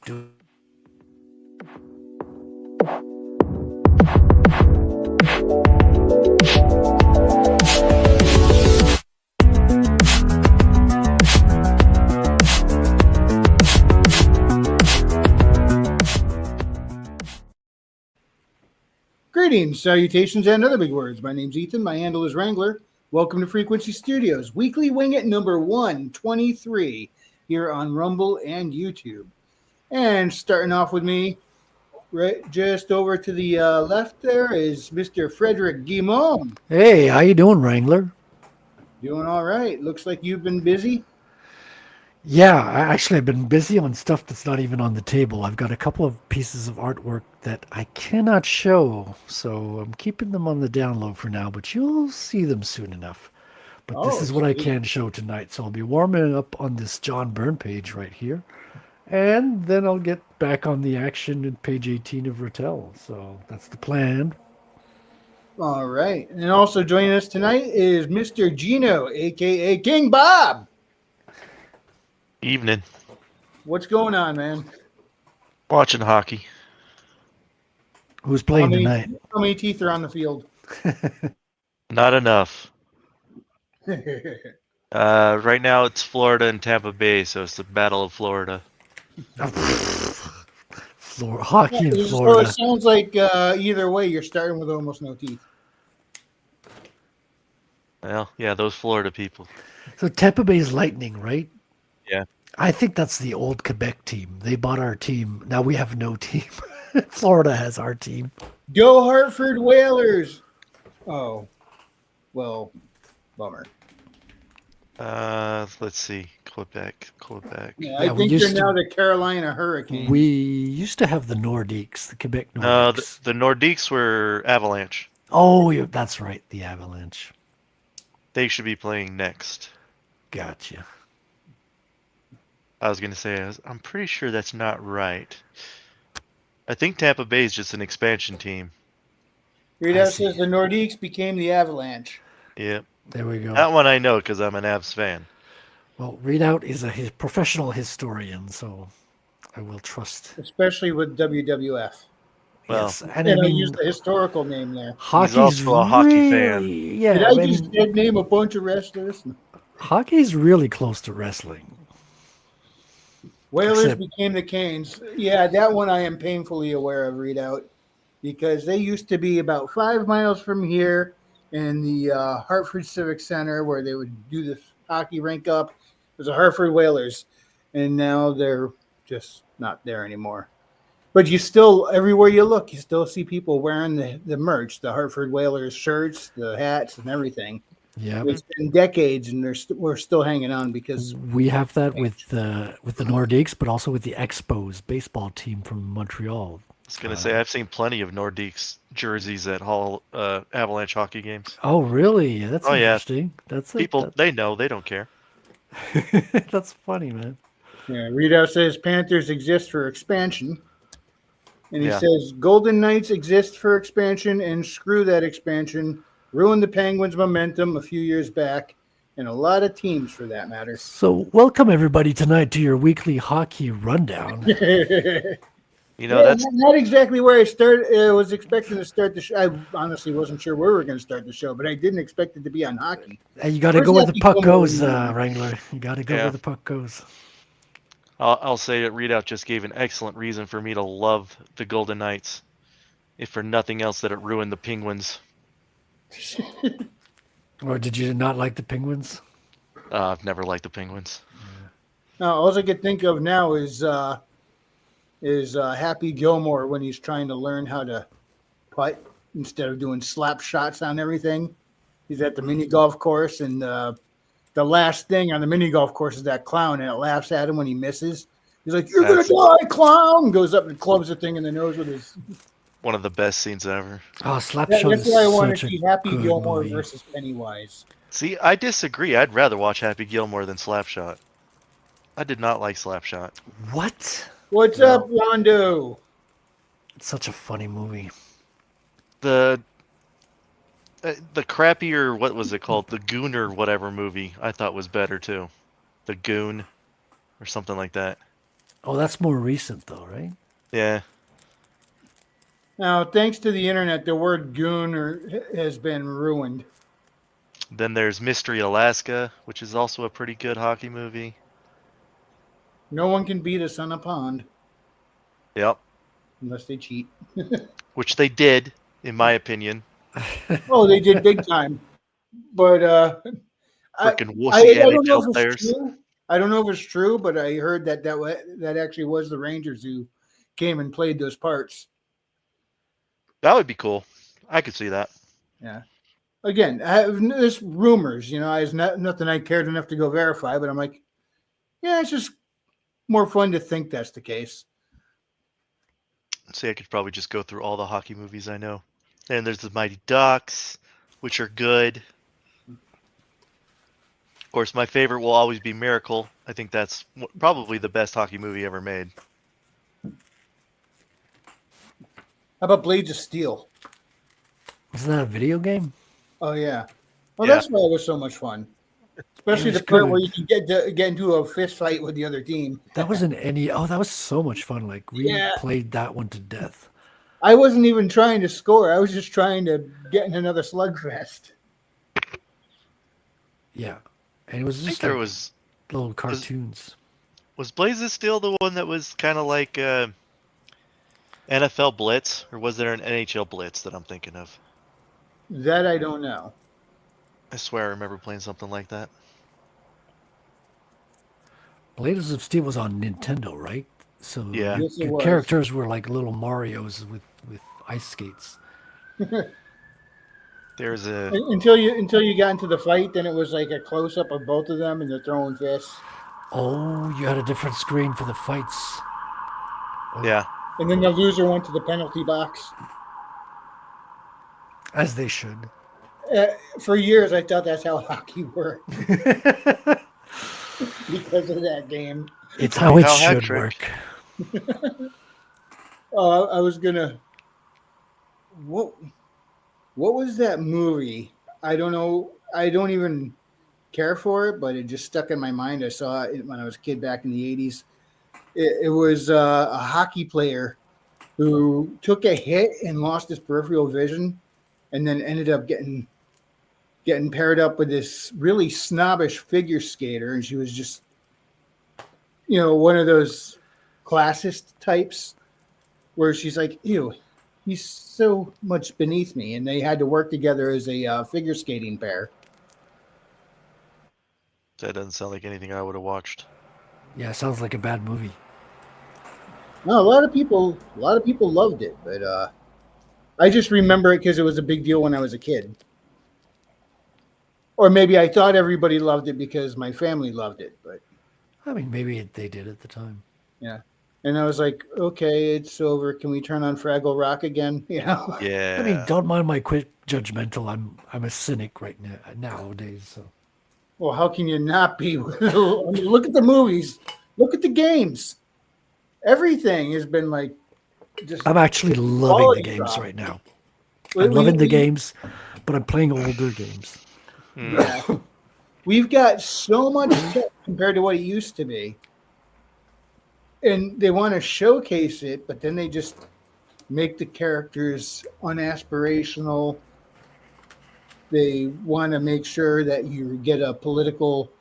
Let's do. Greetings, salutations, and other big words. My name's Ethan. My handle is Wrangler. Welcome to Frequency Studios, weekly wing it number 123 here on Rumble and YouTube. And starting off with me, right just over to the left there is Mr. Frederick Guimond. Hey, how you doing, Wrangler? Doing all right. Looks like you've been busy. Yeah, I've been busy on stuff that's not even on the table. I've got a couple of pieces of artwork that I cannot show, so I'm keeping them on the down low for now, but you'll see them soon enough. But this Oh, is what I sweet. can show tonight, so I'll be warming up on this John Byrne page right here, and then I'll get back on the action at page 18 of Rattel. So that's the plan. All right. And also joining us tonight is Mr. Gino, a.k.a. King Bob. Evening. What's going on, man? Watching hockey. Who's How playing many, tonight? how many teeth are on the field? Not enough. Right now it's Florida and Tampa Bay, so it's the Battle of Florida. Hockey in So it Florida. sounds like either way, you're starting with almost no teeth. Well, yeah, those Florida people. So Tampa Bay's Lightning, right? Yeah. I think that's the old Quebec team. They bought our team. Now we have no team. Florida has our team. Go Hartford Whalers! Oh, well, bummer. Let's see. Quebec. Yeah, Yeah, I we think used you're now to- the Carolina Hurricanes. We used to have the Nordiques, the Quebec No, Nordiques. the Nordiques were Avalanche. Oh, yeah, that's right, the Avalanche. They should be playing next. Gotcha. I was gonna say, I'm pretty sure that's not right. I think Tampa Bay is just an expansion team. Readout see. says the Nordiques became the Avalanche. Yep. There we go. That one I know because I'm an Avs fan. Well, Readout is a professional historian, so I will trust. Especially with WWF. Well, Yes, and I And I mean, used the historical name there. hockey's also a hockey fan. really, Did yeah. I I just mean, dead name a bunch of wrestlers? hockey's really close to wrestling. Whalers Except- became the Canes. Yeah, that one I am painfully aware of, Readout, because they used to be about 5 miles from here in the Hartford Civic Center where they would do this hockey rink up. It was the Hartford Whalers, and now they're just not there anymore. But you still, everywhere you look, you still see people wearing the merch, the Hartford Whalers shirts, the hats, and everything. Yeah, It's been decades, and we're still hanging on because we have that with the Nordiques, but also with the Expos baseball team from Montreal. I was gonna say I've seen plenty of Nordiques jerseys at Avalanche hockey games. Oh, really? That's Oh, yeah. interesting. That's People, they know, they don't care. that's funny, man. yeah, Readout says Panthers exist for expansion. And he Yeah. says Golden Knights exist for expansion and screw that expansion. Ruined the Penguins' momentum a few years back, and a lot of teams for that matter. So, welcome everybody tonight to your weekly hockey rundown. You know, Yeah, that's not exactly where I was expecting to start the show. I honestly wasn't sure where we were going to start the show, but I didn't expect it to be on hockey. Hey, you got to Where's go where that the puck become goes, over? Wrangler. You got to go Yeah. where the puck goes. I'll say that Readout just gave an excellent reason for me to love the Golden Knights, if for nothing else that it ruined the Penguins. Or did you not like the Penguins? I've never liked the Penguins. Now, all I could think of now is Happy Gilmore when he's trying to learn how to putt instead of doing slap shots on everything. He's at the mini golf course, and the last thing on the mini golf course is that clown, and it laughs at him when he misses. He's like, "You're That's- gonna die, clown!" Goes up and clubs the thing in the nose with his. One of the best scenes ever. Oh, Slapshot That's is why I want to such a see Happy good Gilmore movie. versus Pennywise. See, I disagree. I'd rather watch Happy Gilmore than Slapshot. I did not like Slapshot. What? What's No. up, Rondo? It's such a funny movie. The crappier, what was it called? The Goon or whatever movie I thought was better too. The Goon or something like that. Oh, that's more recent though, right? Yeah. Now, thanks to the internet, the word goon has been ruined. Then there's Mystery Alaska, which is also a pretty good hockey movie. No one can beat us on a pond Yep. unless they cheat. Which they did, in my opinion. Oh, they did big time. But I, Freaking I wussy don't know NHL if it's players. true. I don't know if it's true, but I heard that actually was the Rangers who came and played those parts. That would be cool. I could see that. Yeah. Again, there's rumors. It's not nothing I cared enough to go verify, but I'm like, yeah, it's just more fun to think that's the case. See, I could probably just go through all the hockey movies I know. And there's the Mighty Ducks, which are good. Of course, my favorite will always be Miracle. I think that's probably the best hockey movie ever made. How about Blades of Steel? Isn't that a video game? Oh yeah. Well, Yeah. that's why it was so much fun. Especially was the part where you good. can get into a fist fight with the other team. That wasn't any. Oh, that was so much fun. Like we Yeah. played that one to death. I wasn't even trying to score. I was just trying to get in another slugfest. Yeah, and it was I think just there like was little cartoons. was Blazes Steel the one that was kind of like NFL Blitz, or was there an NHL Blitz that I'm thinking of? That I don't know. I swear I remember playing something like that. Blades of Steel was on Nintendo, right? So Yeah. Yes, it your was. characters were like little Mario's with ice skates. There's a Until you got into the fight, then it was like a close up of both of them and they're throwing fists. Oh, you had a different screen for the fights. yeah. And then the loser went to the penalty box. As they should. Uh, for years, I thought that's how hockey worked because of that game. It's Funny how it how hat should trick. work. I was gonna. What? What was that movie? I don't know. I don't even care for it, but it just stuck in my mind. I saw it when I was a kid back in the '80s. It was a hockey player who took a hit and lost his peripheral vision, and then ended up getting paired up with this really snobbish figure skater, and she was just one of those classist types where she's like, ew, he's so much beneath me. And they had to work together as a figure skating pair. That doesn't sound like anything I would have watched. Yeah, sounds like a bad movie. No, a lot of people loved it, but I just remember it because it was a big deal when I was a kid. Or maybe I thought everybody loved it because my family loved it, but I mean, maybe they did at the time. yeah. And I was like, okay, it's over. Can we turn on Fraggle Rock again? I mean, Yeah. don't mind my quick judgmental. I'm a cynic right now nowadays. So Well, how can you not be? I mean, look at the movies. Look at the games. Everything has been like just I'm actually loving the quality games drop. right now. We, I'm we, loving the we, games, but I'm playing older games. Hmm. yeah, we've got so much tech compared to what it used to be, and they want to showcase it, but then they just make the characters unaspirational. They want to make sure that you get a political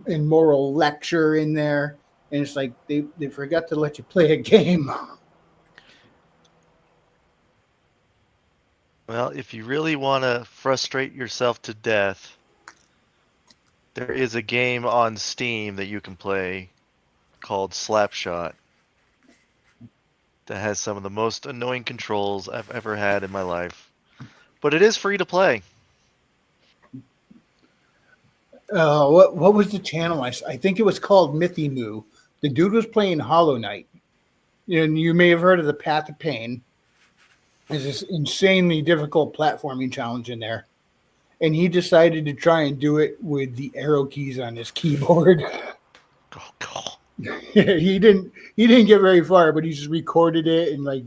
and moral lecture in there, and it's like they forgot to let you play a game. Well, if you really want to frustrate yourself to death, there is a game on Steam that you can play called Slapshot that has some of the most annoying controls I've ever had in my life. But it is free to play. What was the channel? I think it was called Mythy Moo. The dude was playing Hollow Knight, and you may have heard of the Path of Pain. There's this insanely difficult platforming challenge in there, and he decided to try and do it with the arrow keys on his keyboard. Oh, God. He didn't get very far, but he just recorded it and like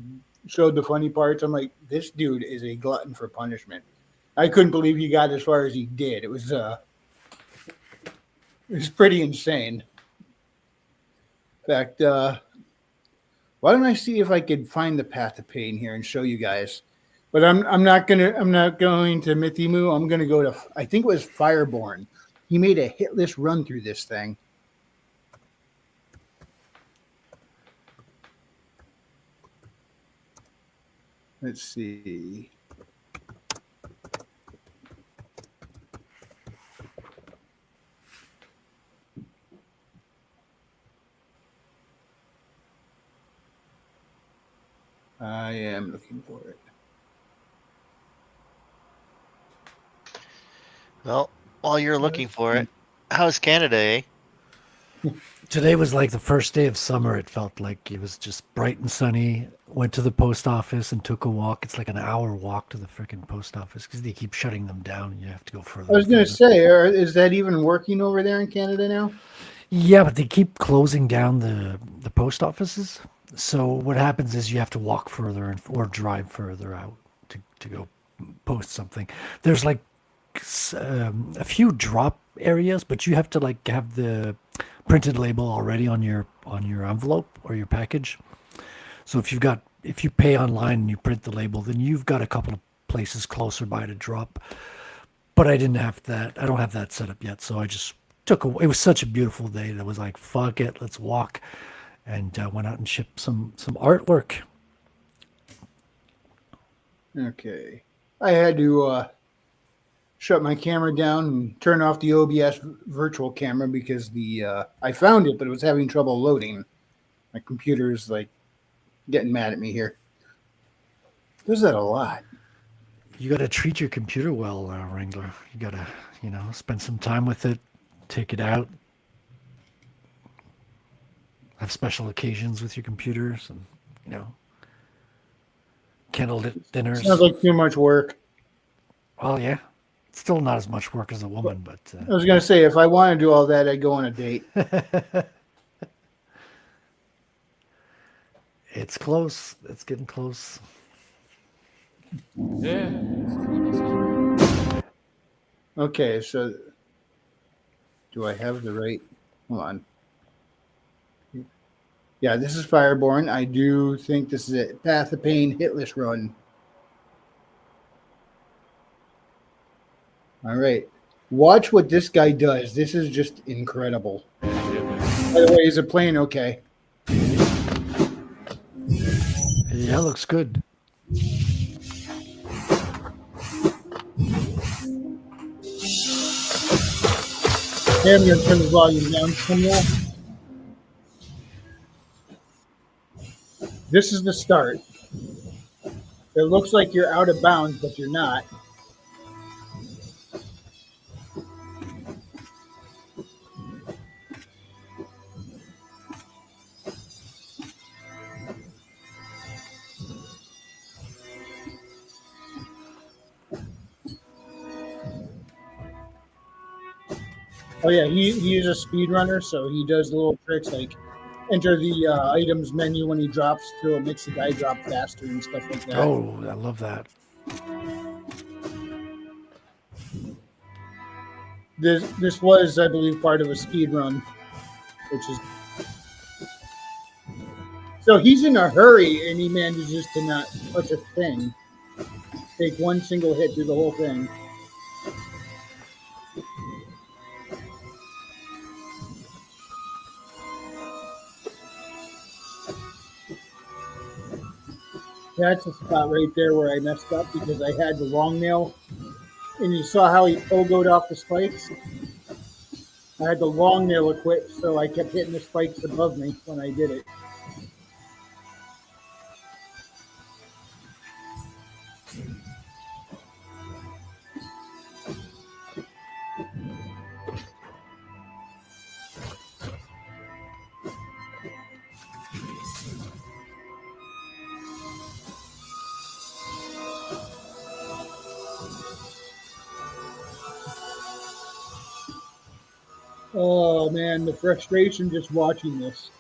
showed the funny parts. I'm like, this dude is a glutton for punishment. I couldn't believe he got as far as he did. It was pretty insane. In fact, Why don't I see if I could find the path of pain here and show you guys? But I'm not going to Mythimu. I'm gonna go to, I think it was Fireborn. He made a hitless run through this thing. Let's see. I am looking for it. Well, while you're looking Let's for see. it, how's Canada, eh? Today was like the first day of summer. It felt like it was just bright and sunny. Went to the post office and took a walk. It's like an hour walk to the freaking post office because they keep shutting them down. You have to go I further was and gonna further. say, is that even working over there in Canada now? Yeah, but they keep closing down the post offices. So what happens is you have to walk further or drive further out to go post something. There's like a few drop areas, but you have to like have the printed label already on your envelope or your package. So if you pay online and you print the label, then you've got a couple of places closer by to drop. But I didn't have that. I don't have that set up yet, so I just took a. It was such a beautiful day that was like, fuck it, let's walk, and went out and shipped some artwork. Okay. I had to shut my camera down and turn off the OBS virtual camera because the I found it, but it was having trouble loading. My computer's like getting mad at me here. Does that a lot? You got to treat your computer well, Wrangler. You got to, spend some time with it, take it out, have special occasions with your computers, and you know, candlelit Sounds dinners. like too much work. Well, yeah, it's still not as much work as a woman, but I was gonna say if I want to do all that, I'd go on a date. it's close. It's getting close. Yeah. Okay, so do I have the right? Hold on. Yeah, this is Fireborn. I do think this is it. Path of Pain, hitless run. All right. Watch what this guy does. This is just incredible. By the way, is it playing okay? Yeah, looks good. Okay, I'm going to turn the volume down some more. This is the start. It looks like you're out of bounds, but you're not. Oh yeah, he is a speedrunner, so he does little tricks like enter the items menu when he drops to it makes the guy drop faster and stuff like that. Oh, I love that. This was, I believe, part of a speed run, which is so he's in a hurry and he manages to not touch a thing. Take one single hit through the whole thing. That's the spot right there where I messed up because I had the long nail. And you saw how he pogoed off the spikes? I had the long nail equipped, so I kept hitting the spikes above me when I did it. Oh man, the frustration just watching this.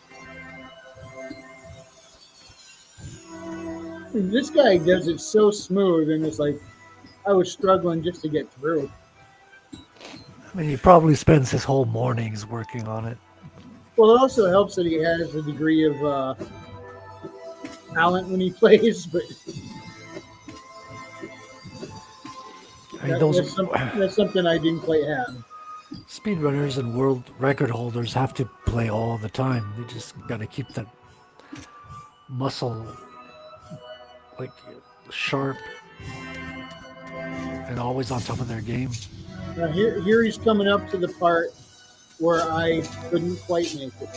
And this guy does it so smooth, and it's like I was struggling just to get through. I mean, he probably spends his whole mornings working on it. Well, it also helps that he has a degree of talent when he plays, but I mean, those that's something I didn't quite have. speedrunners and world record holders have to play all the time. They just got to keep that muscle like sharp and always on top of their game. Now here he's coming up to the part where I couldn't quite make it.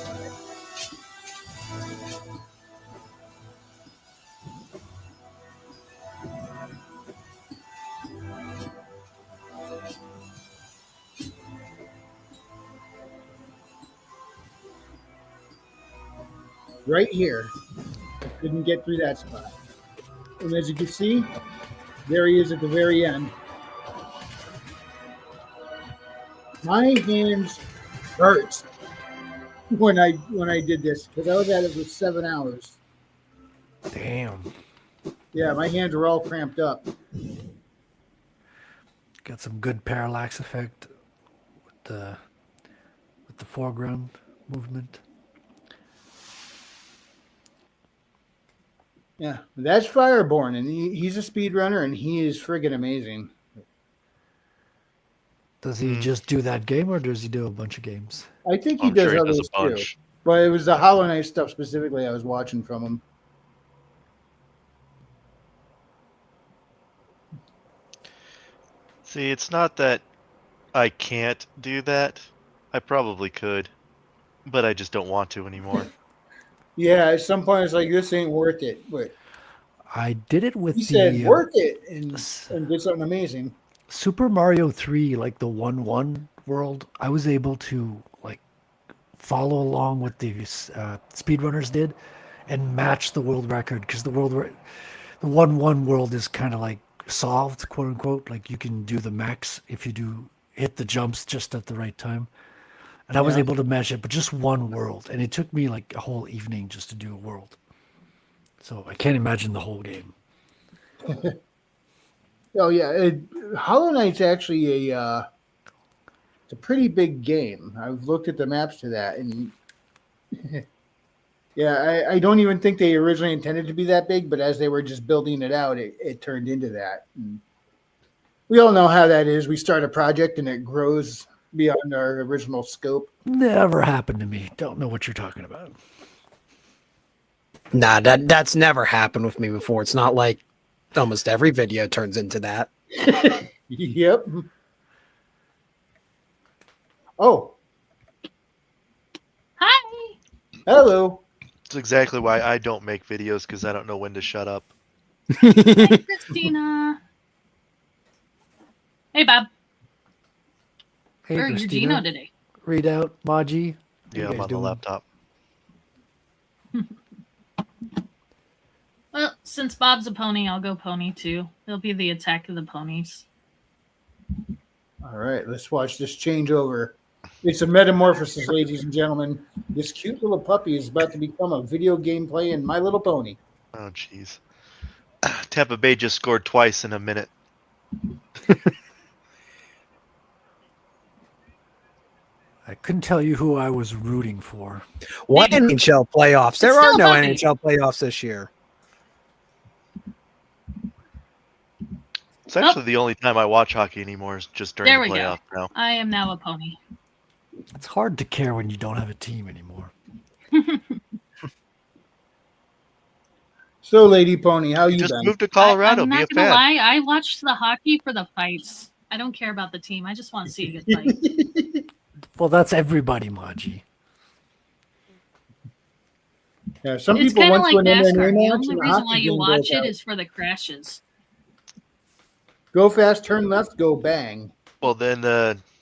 Right here, I couldn't get through that spot. And as you can see, there he is at the very end. My hands hurt when I did this because I was at it for 7 hours. Damn. Yeah, my hands were all cramped up. Got some good parallax effect with the foreground movement. Yeah, that's Fireborn, and he's a speedrunner, and he is friggin' amazing. Does he just do that game, or does he do a bunch of games? I think he I'm does sure he does others a too. bunch. But it was the Hollow Knight stuff specifically I was watching from him. See, it's not that I can't do that. I probably could, but I just don't want to anymore. Yeah, at some point it's like this ain't worth it. But I did it with he said the worth it and did something amazing. Super Mario 3, like the 1-1 world. I was able to like follow along what the speedrunners did and match the world record because the 1-1 world is kind of like solved, quote unquote. Like you can do the max if you do hit the jumps just at the right time. And I was Yeah. able to match it, but just one world. And it took me like a whole evening just to do a world. So I can't imagine the whole game. Oh yeah, Hollow Knight's actually it's a pretty big game. I've looked at the maps to that, and yeah, I don't even think they originally intended to be that big, but as they were just building it out, it turned into that. And we all know how that is. We start a project and it grows beyond our original scope. Never happened to me. Don't know what you're talking about. Nah, that's never happened with me before. It's not like almost every video turns into that. Yep. Oh, Hi. hello. It's exactly why I don't make videos because I don't know when to shut up. Hi, Christina. Hey, Bob. Hey, Where are you, Christina. Gino, today? Read out, Maji. How you Yeah, I'm guys on doing? the laptop. Well, since Bob's a pony, I'll go pony too. It'll be the attack of the ponies. All right, let's watch this changeover. It's a metamorphosis, ladies and gentlemen. This cute little puppy is about to become a video game playing My Little Pony. Oh, jeez. Tampa Bay just scored twice in a minute. I couldn't tell you who I was rooting for. What NHL playoffs? There It's are still no puppy. NHL playoffs this year. It's actually the only time I watch hockey anymore is just during There the we go. playoff now. I am now a pony. It's hard to care when you don't have a team anymore. So, Lady Pony, how you Just been? move to Colorado, I'm be a not gonna fan. lie. I watched the hockey for the fights. I don't care about the team. I just want to see a good fight. Well, that's everybody, Maji. Yeah, some It's people kind of went like to an MMA NASCAR. The match only and the reason hockey why you game watch broke it out. is for the crashes. Go fast, turn left, go bang. Well, then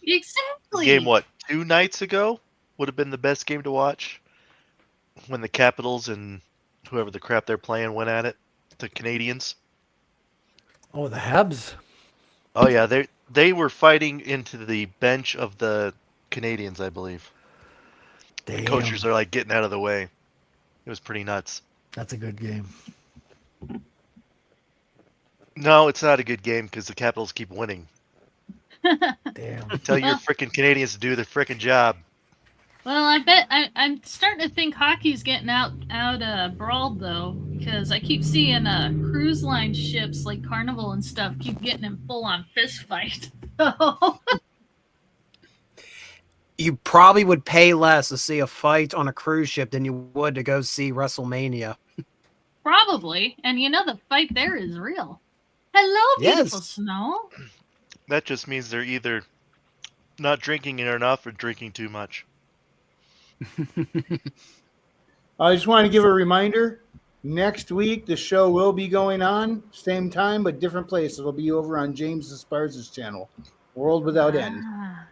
Exactly. game, what, 2 nights ago would have been the best game to watch when the Capitals and whoever the crap they're playing went at it, the Canadians. Oh, the Habs. Oh, yeah, they were fighting into the bench of the Canadians, I believe. The Damn, coaches are like getting out of the way. It was pretty nuts. that's a good game. No, it's not a good game because the Capitals keep winning. Damn. Tell your Well- freaking Canadians to do their freaking job. Well, I'm starting to think hockey's getting out brawled though, because I keep seeing cruise line ships like Carnival and stuff keep getting in full on fist fight. You probably would pay less to see a fight on a cruise ship than you would to go see WrestleMania. Probably, and the fight there is real. Hello, beautiful Yes. Snow. That just means they're either not drinking enough or drinking too much. I just want to give a reminder. Next week, the show will be going on, same time, but different place. It'll be over on James Esparza's channel, World Without End. Ah.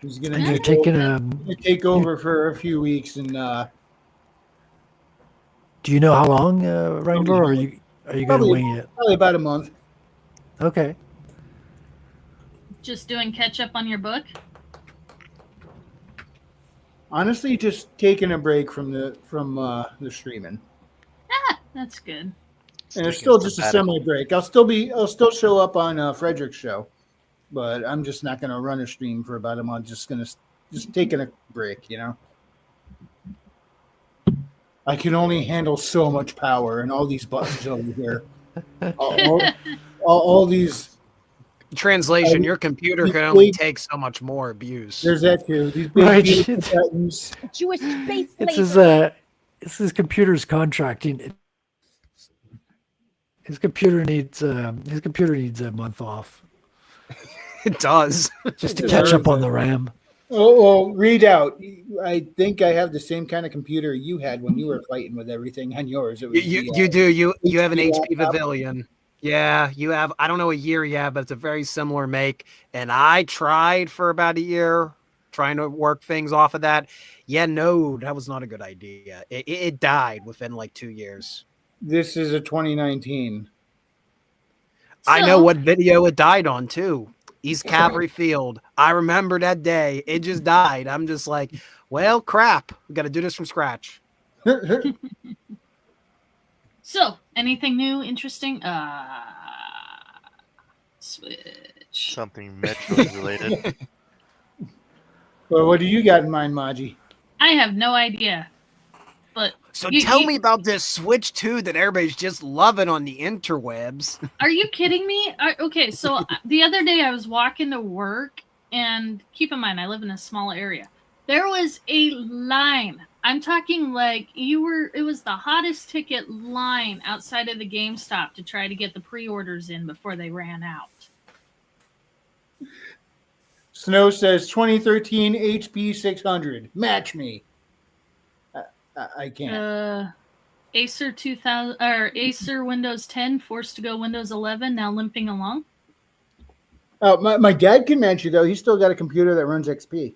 He's And going you're to taking take over for a few weeks, and Do you know how long, Wrangler? Or are you going to probably wing it? about a month. Okay. Just doing catch up on your book. Honestly, just taking a break from the streaming, That's good. and it's still just a semi break. I'll still show up on Frederick's show, but I'm just not going to run a stream for about a month. Just taking a break, I can only handle so much power and all these buttons over here. all these. Translation: your computer these can only big- take so much more abuse. There's that too. These big Right. beautiful buttons. Jewish space It's laser. his computer's contracting. His computer needs a month off It does. just to catch up on the RAM. Oh, read out. I think I have the same kind of computer you had when you were fighting with everything on yours. It was You do. You have an HP HP laptop. Pavilion. Yeah, you have. I don't know a year you have, but it's a very similar make. And I tried for about a year trying to work things off of that. Yeah, no, that was not a good idea. It died within like 2 years. This is a 2019. I know So- what video it died on too. East Cavalry Field. I remember that day. It just died. I'm just like, well, crap. We got to do this from scratch. So, anything new, interesting? Switch. Something Metroid related. Well, what do you got in mind, Maji? I have no idea. But So You- tell you- me about this Switch 2 that everybody's just loving on the interwebs. are you kidding me? Okay, so the other day I was walking to work, and keep in mind I live in a small area. There was a line. I'm talking like it was the hottest ticket line outside of the GameStop to try to get the pre-orders in before they ran out. Snow says 2013 HP 600. Match me. I can't. Acer 2000 or Acer Windows 10 forced to go Windows 11, now limping along. My dad can match you though. He's still got a computer that runs XP.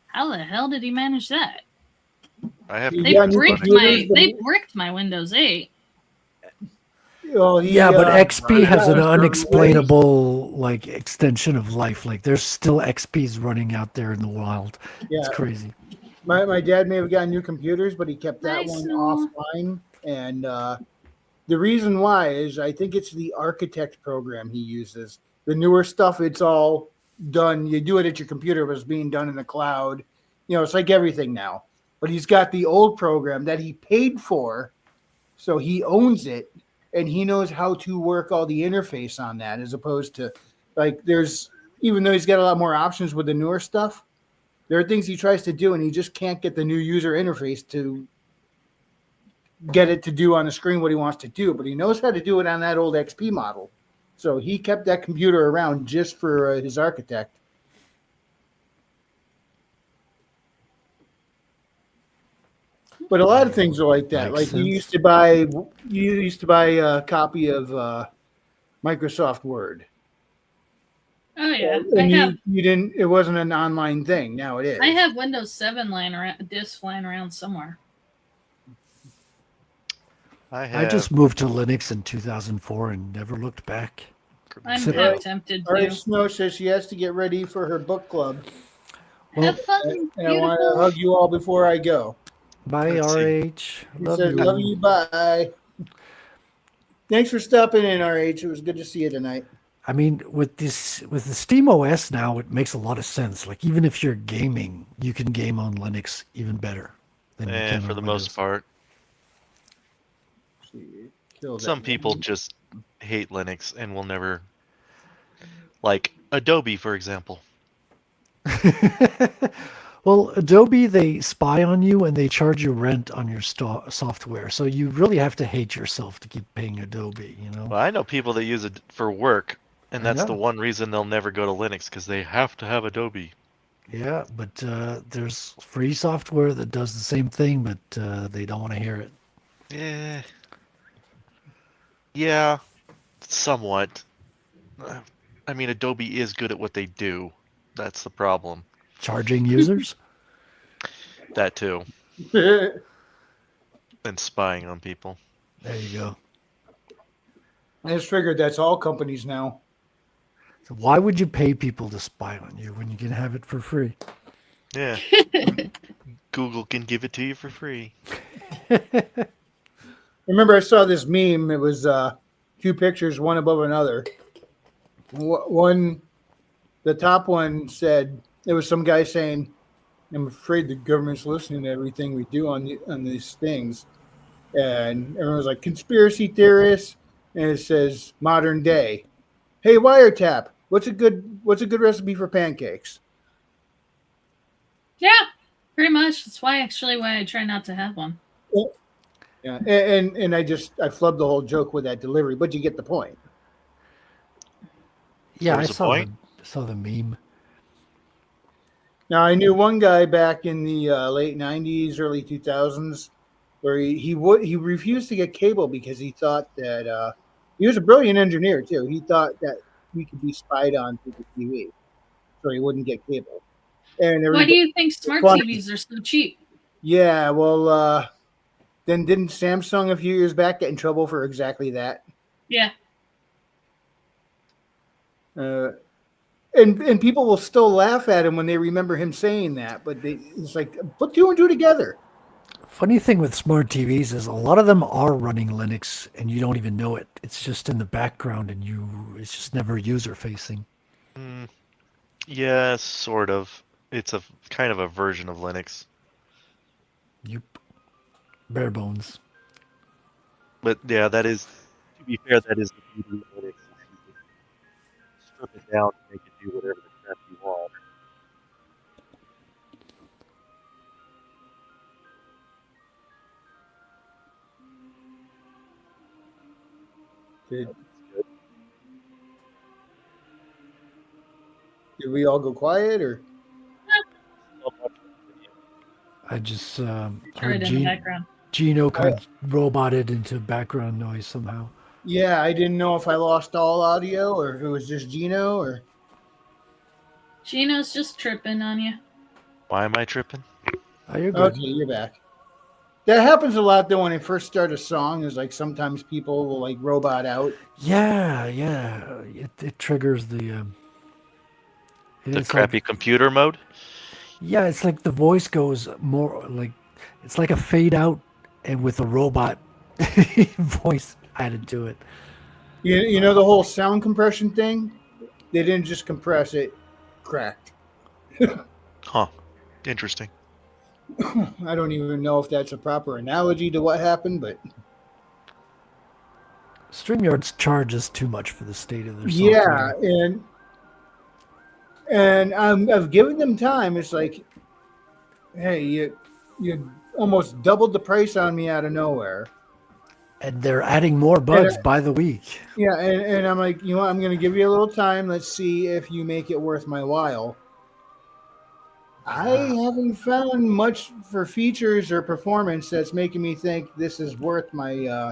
How the hell did he manage that? I have You They got new bricked computers, they bricked my Windows 8. Well, Yeah, but XP has an yeah, unexplainable like extension of life. Like there's still XPs running out there in the wild. It's Yeah, crazy. my dad may have gotten new computers, but he kept that Nice, one Noah. offline. And the reason why is I think it's the architect program he uses. The newer stuff, it's all done. You do it at your computer, but it's being done in the cloud. It's like everything now. But he's got the old program that he paid for, so he owns it, and he knows how to work all the interface on that, as opposed to even though he's got a lot more options with the newer stuff, there are things he tries to do, and he just can't get the new user interface to get it to do on the screen what he wants to do. But he knows how to do it on that old XP model. So he kept that computer around just for his architect. But a lot of things are like that. Makes Like you sense. used to buy a copy of Microsoft Word. Oh yeah, And you didn't. It wasn't an online thing. Now it is. I have Windows 7 lying around, disc lying around somewhere. I just moved to Linux in 2004 and never looked back. I'm Sit- half tempted All right, to. Snow says she has to get ready for her book club, Have fun, and I want to beautiful. hug you all before I go. Bye, Let's see. RH. He Love says, you. "Love you, bye." Thanks for stopping in, RH. It was good to see you tonight. I mean, with the Steam OS now, it makes a lot of sense. Like even if you're gaming, you can game on Linux even better than you can For on the most Windows. part. See, kill that Some people one. just hate Linux and will never, like Adobe, for example. Well, Adobe, they spy on you and they charge you rent on your software. So you really have to hate yourself to keep paying Adobe, you know? Well, I know people that use it for work, and I that's the know. one reason they'll never go to Linux because they have to have Adobe. Yeah, but there's free software that does the same thing, but they don't want to hear it. Eh, yeah, somewhat. Uh, I mean, Adobe is good at what they do. That's the problem. Charging users? That too, and spying on people. There you go. I just figured that's all companies now. So why would you pay people to spy on you when you can have it for free? Yeah, Google can give it to you for free. Remember, I saw this meme. It was two pictures, one above another. One, the top one said, it was some guy saying, "I'm afraid the government's listening to everything we do on these things," and everyone was like, "Conspiracy theorists," and it says, "Modern day." Hey, wiretap. What's a good recipe for pancakes? Yeah, pretty much. That's why I try not to have one. Yeah, and I flubbed the whole joke with that delivery, but you get the point. Yeah, What I was the point? saw the meme. Now I knew one guy back in the late '90s, early 2000s, where he refused to get cable because he thought that he was a brilliant engineer too. He thought that he could be spied on through the TV, so he wouldn't get cable. And Why do everybody you think was smart funny. TVs are so cheap? Yeah, well, then didn't Samsung a few years back get in trouble for exactly that? Yeah. Uh, and people will still laugh at him when they remember him saying that, but it's like put two and two together. Funny thing with smart TVs is a lot of them are running Linux and you don't even know it. It's just in the background and it's just never user facing. Mm, yeah, sort of. It's a kind of a version of Linux. Yep. Bare bones. But yeah, that is, to be fair, that is the beauty of Linux. Is you can strip it down and make it do whatever the crap you want. Did, That's good. did we all go quiet or? Still watching the video. I just Heard heard it in the background. Gino kind of roboted into background noise somehow. Yeah, I didn't know if I lost all audio or if it was just Gino or. Gino's just tripping on you. Why am I tripping? Oh, you're good. Okay, you're back. That happens a lot though when I first start a song. Is like sometimes people will like robot out. Yeah, yeah. It triggers the. The It's like crappy computer mode? yeah, it's like the voice goes more like it's like a fade out and with a robot voice added to it. You know the whole sound compression thing. They didn't just compress it; cracked. Huh. Interesting. I don't even know if that's a proper analogy to what happened, but StreamYard charges too much for the state of their yeah, software. and I've given them time. It's like, hey, you almost doubled the price on me out of nowhere. And they're adding more bugs by the week. Yeah, and I'm like, you know what? I'm going to give you a little time. Let's see if you make it worth my while. I haven't found much for features or performance that's making me think this is worth my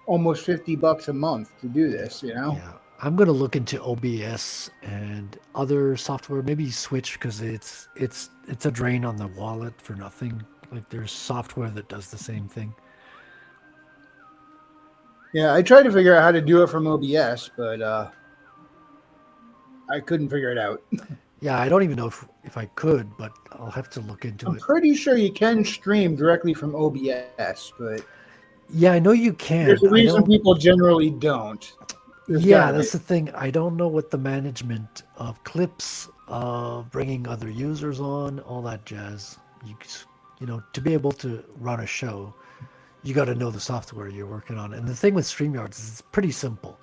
almost $50 a month to do this. You know? Yeah. I'm gonna look into OBS and other software, maybe Switch because it's a drain on the wallet for nothing. Like there's software that does the same thing. Yeah, I tried to figure out how to do it from OBS, but I couldn't figure it out. Yeah, I don't even know if I could, but I'll have to look into I'm it. pretty sure you can stream directly from OBS, but Yeah, I know you can. there's a I reason know people generally don't. There's Yeah, gotta be. that's the thing. I don't know what the management of clips, of bringing other users on, all that jazz. You know, to be able to run a show, you got to know the software you're working on. And the thing with StreamYard is it's pretty simple.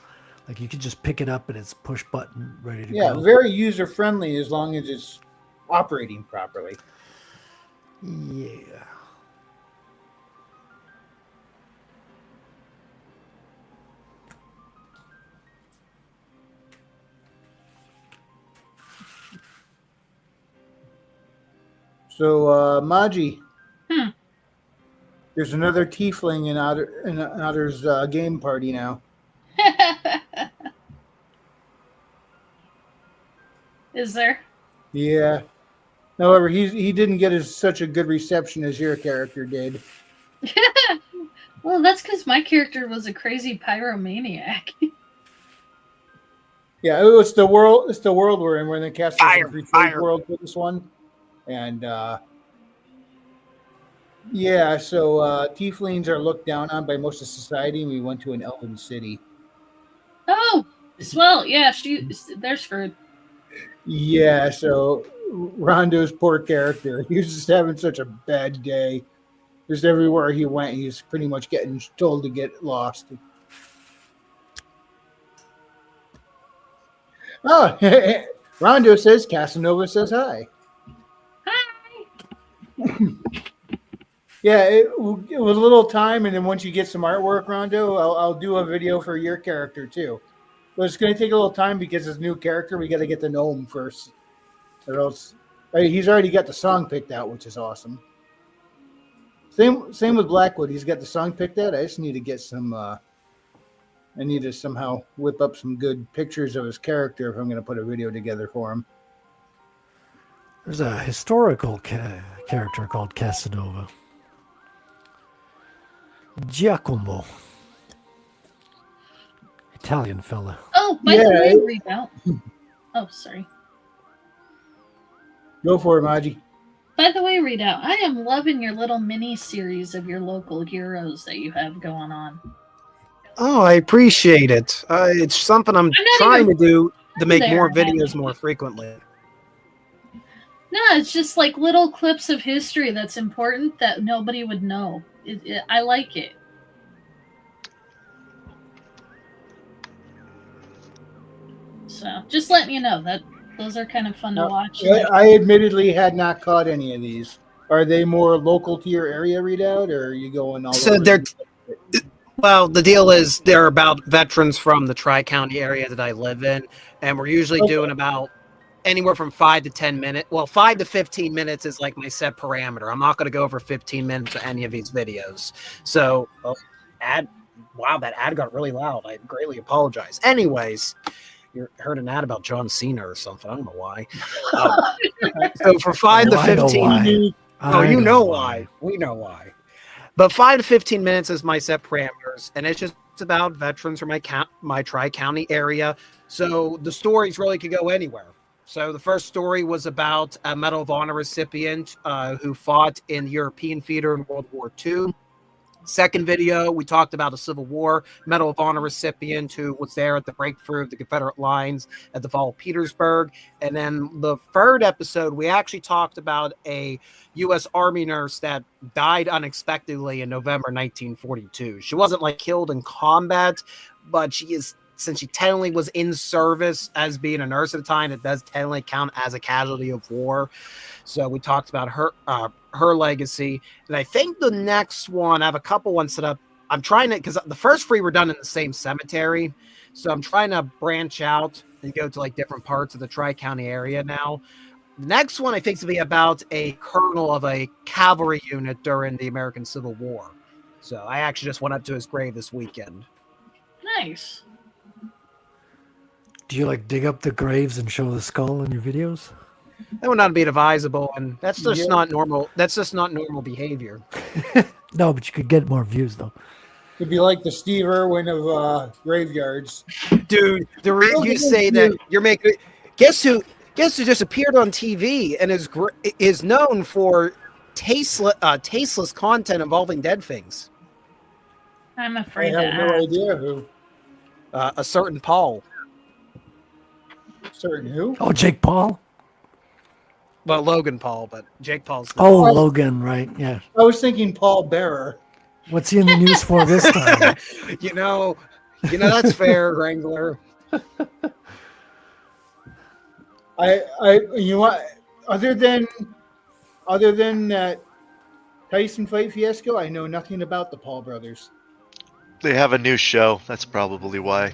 Like you can just pick it up and it's push button, ready to Yeah, go. very user friendly as long as it's operating properly. Yeah. So, Maji, Hmm. there's another tiefling in Otter's game party now. Is there? Yeah. However, he didn't get such a good reception as your character did. Well, that's because my character was a crazy pyromaniac. Yeah, it was the world. It's the world we're in. We're in the Castles Fire, and Crusades fire. world for this one, and yeah. So tieflings are looked down on by most of society, and we went to an elven city. Oh, well, yeah, they're screwed. Yeah. So Rondo's poor character. He was just having such a bad day. Just everywhere he went, he's pretty much getting told to get lost. Oh, Rondo says Casanova says hi. Hi. Yeah, it was a little time, and then once you get some artwork, Rondo, I'll do a video for your character too. But it's going to take a little time because his new character, we got to get to know him first, or else he's already got the song picked out, which is awesome. Same with Blackwood. He's got the song picked out. I just need to get some. I need to somehow whip up some good pictures of his character if I'm going to put a video together for him. There's a historical character called Casanova. Giacomo. Italian fella. Oh, by the way, Readout. Oh, sorry. Go for it, Maji. By the way, Readout, I am loving your little mini series of your local heroes that you have going on. Oh, I appreciate it. It's something I'm not trying even to do to make there, more videos Maddie. more frequently. No, it's just like little clips of history that's important that nobody would know. I like it. So just letting you know that those are kind of fun to watch. I admittedly had not caught any of these. Are they more local to your area, Readout, or are you going all So over? they're well, the deal is they're about veterans from the Tri-County area that I live in, and we're usually doing about anywhere from 5 to 10 minutes. Well, 5 to 15 minutes is like my set parameter. I'm not going to go over 15 minutes of any of these videos. So, wow, that ad got really loud. I greatly apologize. Anyways, you heard an ad about John Cena or something. I don't know why. So for 5 to 15, you know why. We know why. But 5 to 15 minutes is my set parameters, and it's just about veterans from my Tri-County area. So the stories really could go anywhere. So the first story was about a Medal of Honor recipient who fought in the European theater in World War II. Second video, we talked about a Civil War Medal of Honor recipient who was there at the breakthrough of the Confederate lines at the Fall of Petersburg. And then the third episode, we actually talked about a U.S. Army nurse that died unexpectedly in November 1942. She wasn't like killed in combat, but since she technically was in service as being a nurse at the time, it does technically count as a casualty of war. So we talked about her legacy. And I think the next one, I have a couple ones set up. I'm trying to, because the first three were done in the same cemetery. So I'm trying to branch out and go to like different parts of the Tri-County area now. The next one I think is to be about a colonel of a cavalry unit during the American Civil War. So I actually just went up to his grave this weekend. Nice. Do you like dig up the graves and show the skull in your videos? That would not be advisable, and that's just not normal. That's just not normal behavior. No, but you could get more views though. It'd be like the Steve Irwin of graveyards. Dude, you say that you're making. Guess who just appeared on TV and is known for tasteless content involving dead things? I'm afraid I to have no ask. idea who. A certain Paul. Certain who? Oh, Jake Paul. Well, Logan Paul, but Jake Paul's the Oh, Paul. Logan, right? Yeah. I was thinking Paul Bearer. What's he in the news for this time? you know that's fair, Wrangler. You know what? Other than that Tyson fight fiasco, I know nothing about the Paul brothers. They have a new show. That's probably why.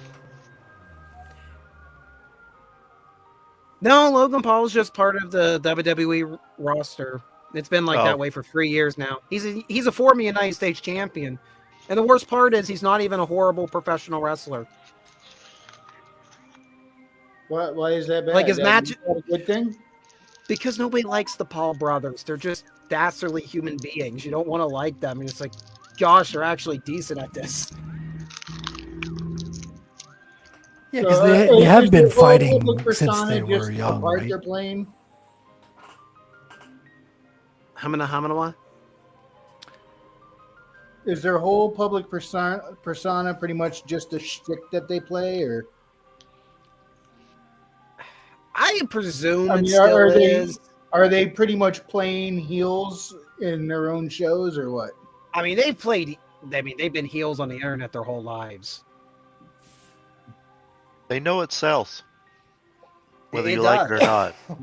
No, Logan Paul's just part of the WWE roster. It's been like Oh. that way for 3 years now. He's a former United States champion. And the worst part is he's not even a horrible professional wrestler. Why is that bad? Like his match- Is that a good thing? Because nobody likes the Paul brothers. They're just dastardly human beings. You don't want to like them. And it's like, gosh, they're actually decent at this. Yeah, because they have is been the whole fighting public since persona they just were a young, part right? they're playing? Hamana. Is their whole public persona pretty much just a shtick that they play, or I presume I it mean, still are they is. are they pretty much playing heels in their own shows, or what? I mean, they've been heels on the internet their whole lives. They know it sells, whether It you like it or does. not.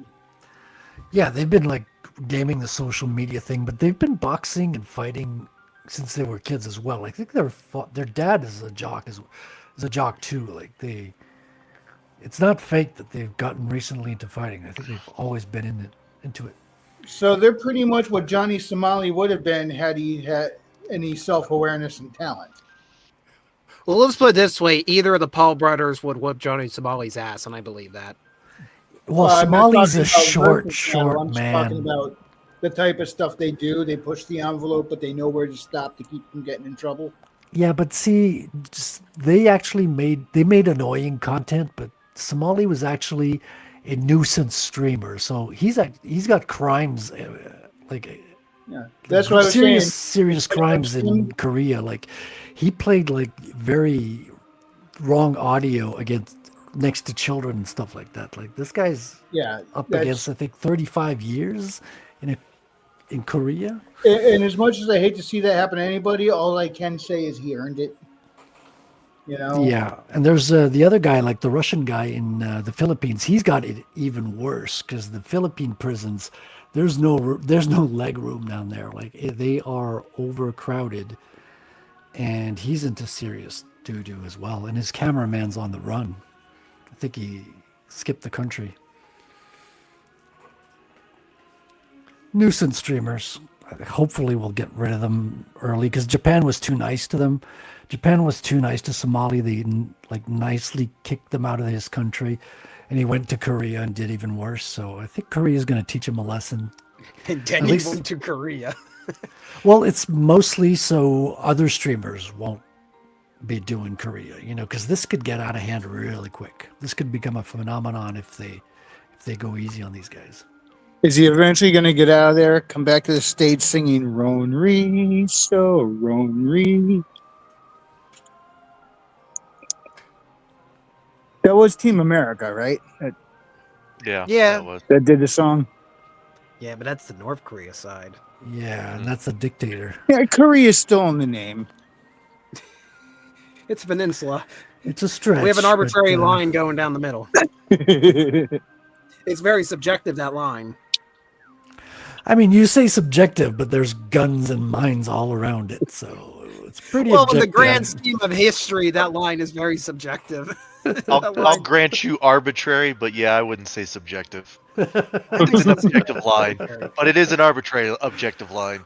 Yeah, they've been like gaming the social media thing, but they've been boxing and fighting since they were kids as well. I think their dad is a jock, is a jock too. Like it's not fake that they've gotten recently into fighting. I think they've always been into it. So they're pretty much what Johnny Somali would have been had he had any self-awareness and talent. Well, let's put it this way. Either of the Paul brothers would whoop Johnny Somali's ass, and I believe that. Well, I'm not Somali's talking a about versus short battle. I'm just talking man. about the type of stuff they do. They push the envelope, but they know where to stop to keep from getting in trouble. Yeah, but see, they made annoying content, but Somali was actually a nuisance streamer. So he's got crimes like Yeah, that's what I was saying. serious crimes in Korea. Like he played like very wrong audio against next to children and stuff like that. Like this guy's Yeah, up that's- against I think 35 years in Korea. And as much as I hate to see that happen to anybody, all I can say is he earned it. You know? Yeah, and there's the other guy, like the Russian guy in the Philippines. He's got it even worse because the Philippine prisons, there's no leg room down there. Like they are overcrowded, and he's into serious doo-doo as well. And his cameraman's on the run. I think he skipped the country. Nuisance streamers. Hopefully we'll get rid of them early because Japan was too nice to them. Japan was too nice to Somali. They like nicely kicked them out of his country, and he went to Korea and did even worse. So I think Korea is going to teach him a lesson. And then At he least- went to Korea. Well, it's mostly so other streamers won't be doing Korea, because this could get out of hand really quick. This could become a phenomenon if they go easy on these guys. Is he eventually going to get out of there, come back to the stage singing Roan Ree, so Roan Ree? That was Team America, right? Yeah. Yeah. That was. That did the song. Yeah, but that's the North Korea side. Yeah, and that's a dictator. Yeah, Korea's still in the name. It's a peninsula. It's a stretch. We have an arbitrary but, line going down the middle. It's very subjective, that line. I mean, you say subjective, but there's guns and mines all around it, so it's pretty Well, in objective. the grand scheme of history, that line is very subjective. I'll grant you arbitrary, but yeah, I wouldn't say subjective. It's an objective line, but it is an arbitrary objective line.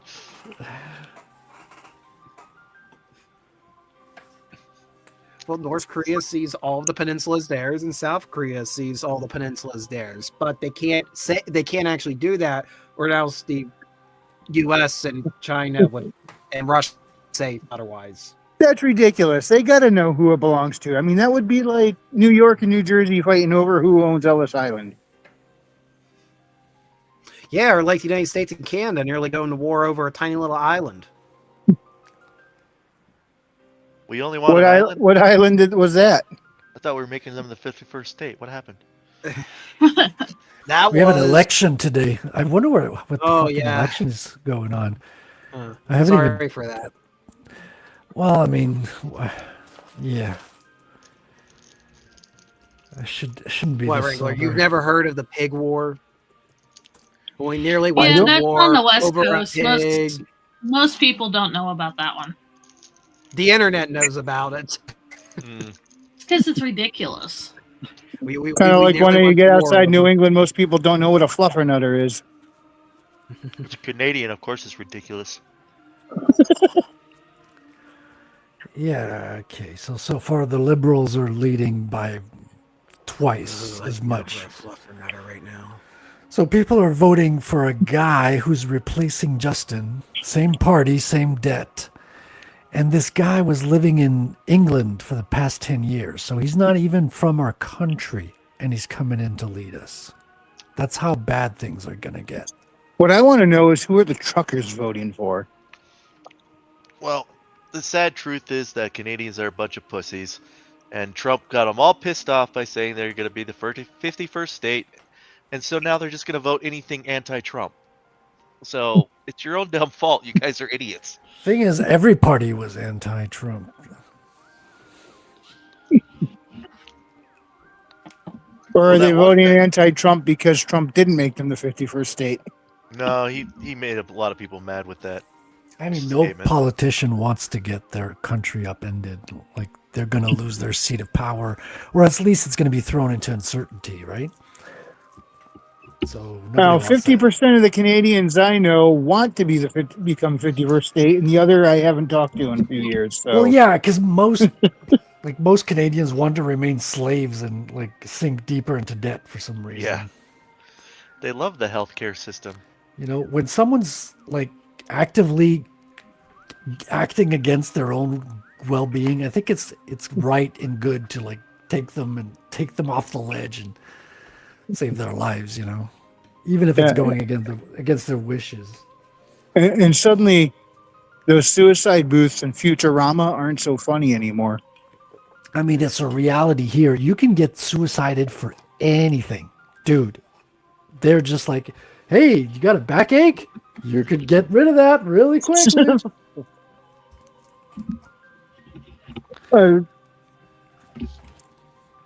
Well, North Korea sees all of the peninsula as theirs, and South Korea sees all the peninsula as theirs. But they can't actually do that, or else the U.S. and China and Russia say otherwise. That's ridiculous. They got to know who it belongs to. I mean, that would be like New York and New Jersey fighting over who owns Ellis Island. Yeah, or like the United States and Canada nearly going to war over a tiny little island. We only want an island. What island was that? I thought we were making them the 51st state. What happened? That We have an was. election today. I wonder what the Oh, fucking yeah. election is going on. Uh, I haven't sorry even. for that. Well, I mean, yeah. Shouldn't be What, this Wrangler? sober. You've never heard of the pig war? We nearly went Yeah, to that's war on the West over a Coast. pig. Most people don't know about that one The internet knows about it. Mm, because it's ridiculous. We Kind of like nearly when you went get to war outside New over- England, most people don't know what a fluffernutter is. it's a Canadian, of course, it's ridiculous. Yeah. Okay. So far the Liberals are leading by twice Ooh, as I'd go much. for a fluffernutter right now. So people are voting for a guy who's replacing Justin. Same party, same debt. And this guy was living in England for the past 10 years. So he's not even from our country. And he's coming in to lead us. That's how bad things are going to get. What I want to know is who are the truckers voting for? Well, the sad truth is that Canadians are a bunch of pussies, and Trump got them all pissed off by saying they're going to be the 51st state, and so now they're just going to vote anything anti-Trump. So it's your own dumb fault. You guys are idiots. Thing is, every party was anti-Trump. Or Well, are they that one voting thing- anti-Trump because Trump didn't make them the 51st state? No, he made a lot of people mad with that. I mean, no Statement. politician wants to get their country upended. Like, they're going to lose their seat of power, or at least it's going to be thrown into uncertainty, right? So Now, nobody wants that. 50% of the Canadians I know want to be become 51st state, and the other I haven't talked to in a few years. So. Well, yeah, because most Canadians want to remain slaves and like sink deeper into debt for some reason. Yeah. They love the healthcare system. You know, when someone's like actively acting against their own well-being, I think it's right and good to like take them off the ledge and save their lives. You know, even if it's Yeah. going against their wishes. And suddenly, those suicide booths in Futurama aren't so funny anymore. I mean, it's a reality here. You can get suicided for anything, dude. They're just like, hey, you got a backache? You could get rid of that really quickly. You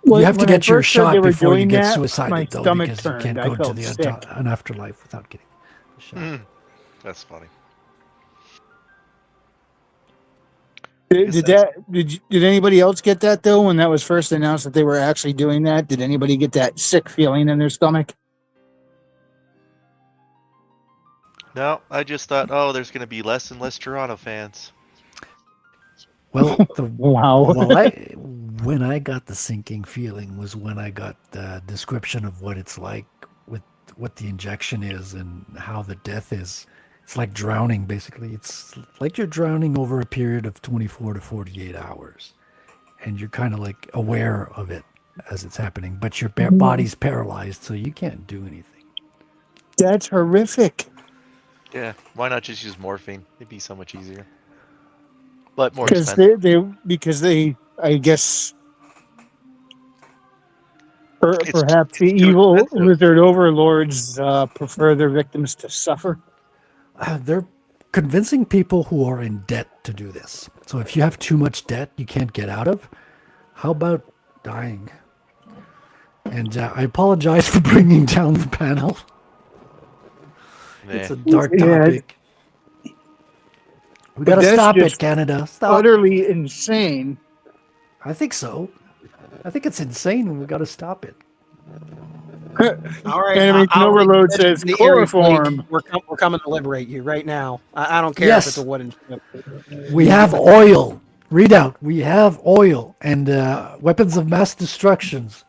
You have to get your shot before you get my suicided, though, stomach because you turned. can't I go to felt the sick. an afterlife without getting the shot. Mm, that's funny. Did anybody else get that though when that was first announced that they were actually doing that? Did anybody get that sick feeling in their stomach? No, I just thought, oh, there's going to be less and less Toronto fans. Well, Wow. when I got the sinking feeling was when I got the description of what it's like with what the injection is and how the death is. It's like drowning, basically. It's like you're drowning over a period of 24 to 48 hours. And you're kind of like aware of it as it's happening, but your body's paralyzed, so you can't do anything. That's horrific. Yeah, why not just use morphine? It'd be so much easier. But more Because expensive. they I guess It's perhaps the too evil expensive. lizard overlords prefer their victims to suffer. They're convincing people who are in debt to do this. So if you have too much debt you can't get out of, how about dying? And I apologize for bringing down the panel. It's a dark Yeah. topic. We But gotta that's stop it, just Canada. Stop. Utterly insane. I think so. I think it's insane and we gotta stop it. All right. Enemy I'll overload reach says the area chloroform. fleet. We're coming to liberate you right now. I don't care Yes. if it's a wooden ship. We have oil. Read out. We have oil and weapons of mass destructions.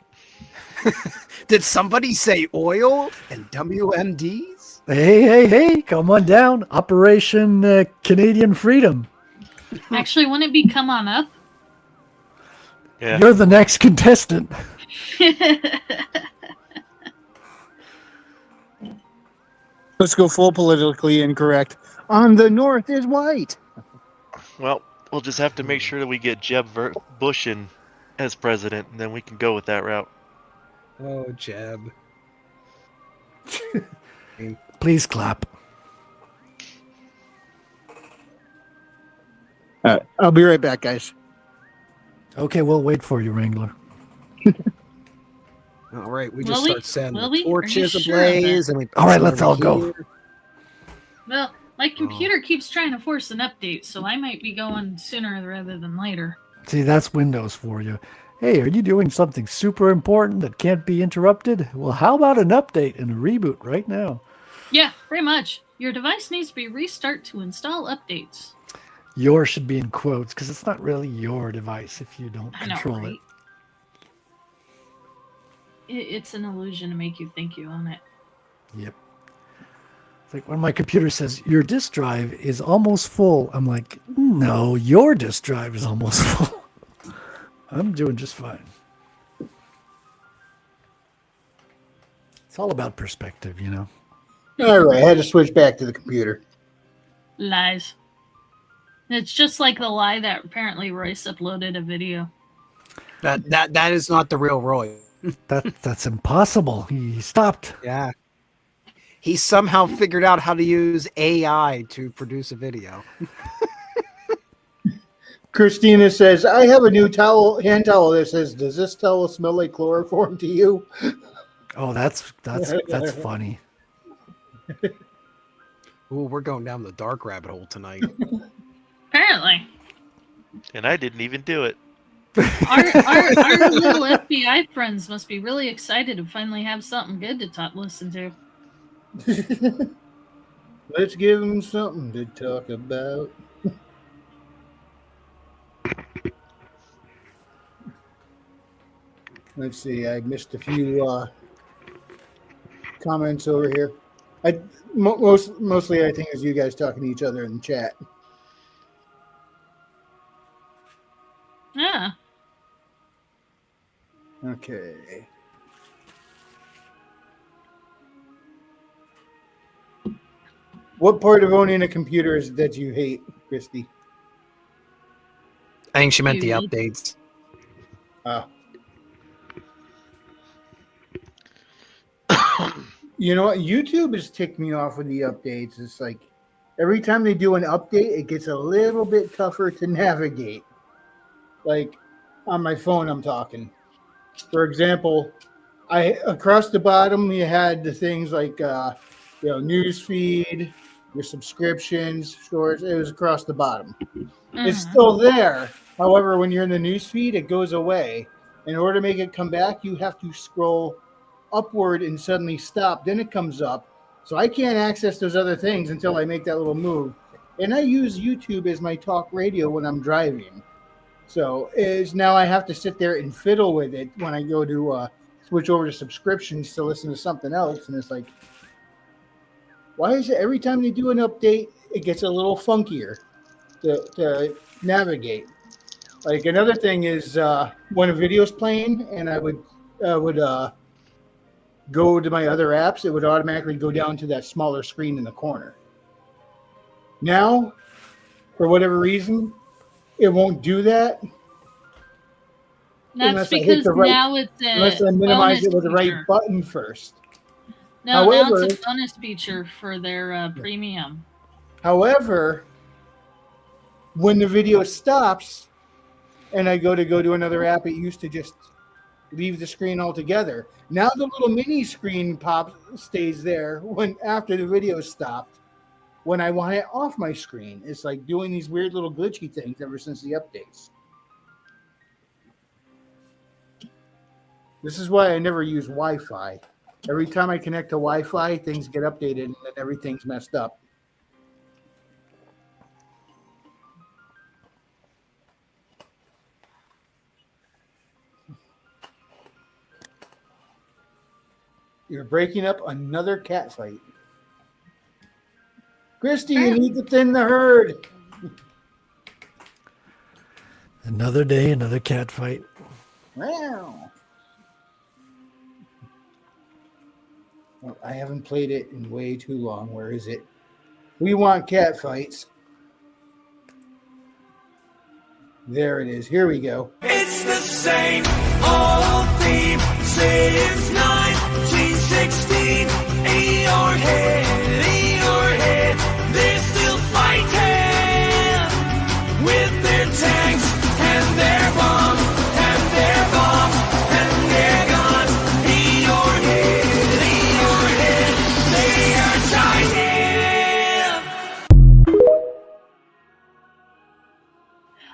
Did somebody say oil and WMDs? Hey, come on down. Operation Canadian Freedom. Actually, wouldn't it be come on up? Yeah. You're the next contestant. Let's go full politically incorrect. On the north is white. Well, we'll just have to make sure that we get Jeb Bush in as president, and then we can go with that route. Oh, Jeb. Please clap. I'll be right back, guys. Okay, we'll wait for you, Wrangler. All right, we Will just we? start setting Will the we? Are you torches sure of that? ablaze, and we. All right, put let's some all over go. here. Well, my computer keeps trying to force an update, so I might be going sooner rather than later. See, that's Windows for you. Hey, are you doing something super important that can't be interrupted? Well, how about an update and a reboot right now? Yeah, pretty much. Your device needs to be restart to install updates. Your should be in quotes because it's not really your device if you don't I know, control right? it. It's an illusion to make you think you own it. Yep. It's like when my computer says, your disk drive is almost full. I'm like, no, your disk drive is almost full. I'm doing just fine. It's all about perspective, you know? All right, I had to switch back to the computer. Lies. It's just like the lie that apparently Royce uploaded a video. That is not the real Roy. That's impossible. He stopped. Yeah. He somehow figured out how to use AI to produce a video. Christina says, I have a new hand towel that says, does this towel smell like chloroform to you? Oh, that's funny. Ooh, we're going down the dark rabbit hole tonight. Apparently. And I didn't even do it. Our little FBI friends must be really excited to finally have something good to listen to. Let's give them something to talk about. Let's see. I missed a few comments over here. Mostly, I think, is you guys talking to each other in the chat. Yeah. Okay. What part of owning a computer is that you hate, Christy? I think she meant the Dude. updates. You know what? YouTube has ticked me off with the updates. It's like every time they do an update, it gets a little bit tougher to navigate. Like on my phone, I'm talking. For example, across the bottom you had the things like news feed, your subscriptions, stores. It was across the bottom. It's still there. However, when you're in the news feed, it goes away. In order to make it come back, you have to scroll upward and suddenly stop. Then it comes up. So I can't access those other things until I make that little move. And I use YouTube as my talk radio when I'm driving. So now I have to sit there and fiddle with it when I go to switch over to subscriptions to listen to something else. And it's like, why is it every time they do an update, it gets a little funkier to navigate? Like another thing is when a video's playing and I would go to my other apps, it would automatically go down to that smaller screen in the corner. Now, for whatever reason, it won't do that. That's because now it's unless I a minimize bonus it with the right feature. button first. No, now However- it's a bonus feature for their premium. However, when the video stops and I go to another app, it used to just leave the screen altogether. Now the little mini screen stays there when after the video stopped. When I want it off my screen, it's like doing these weird little glitchy things ever since the updates. This is why I never use Wi-Fi. Every time I connect to Wi-Fi, things get updated and then everything's messed up. You're breaking up another cat fight. Christy, you need to thin the herd. Another day, another cat fight. Wow. Well, I haven't played it in way too long. Where is it? We want cat fights. There it is. Here we go. It's It's the same old theme since 1916. Eeyore-head, they're still fighting with their tanks and their bombs and their bombs and their guns. Eeyore-head, they are dying.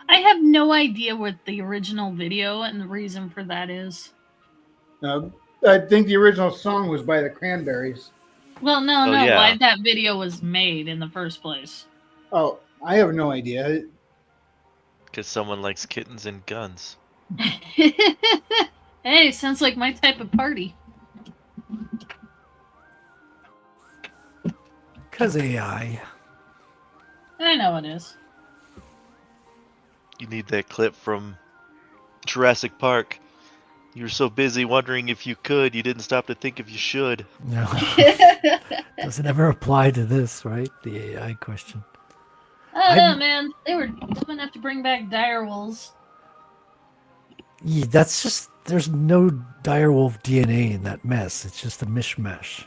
I have no idea what the original video and the reason for that is. I think the original song was by the Cranberries. Well, no, Oh, no, yeah. why that video was made in the first place. Oh, I have no idea. Because someone likes kittens and guns. Hey, sounds like my type of party. Because AI. I know it is. You need that clip from Jurassic Park. You were so busy wondering if you could, you didn't stop to think if you should. No. Doesn't ever apply to this, right? The AI question. I don't know, I'm- man. They were dumb enough to bring back direwolves. Yeah, that's just, there's no direwolf DNA in that mess. It's just a mishmash.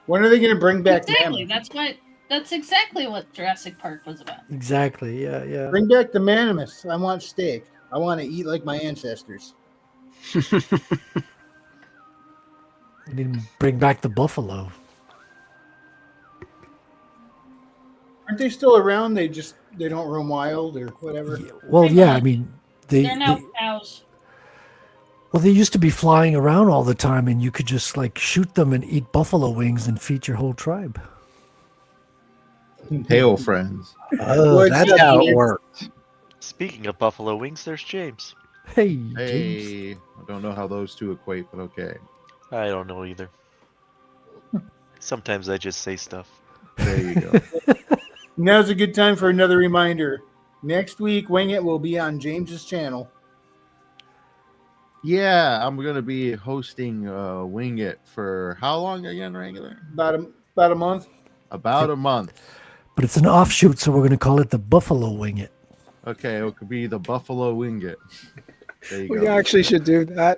When are they going to bring back Exactly. Mammoth? That's exactly what Jurassic Park was about. Exactly, yeah. Bring back the mammoth. I want steak. I want to eat like my ancestors. We need to bring back the buffalo. Aren't they still around? They don't roam wild or whatever. Well, Pretty yeah, I much. mean, They're now cows. well, they used to be flying around all the time, and you could just like shoot them and eat buffalo wings and feed your whole tribe. Hail, friends. Oh, What's that's up, how it James? worked. Speaking of buffalo wings, there's James. Hey, James. Hey, I don't know how those two equate, but okay. I don't know either. Sometimes I just say stuff. There you go. Now's a good time for another reminder. Next week, Wing It will be on James's channel. Yeah, I'm gonna be hosting Wing It for how long again, regular? About a month. About a month. But it's an offshoot, so we're going to call it the Buffalo Wing It. Okay, it could be the Buffalo Wing It. There you We go. actually should do that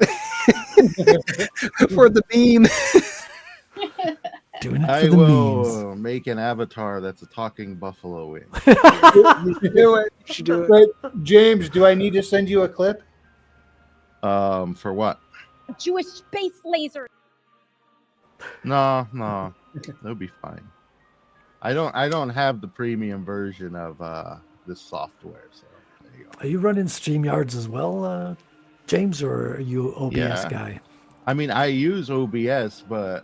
for the meme. Doing it I for the will memes. make an avatar that's a talking buffalo wing. Do it. You should do it. But James, do I need to send you a clip? For what? Jewish space laser. No, that'll be fine. I don't have the premium version of this software, so there you go. Are you running StreamYards as well, James, or are you OBS Yeah. guy? I mean, I use OBS, but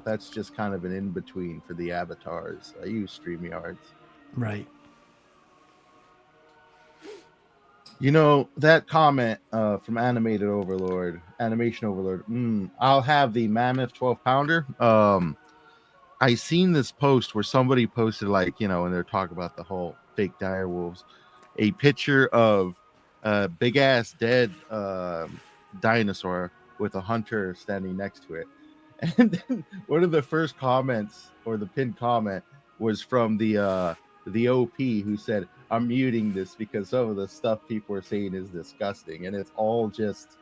that's just kind of an in between for the avatars. I use StreamYards. Right. That comment from Animation Overlord. I'll have the Mammoth 12-pounder. I seen this post where somebody posted, and they're talking about the whole fake dire wolves, a picture of a big ass dead dinosaur with a hunter standing next to it. And then one of the first comments, or the pinned comment, was from the OP, who said, "I'm muting this because some of the stuff people are saying is disgusting," and it's all just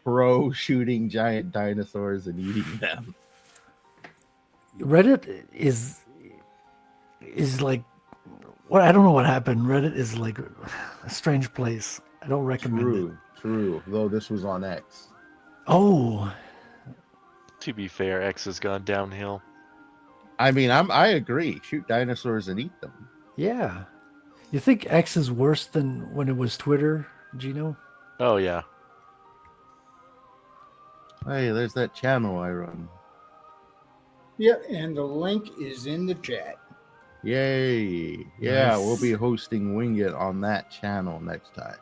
pro shooting giant dinosaurs and eating them. Reddit is like, what, I don't know what happened. Reddit is like a strange place. I don't recommend it. True. Though this was on X. Oh, To be fair, X has gone downhill. I mean, I agree. Shoot dinosaurs and eat them. yeah. You think X is worse than when it was Twitter, Gino? Oh, yeah. Hey, there's that channel I run. Yep, and the link is in the chat. Yay! Yeah, Nice. we'll be hosting Wing It on that channel next time.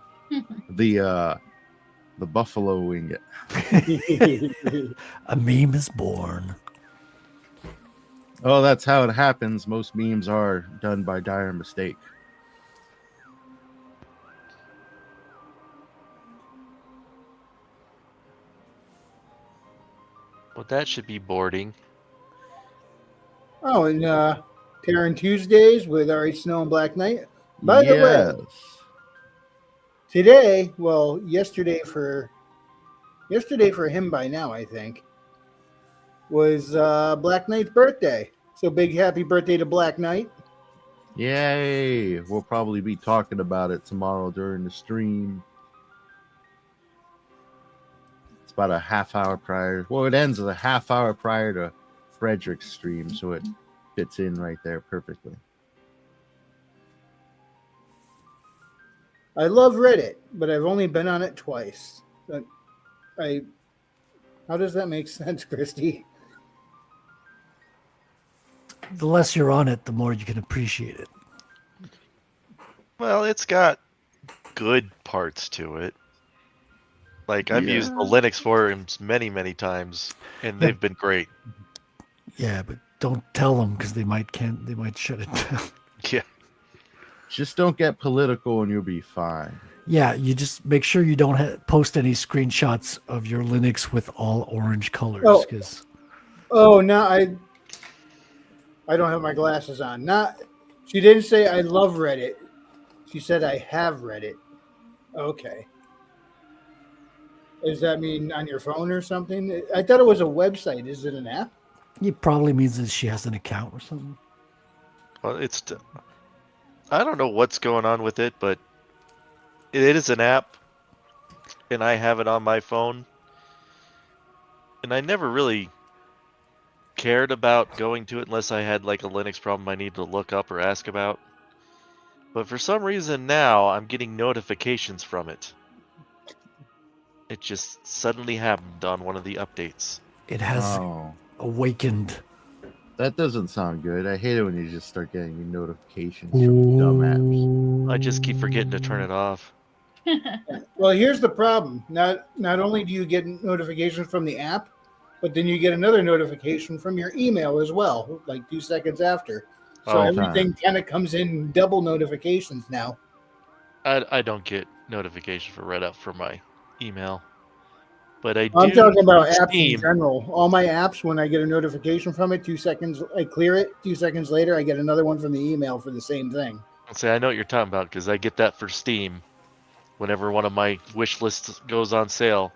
The Buffalo Wing It. A meme is born. Oh, that's how it happens. Most memes are done by dire mistake. Well, that should be boarding. Oh, and Terran Tuesdays with R.H. Snow and Black Knight. By the way, Today, well, yesterday for him by now, I think, was Black Knight's birthday. So big happy birthday to Black Knight. Yay! We'll probably be talking about it tomorrow during the stream. It's about a half hour prior. Well, it ends a half hour prior to Frederick's stream, so it fits in right there perfectly. I love Reddit, but I've only been on it twice. How does that make sense, Christy? The less you're on it, the more you can appreciate it. Well, it's got good parts to it. Like I've used the Linux forums many, many times, and they've been great. Yeah, but don't tell them because they might shut it down. Yeah. Just don't get political and you'll be fine. Yeah, you just make sure you don't post any screenshots of your Linux with all orange colors. Oh. Because Oh, no, I don't have my glasses on. She didn't say I love Reddit. She said I have Reddit. Okay. Does that mean on your phone or something? I thought it was a website. Is it an app? it probably means that she has an account or something. Well, I don't know what's going on with it, but it is an app, and I have it on my phone. And I never really cared about going to it unless I had like a Linux problem I need to look up or ask about. But for some reason now, I'm getting notifications from it. It just suddenly happened on one of the updates. It has awakened. That doesn't sound good. I hate it when you just start getting notifications from dumb apps. I just keep forgetting to turn it off. Well, here's the problem. Not only do you get notifications from the app, but then you get another notification from your email as well, like 2 seconds after. So everything kind of comes in double notifications now. I don't get notification for Reddit from my email, but I'm talking about apps Steam. in general. All my apps, when I get a notification from it, 2 seconds, I clear it. 2 seconds later, I get another one from the email for the same thing. Say I know what you're talking about because I get that for Steam. Whenever one of my wish lists goes on sale,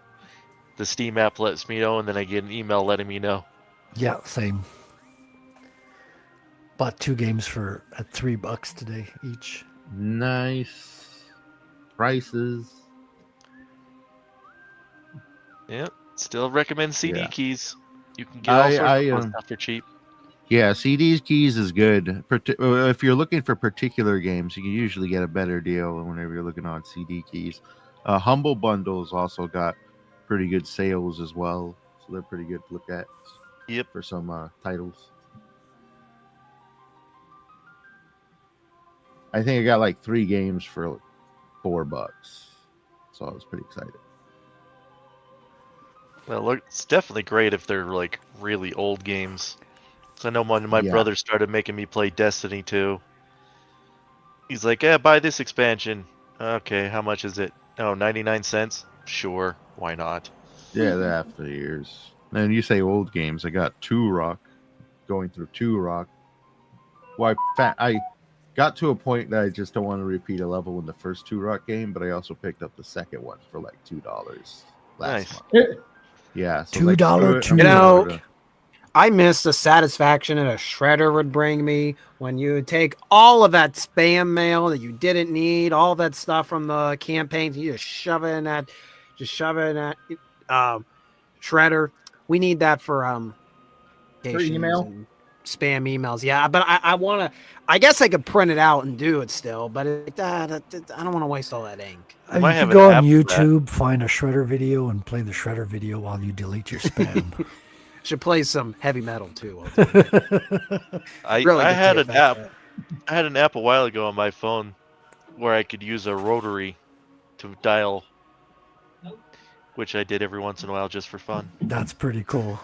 the Steam app lets me know, and then I get an email letting me know. Yeah, same. Bought 2 games at $3 today each. Nice prices. Yeah, still recommend CD Yeah. keys. You can get all sorts of stuff for cheap. Yeah, CD keys is good. If you're looking for particular games, you can usually get a better deal whenever you're looking on CD keys. Humble Bundles also got pretty good sales as well, so they're pretty good to look at. Yep. For some titles. I think I got like 3 games for like $4, so I was pretty excited. Well, look, it's definitely great if they're like really old games. So I know when my brother started making me play Destiny 2. He's like, "Yeah, buy this expansion." Okay, how much is it? Oh, 99 cents? Sure, why not? Yeah, that after years. And you say old games, I got Turok, going through Turok. Well, I got to a point that I just don't want to repeat a level in the first Turok game, but I also picked up the second one for like $2 last month. Yeah, so $2 Turok. You know, I miss the satisfaction that a shredder would bring me when you would take all of that spam mail that you didn't need, all that stuff from the campaigns, and you just shove it in that shredder. We need that for email and spam emails. Yeah, but I want to. I guess I could print it out and do it still, but I don't want to waste all that ink. You can go on YouTube, find a shredder video, and play the shredder video while you delete your spam. Should play some heavy metal too. I had an app. I had an app a while ago on my phone where I could use a rotary to dial, which I did every once in a while just for fun. That's pretty cool.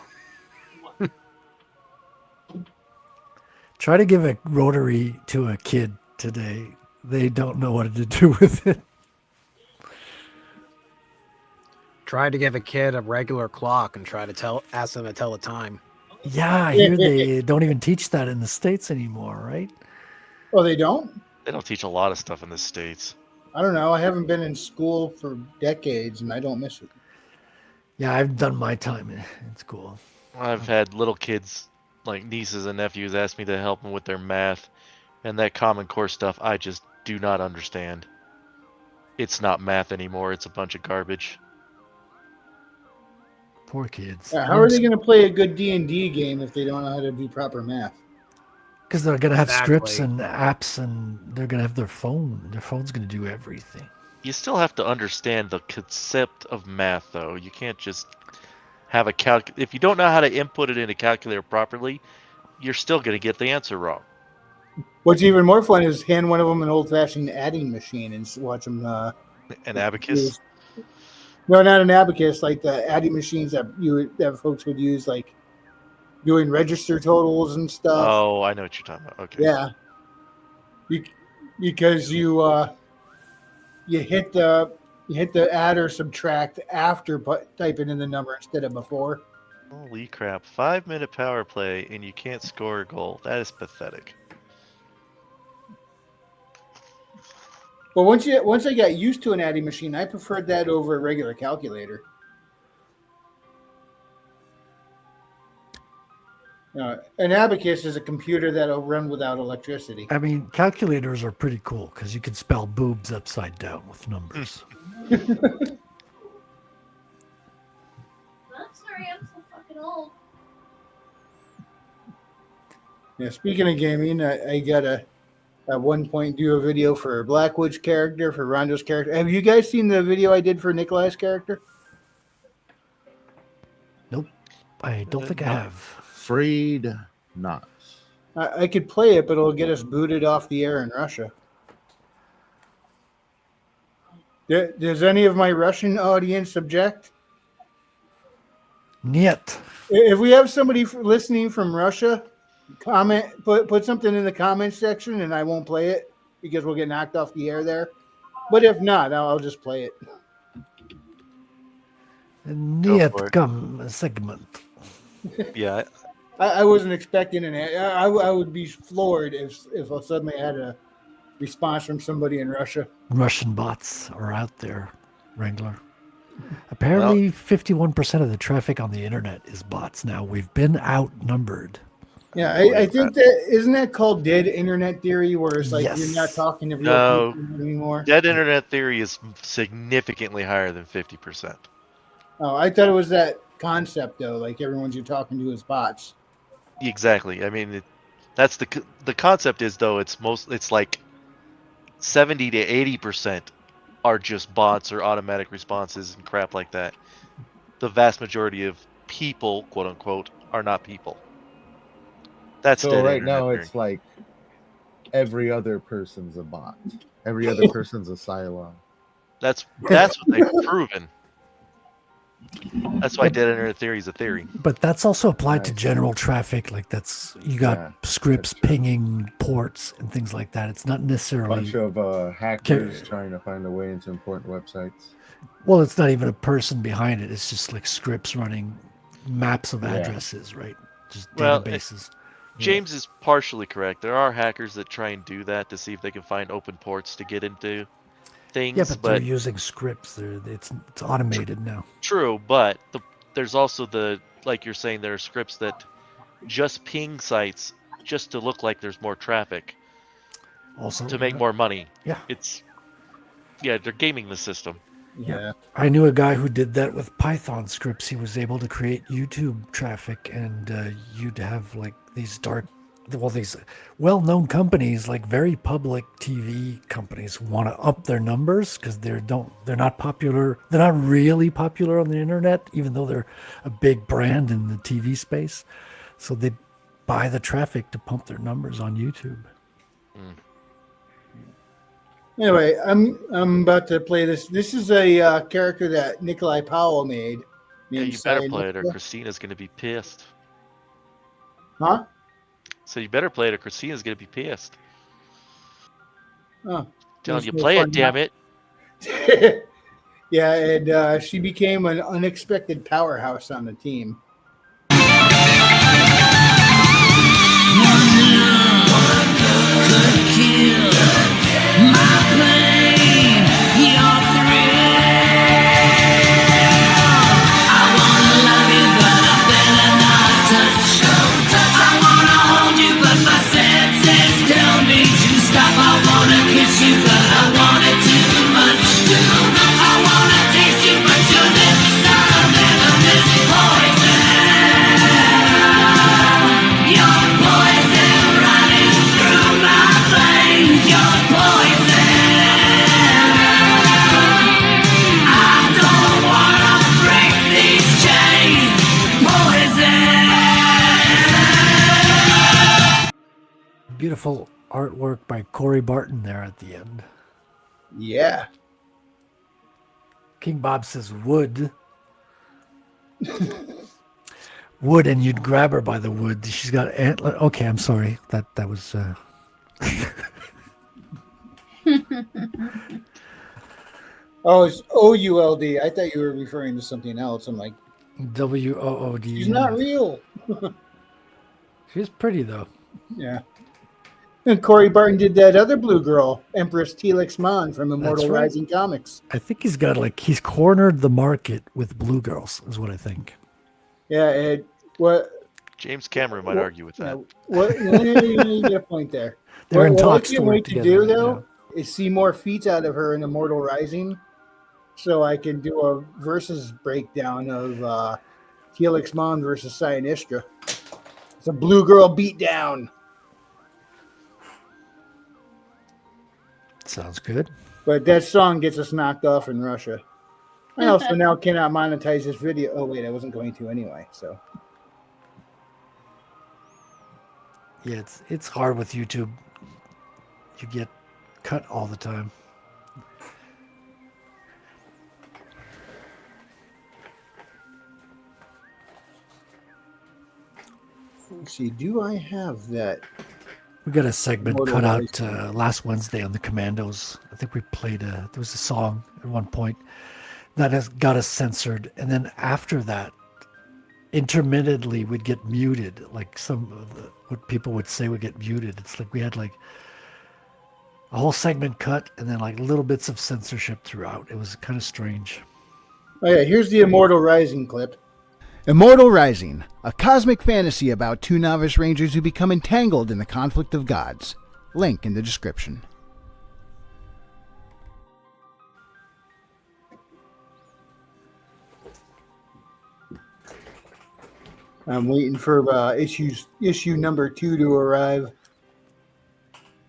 Try to give a rotary to a kid today. They don't know what to do with it. Try to give a kid a regular clock and ask them to tell the time. Yeah, I hear they don't even teach that in the States anymore, right? Oh, they don't? They don't teach a lot of stuff in the States. I don't know. I haven't been in school for decades, and I don't miss it. Yeah, I've done my time in school. I've had little kids, like nieces and nephews, ask me to help them with their math, and that Common Core stuff I just do not understand. It's not math anymore. It's a bunch of garbage. Poor kids. Yeah, how are they going to play a good D&D game if they don't know how to do proper math? Because they're going to have scripts Exactly. and apps, and they're going to have their phone. Their phone's going to do everything. You still have to understand the concept of math, though. You can't just have a if you don't know how to input it in a calculator properly, you're still going to get the answer wrong. What's even more fun is hand one of them an old-fashioned adding machine and watch them. An abacus. No, not an abacus, like the adding machines that folks would use, like doing register totals and stuff. Oh, I know what you're talking about. Okay. Yeah, because you hit the add or subtract after typing in the number instead of before. Holy crap! 5-minute power play and you can't score a goal. That is pathetic. But once I got used to an adding machine, I preferred that over a regular calculator. An abacus is a computer that'll run without electricity. I mean, calculators are pretty cool because you can spell boobs upside down with numbers. I'm sorry, I'm so fucking old. Yeah, speaking of gaming, I got at one point do a video for Blackwood's character, for Rondo's character. Have you guys seen the video I did for Nikolai's character? Nope. I don't think I have. Afraid not. I could play it, but it'll get us booted off the air in Russia. Does any of my Russian audience object? Niet. If we have somebody listening from Russia, put something in the comments section, and I won't play it because we'll get knocked off the air there. But if not, I'll just play it. Niet for it. come segment. Yeah. I wasn't expecting an. I would be floored if I suddenly had a response from somebody in Russia. Russian bots are out there, Wrangler. Apparently, 51% of the traffic on the internet is bots now. We've been outnumbered. Yeah, I think that isn't that called dead internet theory, where it's like Yes. you're not talking to real No. people anymore. Dead internet theory is significantly higher than 50%. Oh, I thought it was that concept though, like everyone's you're talking to is bots. Exactly. I mean, that's the concept is though it's like 70 to 80% are just bots or automatic responses and crap like that. The vast majority of people, quote unquote, are not people. That's So dead right internet now theory. it's like every other person's a bot. Every other person's a Cylon. That's what they've proven. That's why dead internet theory is a theory. But that's also applied to Nice. general traffic. Like you got Yeah, scripts that's true. pinging ports and things like that. It's not necessarily. Bunch of hackers trying to find a way into important websites. Well, it's not even a person behind it. It's just like scripts running maps of Yeah. addresses, right? Just Well, databases. James is partially correct. There are hackers that try and do that to see if they can find open ports to get into things. Yeah, but they're using scripts. It's automated now. True, but there's also like you're saying, there are scripts that just ping sites just to look like there's more traffic Also, to make more money. Yeah. They're gaming the system. Yeah. I knew a guy who did that with Python scripts. He was able to create YouTube traffic, and you'd have like these these well-known companies, like very public TV companies, want to up their numbers because they're not popular. They're not really popular on the internet, even though they're a big brand in the TV space. So they buy the traffic to pump their numbers on YouTube. Anyway, I'm about to play this. This is a character that Nikolai Powell made. Yeah, named you better Cyan- play it, or Christina's gonna be pissed. Huh? So you better play it, or Christina's gonna be pissed. Oh. Telling That's you, no play fun it, damn now. it. Yeah, and she became an unexpected powerhouse on the team. My pain beautiful artwork by Corey Barton there at the end. Yeah. King Bob says wood. Wood, and you'd grab her by the wood. She's got antler. Okay, I'm sorry. That was. Oh, it's OULD. I thought you were referring to something else. I'm like, WOOD. she's not real. She's pretty though. Yeah. And Corey Barton did that other blue girl, Empress Telix Mon from Immortal right. Rising Comics. I think he's cornered the market with blue girls, is what I think. Yeah, Ed. What? James Cameron might argue with that. What? You get a point there. They're in what talks I to can't work wait to together do right though now. is see more feats out of her in Immortal Rising, so I can do a versus breakdown of Helix Mon versus Cyanistra. It's a blue girl beatdown. Sounds good. But that song gets us knocked off in Russia. I also now cannot monetize this video. Oh wait, I wasn't going to anyway. So Yeah, it's hard with YouTube. You get cut all the time. let's see. Do I have that? We got a segment Immortal cut out Rising. last Wednesday on the Commandos. I think we played there was a song at one point that has got us censored, and then after that, intermittently we'd get muted. Like some of what people would say would get muted. It's like we had like a whole segment cut, and then like little bits of censorship throughout. It was kind of strange. Oh yeah, here's the Immortal Rising clip. Immortal Rising, a cosmic fantasy about two novice rangers who become entangled in the conflict of gods. Link in the description. I'm waiting for issue number 2 to arrive.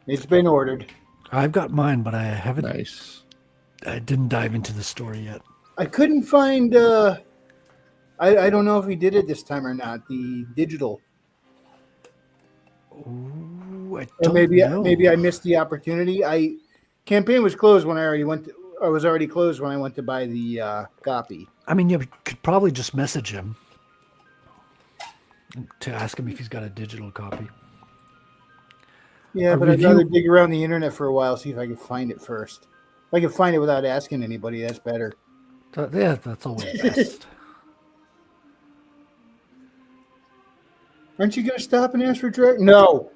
It's been ordered. I've got mine, but I haven't. Nice. I didn't dive into the story yet. I couldn't find. I don't know if he did it this time or not. The digital. Ooh, I Or don't know. maybe I missed the opportunity. Campaign was closed when I already went. I was already closed when I went to buy the copy. I mean, you could probably just message him to ask him if he's got a digital copy. Yeah, A but I'd review- rather dig around the internet for a while, see if I can find it first. If I can find it without asking anybody, that's better. So, yeah, that's always best. Aren't you going to stop and ask for direct? No.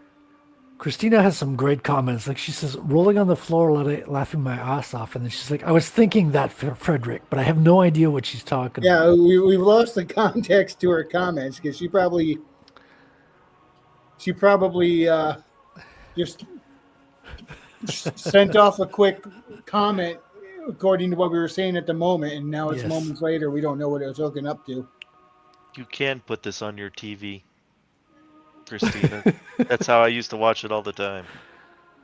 Christina has some great comments. Like she says, rolling on the floor, laughing my ass off. And then she's like, I was thinking that, Frederick, but I have no idea what she's talking Yeah, about. we've lost the context to her comments because she probably just sent off a quick comment according to what we were saying at the moment, and now it's Yes. moments later. We don't know what it was hooking up to. You can put this on your TV, Christina. That's how I used to watch it all the time.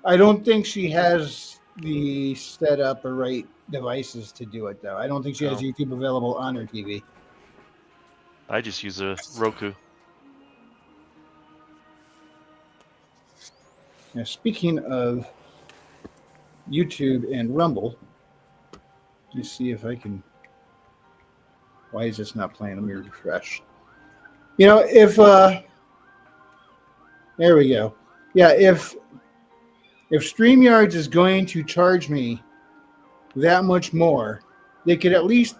I don't think she has the setup or right devices to do it, though. I don't think she has No. YouTube available on her TV. I just use a Roku. Now, speaking of YouTube and Rumble, let's see if I can. Why is this not playing? Let me refresh. You know, if there we go. Yeah, if StreamYards is going to charge me that much more, they could at least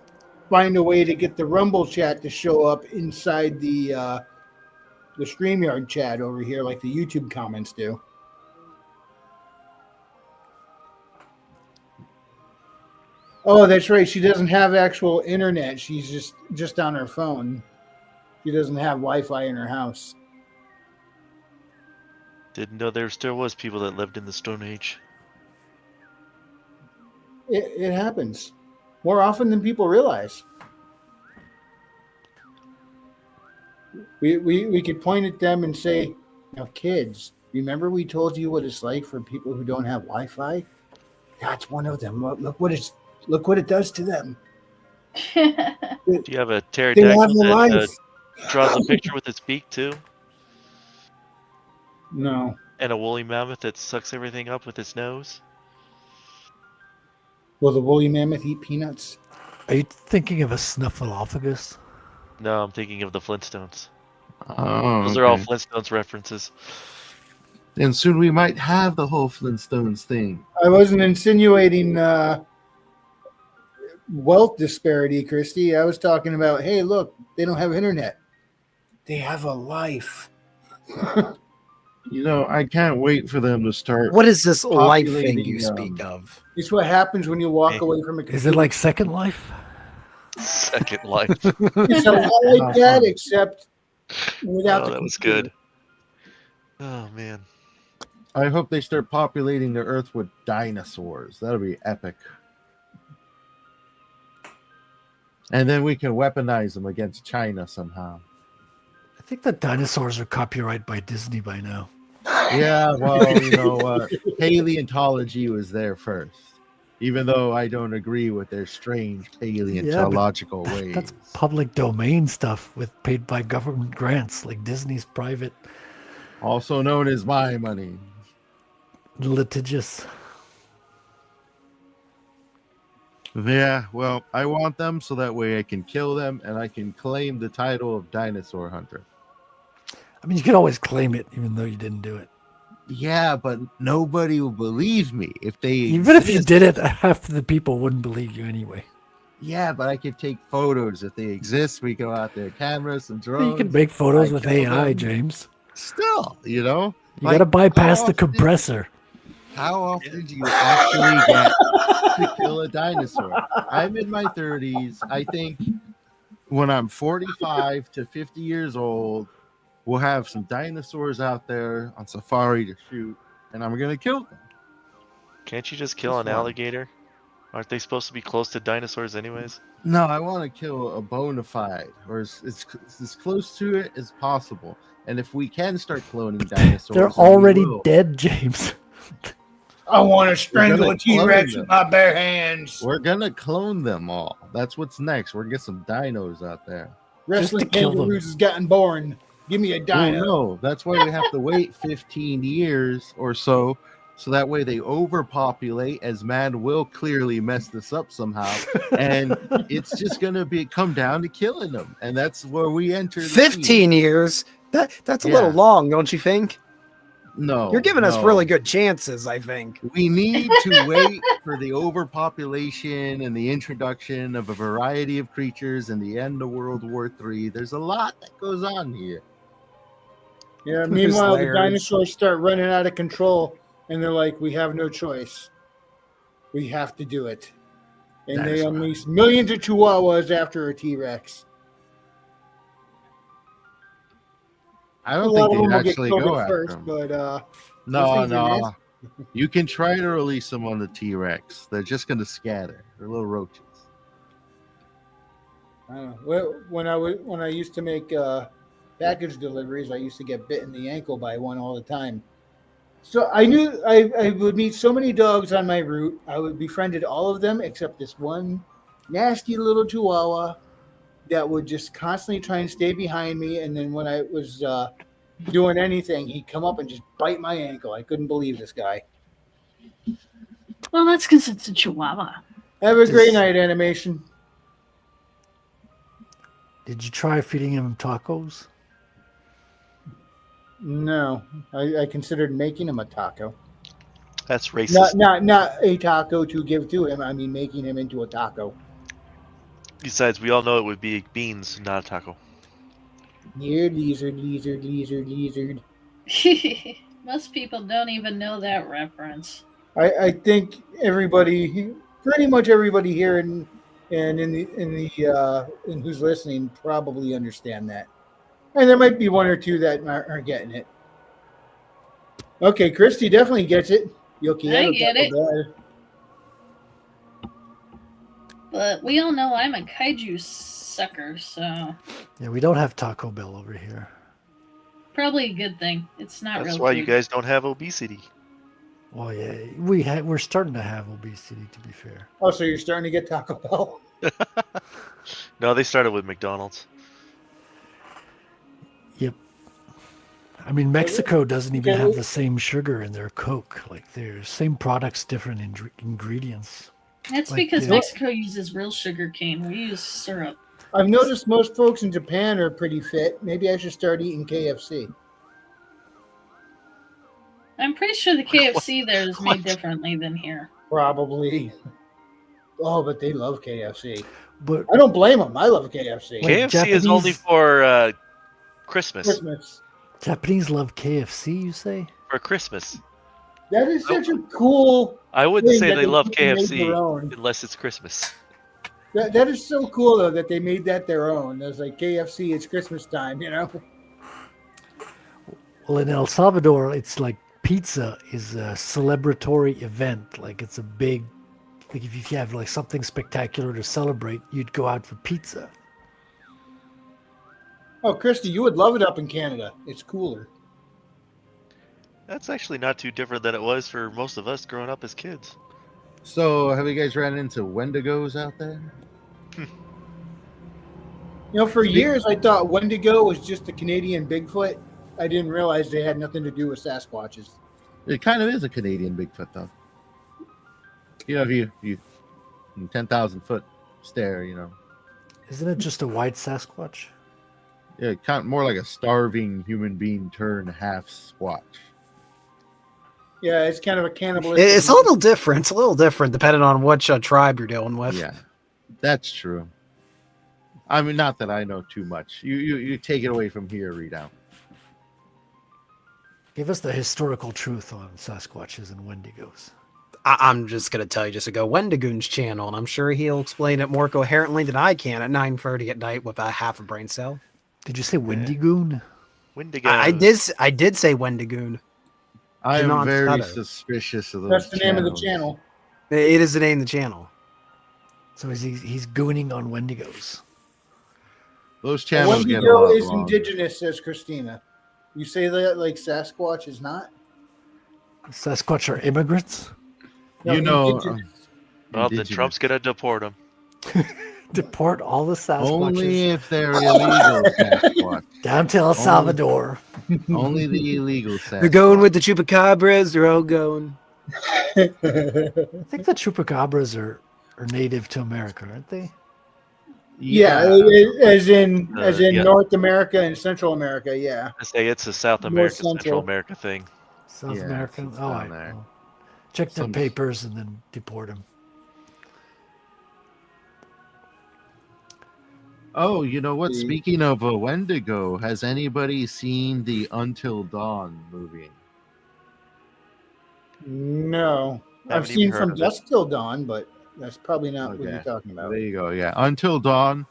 find a way to get the Rumble chat to show up inside the StreamYard chat over here, like the YouTube comments do. Oh, that's right. She doesn't have actual internet. She's just on her phone. She doesn't have Wi-Fi in her house. Didn't know there still was people that lived in the Stone Age. It happens more often than people realize. We could point at them and say, "Now, kids, remember we told you what it's like for people who don't have Wi-Fi? That's one of them. Look what it does to them." Do you have a They have pterodactyl no that life. draws a picture with its beak too? No, And a woolly mammoth that sucks everything up with its nose. Will the woolly mammoth eat peanuts? Are you thinking of a snuffleupagus? No, I'm thinking of the Flintstones. Oh, Those are all okay. Flintstones references. And soon we might have the whole Flintstones thing. I wasn't insinuating wealth disparity, Christy. I was talking about, hey, look, they don't have internet. They have a life. You know, I can't wait for them to start. What is this life thing populating, you speak of? It's what happens when you walk Hey. away from a computer. Is it like Second Life? Second Life. It's a lot like that, except without Oh, the that was computer. good. Oh man. I hope they start populating the Earth with dinosaurs. That'll be epic. And then we can weaponize them against China somehow. I think the dinosaurs are copyrighted by Disney by now. Yeah, well, you know what? Paleontology was there first. Even though I don't agree with their strange paleontological ways. That's public domain stuff with paid by government grants, like Disney's private Also known as my money. litigious. Yeah, well, I want them so that way I can kill them and I can claim the title of dinosaur hunter. I mean, you can always claim it, even though you didn't do it. Yeah, but nobody will believe me if they Even if you exist. did it, half the people wouldn't believe you anyway. Yeah, but I could take photos if they exist. We go out there, cameras and drones. You can make photos I with kill AI, them. James. Still, you know, You Like, gotta bypass how the often- compressor. How often do you actually get to kill a dinosaur? I'm in my 30s. I think when I'm 45 to 50 years old, we'll have some dinosaurs out there on safari to shoot, and I'm going to kill them. Can't you just kill Just an one. alligator? Aren't they supposed to be close to dinosaurs anyways? No, I want to kill a bona fide, or as close to it as possible. And if we can start cloning dinosaurs, They're then we already will. dead, James. I want to strangle gonna a T-Rex clone with my bare hands. We're gonna clone them all. That's what's next. We're gonna get some dinos out there. Wrestling to kill them. kangaroos has gotten boring. Give me a Well, dino. no, that's why we have to wait 15 years or so that way they overpopulate, as man will clearly mess this up somehow, and it's just gonna come down to killing them, and that's where we enter. The 15 years? That's a little Yeah. long, don't you think? No, You're giving us no. really good chances, I think. We need to wait for the overpopulation and the introduction of a variety of creatures and the end of World War III. There's a lot that goes on here. Yeah. Meanwhile, the layers. dinosaurs start running out of control, and they're like, "We have no choice. We have to do it." And they Dinosaur. unleash millions of chihuahuas after a T-Rex. I A don't lot think of them they'd will get actually killed go at after first, them. but No, things are no. You can try to release them on the T-Rex. They're just going to scatter. They're little roaches. I don't know. When I used to make package deliveries, I used to get bit in the ankle by one all the time. So I knew I would meet so many dogs on my route. I would befriended all of them except this one nasty little Chihuahua that would just constantly try and stay behind me. And then when I was doing anything, he'd come up and just bite my ankle. I couldn't believe this guy. Well, that's because it's a chihuahua. Have a great Just- night, animation. Did you try feeding him tacos? No, I considered making him a taco. That's racist. Not a taco to give to him. I mean, making him into a taco. Besides, we all know it would be beans, not a taco. Here, lizard. Most people don't even know that reference. I think everybody, pretty much everybody here and in who's listening probably understand that. And there might be one or two that aren't getting it. Okay, Christy definitely gets it. I get it. But we all know I'm a kaiju sucker, so Yeah, we don't have Taco Bell over here. probably a good thing. It's not That's real why food. you guys don't have obesity. Well, yeah, we're starting to have obesity. To be fair, Oh, so you're starting to get Taco Bell? No, they started with McDonald's. yep. I mean, Mexico doesn't even Okay. have the same sugar in their Coke. Like, they're same products, different ingredients. That's Like because the- Mexico uses real sugar cane. We use syrup. I've noticed most folks in Japan are pretty fit. Maybe I should start eating KFC. I'm pretty sure the KFC there is made differently than here. Probably. Oh, but they love KFC. But I don't blame them. I love KFC. Like KFC is only Japanese- for Christmas. Christmas. Japanese love KFC, you say? For Christmas. That is such a cool. I wouldn't thing say that they love made their KFC own. unless it's Christmas. That is so cool though that they made that their own. It's like KFC. It's Christmas time, you know. Well, in El Salvador, it's like pizza is a celebratory event. Like, it's a big, like, if you have like something spectacular to celebrate, you'd go out for pizza. Oh, Christy, you would love it up in Canada. It's cooler. That's actually not too different than it was for most of us growing up as kids. So, have you guys ran into Wendigos out there? You know, for years I thought Wendigo was just a Canadian Bigfoot. I didn't realize they had nothing to do with Sasquatches. It kind of is a Canadian Bigfoot, though. You know, if you 10,000 foot stare, you know, Isn't it just a white Sasquatch? yeah, kind of more like a starving human being turned half squatch. Yeah, it's kind of a cannibalistic. It's a little different. It's a little different depending on which tribe you're dealing with. Yeah, that's true. I mean, not that I know too much. You take it away from here, Readout. Give us the historical truth on Sasquatches and Wendigos. I'm just going to tell you just to go Wendigoon's channel, and I'm sure he'll explain it more coherently than I can at 9:30 at night with a half a brain cell. Did you say Wendigoon? Wendigo. I did say Wendigoon. I Do am not very stutter. suspicious of those. That's the name of the channels. channel. It is the name of the channel. So he's gooning on Wendigos. Those channels get a Wendigo lot is wrong. indigenous, says Christina. You say that like Sasquatch is not? Sasquatch are immigrants? No, You know, indigenous. Well, then indigenous. Trump's gonna deport them. Deport all the Sasquatches Only if they're illegal Sasquatch. down to El Salvador. Only the illegal Sasquatch. They're going with the chupacabras. They're all going. I think the chupacabras are native to America, aren't they? Yeah, as in yeah. North America and Central America. Yeah. I say it's a South More America, central. Central America thing. South Yeah, American? it's Oh, down there. check their Some- papers and then deport them. Oh, you know what? See? Speaking of a Wendigo, has anybody seen the Until Dawn movie? No, I've Haven't even seen heard From of it. Dusk Till Dawn, but that's probably not what Okay. you're talking about. There you go. Yeah, Until Dawn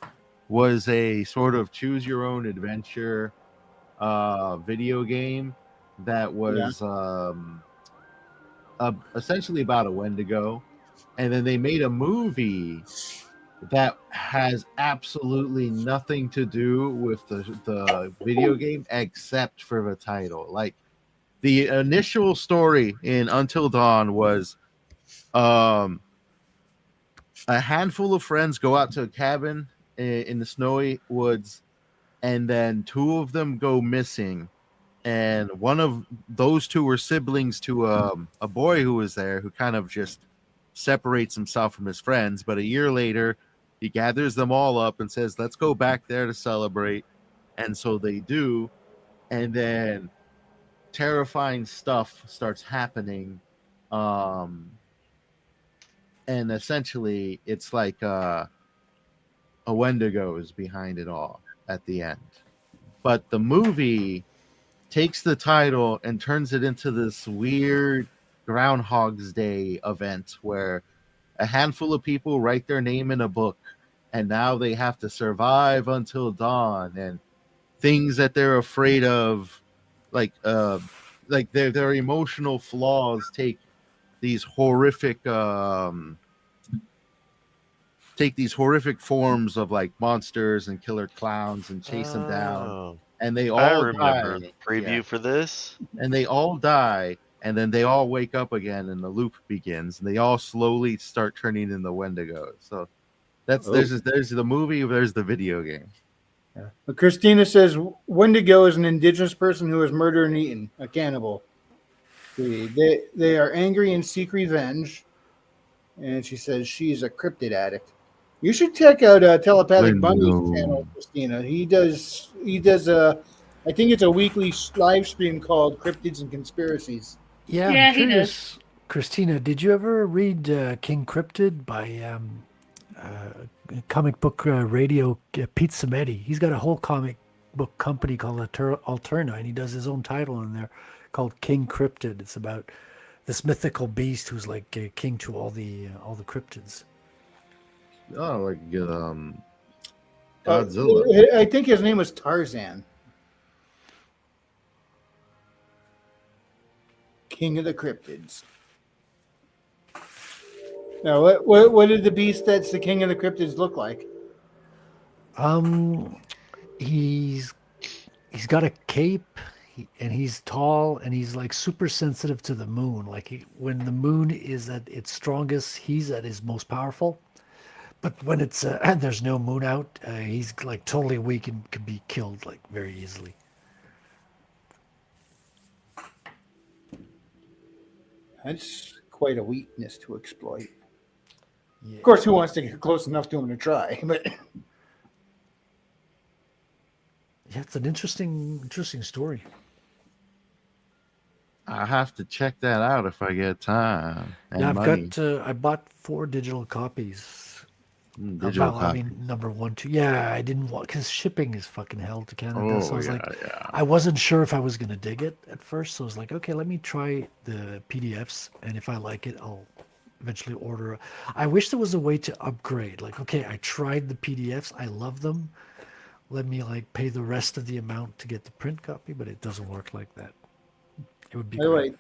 was a sort of choose your own adventure video game that was essentially about a Wendigo, and then they made a movie that has absolutely nothing to do with the video game except for the title. Like, the initial story in Until Dawn was a handful of friends go out to a cabin in the snowy woods, and then two of them go missing, and one of those two were siblings to a boy who was there, who kind of just separates himself from his friends. But a year later, he gathers them all up and says, let's go back there to celebrate. And so they do, and then terrifying stuff starts happening, and essentially it's like a Wendigo is behind it all at the end. But the movie takes the title and turns it into this weird Groundhog's Day event where a handful of people write their name in a book, and now they have to survive until dawn, and things that they're afraid of, like their emotional flaws take these horrific forms of like monsters and killer clowns and chase them down, Oh, and they I all remember die. the preview Yeah. for this. And they all die, and then they all wake up again, and the loop begins, and they all slowly start turning into Wendigos. So there's the movie, there's the video game, But Christina says Wendigo is an indigenous person who is murdered and eaten, a cannibal. They are angry and seek revenge. And she says she's a cryptid addict. You should check out Telepathic Bunny's Wendigo. channel, Christina. He does I think it's a weekly live stream called Cryptids and Conspiracies. Yeah, I'm Yeah, he does. curious, Christina. Did you ever read King Cryptid by comic book radio Pete Samedi? He's got a whole comic book company called Alterna, and he does his own title in there called King Cryptid. It's about this mythical beast who's like king to all the cryptids. Oh, like Godzilla. I think his name was Tarzan. King of the Cryptids. Now, what did the beast that's the king of the cryptids look like? He's got a cape, and he's tall, and he's like super sensitive to the moon. Like when the moon is at its strongest, he's at his most powerful. But when it's and there's no moon out, he's like totally weak and can be killed like very easily. That's quite a weakness to exploit. Yeah. Of course, who wants to get close enough to him to try? But Yeah, it's an interesting story. I have to check that out if I get time and Yeah, I've money. got I bought 4 digital copies. Digital Well, I copy. mean, number 1, 2. Yeah, I didn't want because shipping is fucking hell to Canada. So I Oh was yeah, like, yeah. I wasn't sure if I was gonna dig it at first. So I was like, okay, let me try the PDFs, and if I like it, I'll eventually order. I wish there was a way to upgrade. Like, okay, I tried the PDFs, I love them. Let me like pay the rest of the amount to get the print copy, but it doesn't work like that. It would be by the great.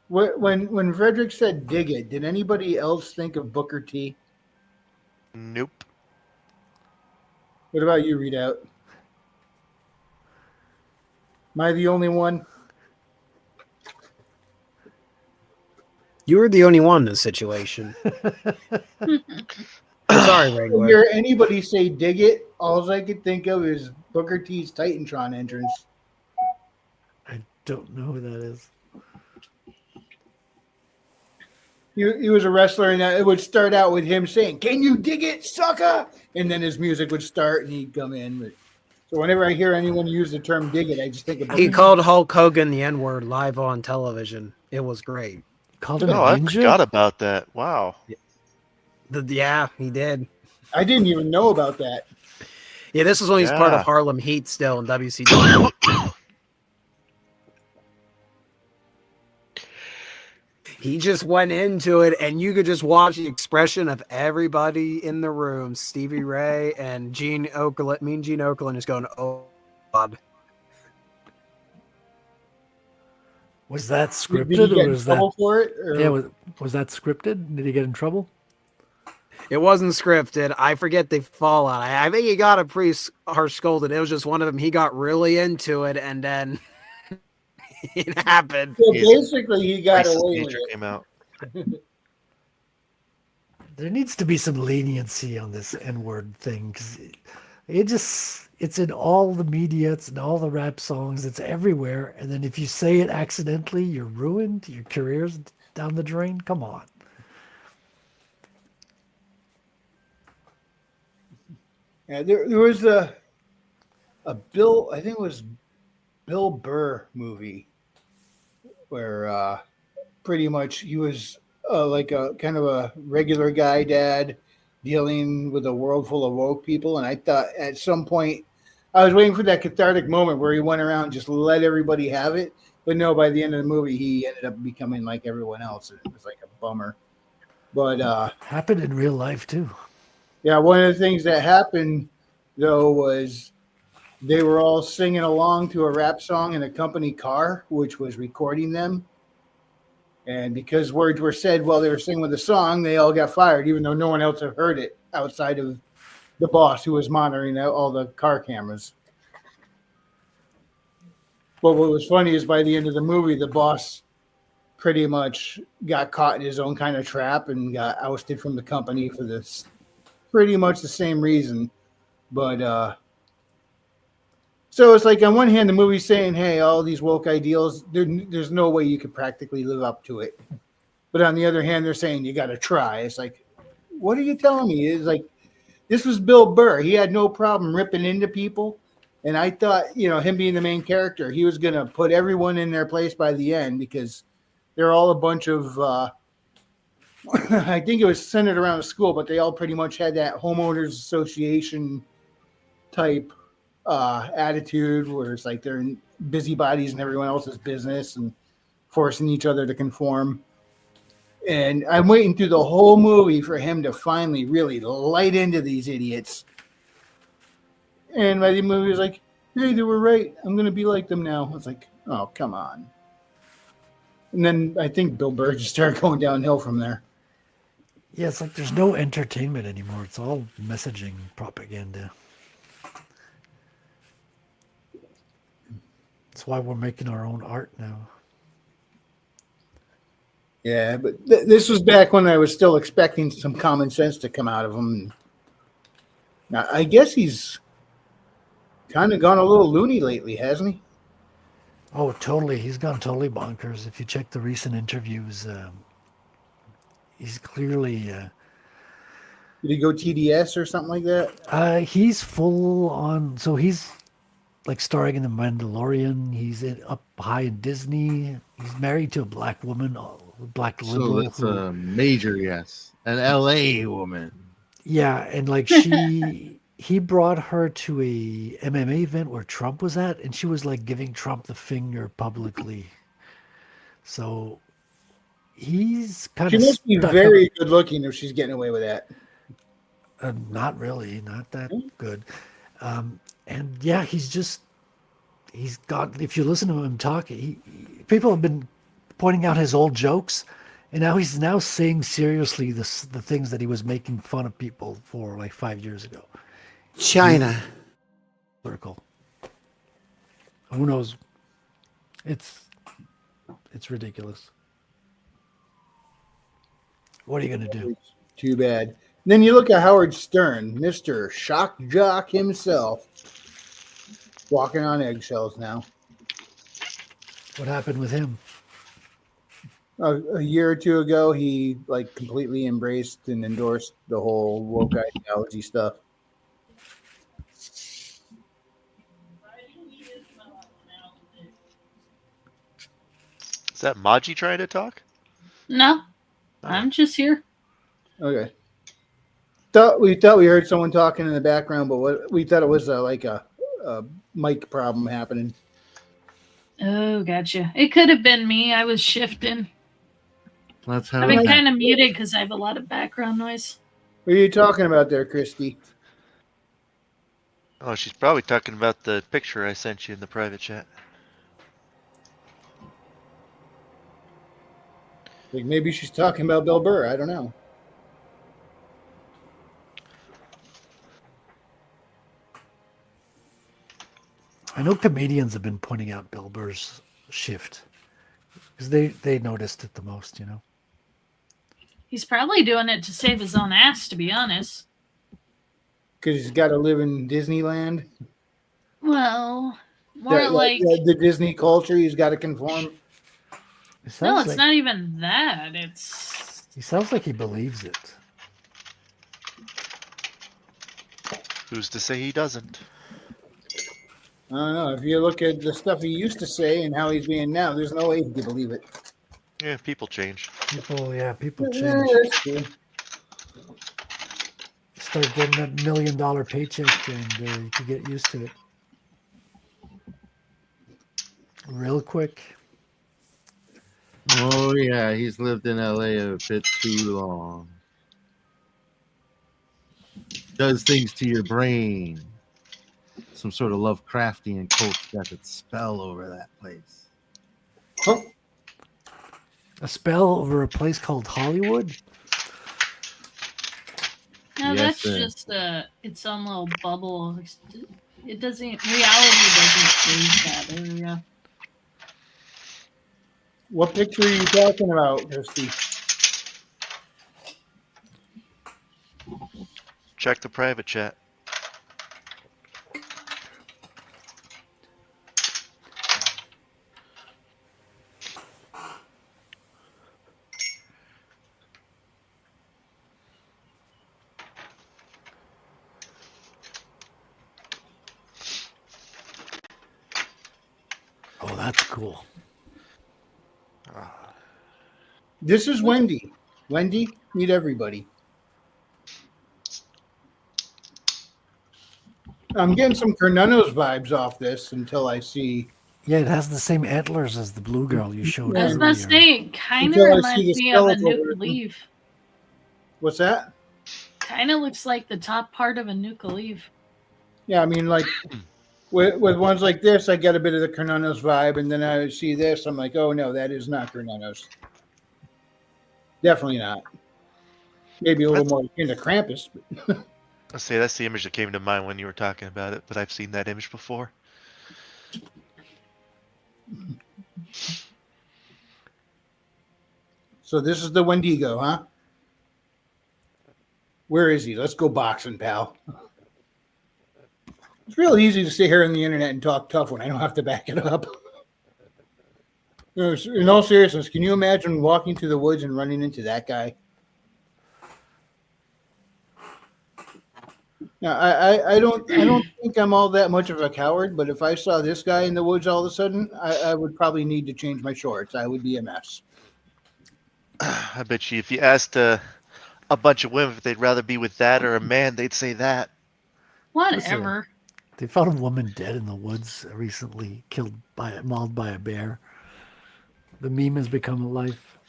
way, when Frederick said dig it, did anybody else think of Booker T? Nope. What about you, Readout? Am I the only one? You were the only one in this situation. I'm sorry, If Wrangler. you hear anybody say dig it, all I could think of is Booker T's Titantron entrance. I don't know who that is. He was a wrestler, and it would start out with him saying, "Can you dig it, sucker?" And then his music would start, and he'd come in. But, so whenever I hear anyone use the term "dig it," I just think of He Booker T. called Hulk Hogan the N-word live on television. It was great. Called him Oh, a I ninja. forgot about that. Wow. Yeah, he did. I didn't even know about that. Yeah, this is when he's part of Yeah. Harlem Heat still in WCW. He just went into it, and you could just watch the expression of everybody in the room. Stevie Ray and Gene Okerlund, Mean Gene Okerlund, just going, "Oh God." Was that Did he scripted, get or in was that? trouble for it? Or? Yeah, was that scripted? Did he get in trouble? It wasn't scripted. I forget the fallout. I think he got a pretty harsh scolding. It was just one of them. He got really into it, and then it happened. So He's- basically, he got Racist away with nature it. came out. There needs to be some leniency on this N-word thing because it's in all the media, it's in all the rap songs, it's everywhere. And then if you say it accidentally, you're ruined. Your career's down the drain. Come on. Yeah, there was a Bill, I think it was Bill Burr movie where pretty much he was like a kind of a regular guy dad dealing with a world full of woke people. And I thought at some point I was waiting for that cathartic moment where he went around and just let everybody have it. But no, by the end of the movie, he ended up becoming like everyone else. And it was like a bummer. But Happened in real life too. yeah, one of the things that happened though was they were all singing along to a rap song in a company car, which was recording them. And because words were said while they were singing with the song, they all got fired, even though no one else had heard it outside of the boss who was monitoring all the car cameras. But what was funny is by the end of the movie, the boss pretty much got caught in his own kind of trap and got ousted from the company for this pretty much the same reason. But So it's like on one hand, the movie's saying, "Hey, all these woke ideals, there's no way you could practically live up to it." But on the other hand, they're saying you got to try. It's like, what are you telling me? It's like this was Bill Burr. He had no problem ripping into people, and I thought, him being the main character, he was gonna put everyone in their place by the end because they're all a bunch of. I think it was centered around a school, but they all pretty much had that homeowners association type attitude where it's like they're busybodies in everyone else's business and forcing each other to conform. And I'm waiting through the whole movie for him to finally really light into these idiots. And by the movie was like, hey, they were right. I'm going to be like them now. I was like, oh, come on. And then I think Bill Burr just started going downhill from there. Yeah, it's like there's no entertainment anymore. It's all messaging propaganda. That's why we're making our own art now. Yeah, but this was back when I was still expecting some common sense to come out of him. Now, I guess he's kind of gone a little loony lately, hasn't he? Oh, totally. He's gone totally bonkers. If you check the recent interviews, he's clearly Did he go TDS or something like that? he's full on. So he's like starring in The Mandalorian. He's up high in Disney. He's married to a black woman, a black So liberal. that's a major yes. An LA woman. Yeah, and like he brought her to a MMA event where Trump was at, and she was like giving Trump the finger publicly. So he's kind She of must be stuck very good looking if she's getting away with that. not really, not that good. And yeah, he's got. If you listen to him talk, people have been pointing out his old jokes, and now he's now saying seriously the things that he was making fun of people for like 5 years ago. China. Circle. Who knows? It's ridiculous. What are you gonna do? Too bad. Then you look at Howard Stern, Mr. Shock Jock himself, walking on eggshells now. What happened with him? A year or two ago, he like completely embraced and endorsed the whole woke ideology stuff. Is that Maji trying to talk? No, Oh. I'm just here. Okay. We thought we heard someone talking in the background, but we thought it was like a mic problem happening. Oh, gotcha. It could have been me. I was shifting. That's how I've been it kind of muted because I have a lot of background noise. What are you talking about there, Christy? Oh, she's probably talking about the picture I sent you in the private chat. Like maybe she's talking about Bill Burr. I don't know. I know comedians have been pointing out Bill Burr's shift because they noticed it the most, you know. He's probably doing it to save his own ass, to be honest. Because he's got to live in Disneyland. Well, more That- like the Disney culture. He's got to conform. It sounds no, it's like, not even that. It's He sounds like he believes it. Who's to say he doesn't? I don't know. If you look at the stuff he used to say and how he's being now, there's no way he could believe it. Yeah, people change. People change. Yeah, that's true. Start getting that $1 million paycheck, and you can get used to it real quick. Oh yeah, he's lived in LA a bit too long. Does things to your brain. Some sort of Lovecraftian cult's got its spell over that place. Huh? A spell over a place called Hollywood. no, Yes, that's sir. just its own little bubble. It doesn't. Reality doesn't change that area. What picture are you talking about, Christy? Check the private chat. that's cool. This is Wendy. Wendy, meet everybody. I'm getting some Carnunos vibes off this until I see Yeah, it has the same antlers as the blue girl you showed I was Yeah. about to earlier. say, it kind of until I see reminds the me of a skeletal nuke version. leaf. What's that? Kind of looks like the top part of a nuke leaf. Yeah, I mean, like with ones like this, I get a bit of the Carnunos vibe, and then I see this, I'm like, oh no, that is not Carnunos. Definitely not. Maybe a little more into Krampus. Let's say that's the image that came to mind when you were talking about it, but I've seen that image before. So this is the Wendigo, huh? Where is he? Let's go boxing, pal. It's real easy to sit here on the internet and talk tough when I don't have to back it up. In all seriousness, can you imagine walking through the woods and running into that guy? Now, I don't think I'm all that much of a coward, but if I saw this guy in the woods all of a sudden, I would probably need to change my shorts. I would be a mess. I bet you if you asked a bunch of women if they'd rather be with that or a man, they'd say that. Whatever. They found a woman dead in the woods recently, mauled by a bear. The meme has become a life.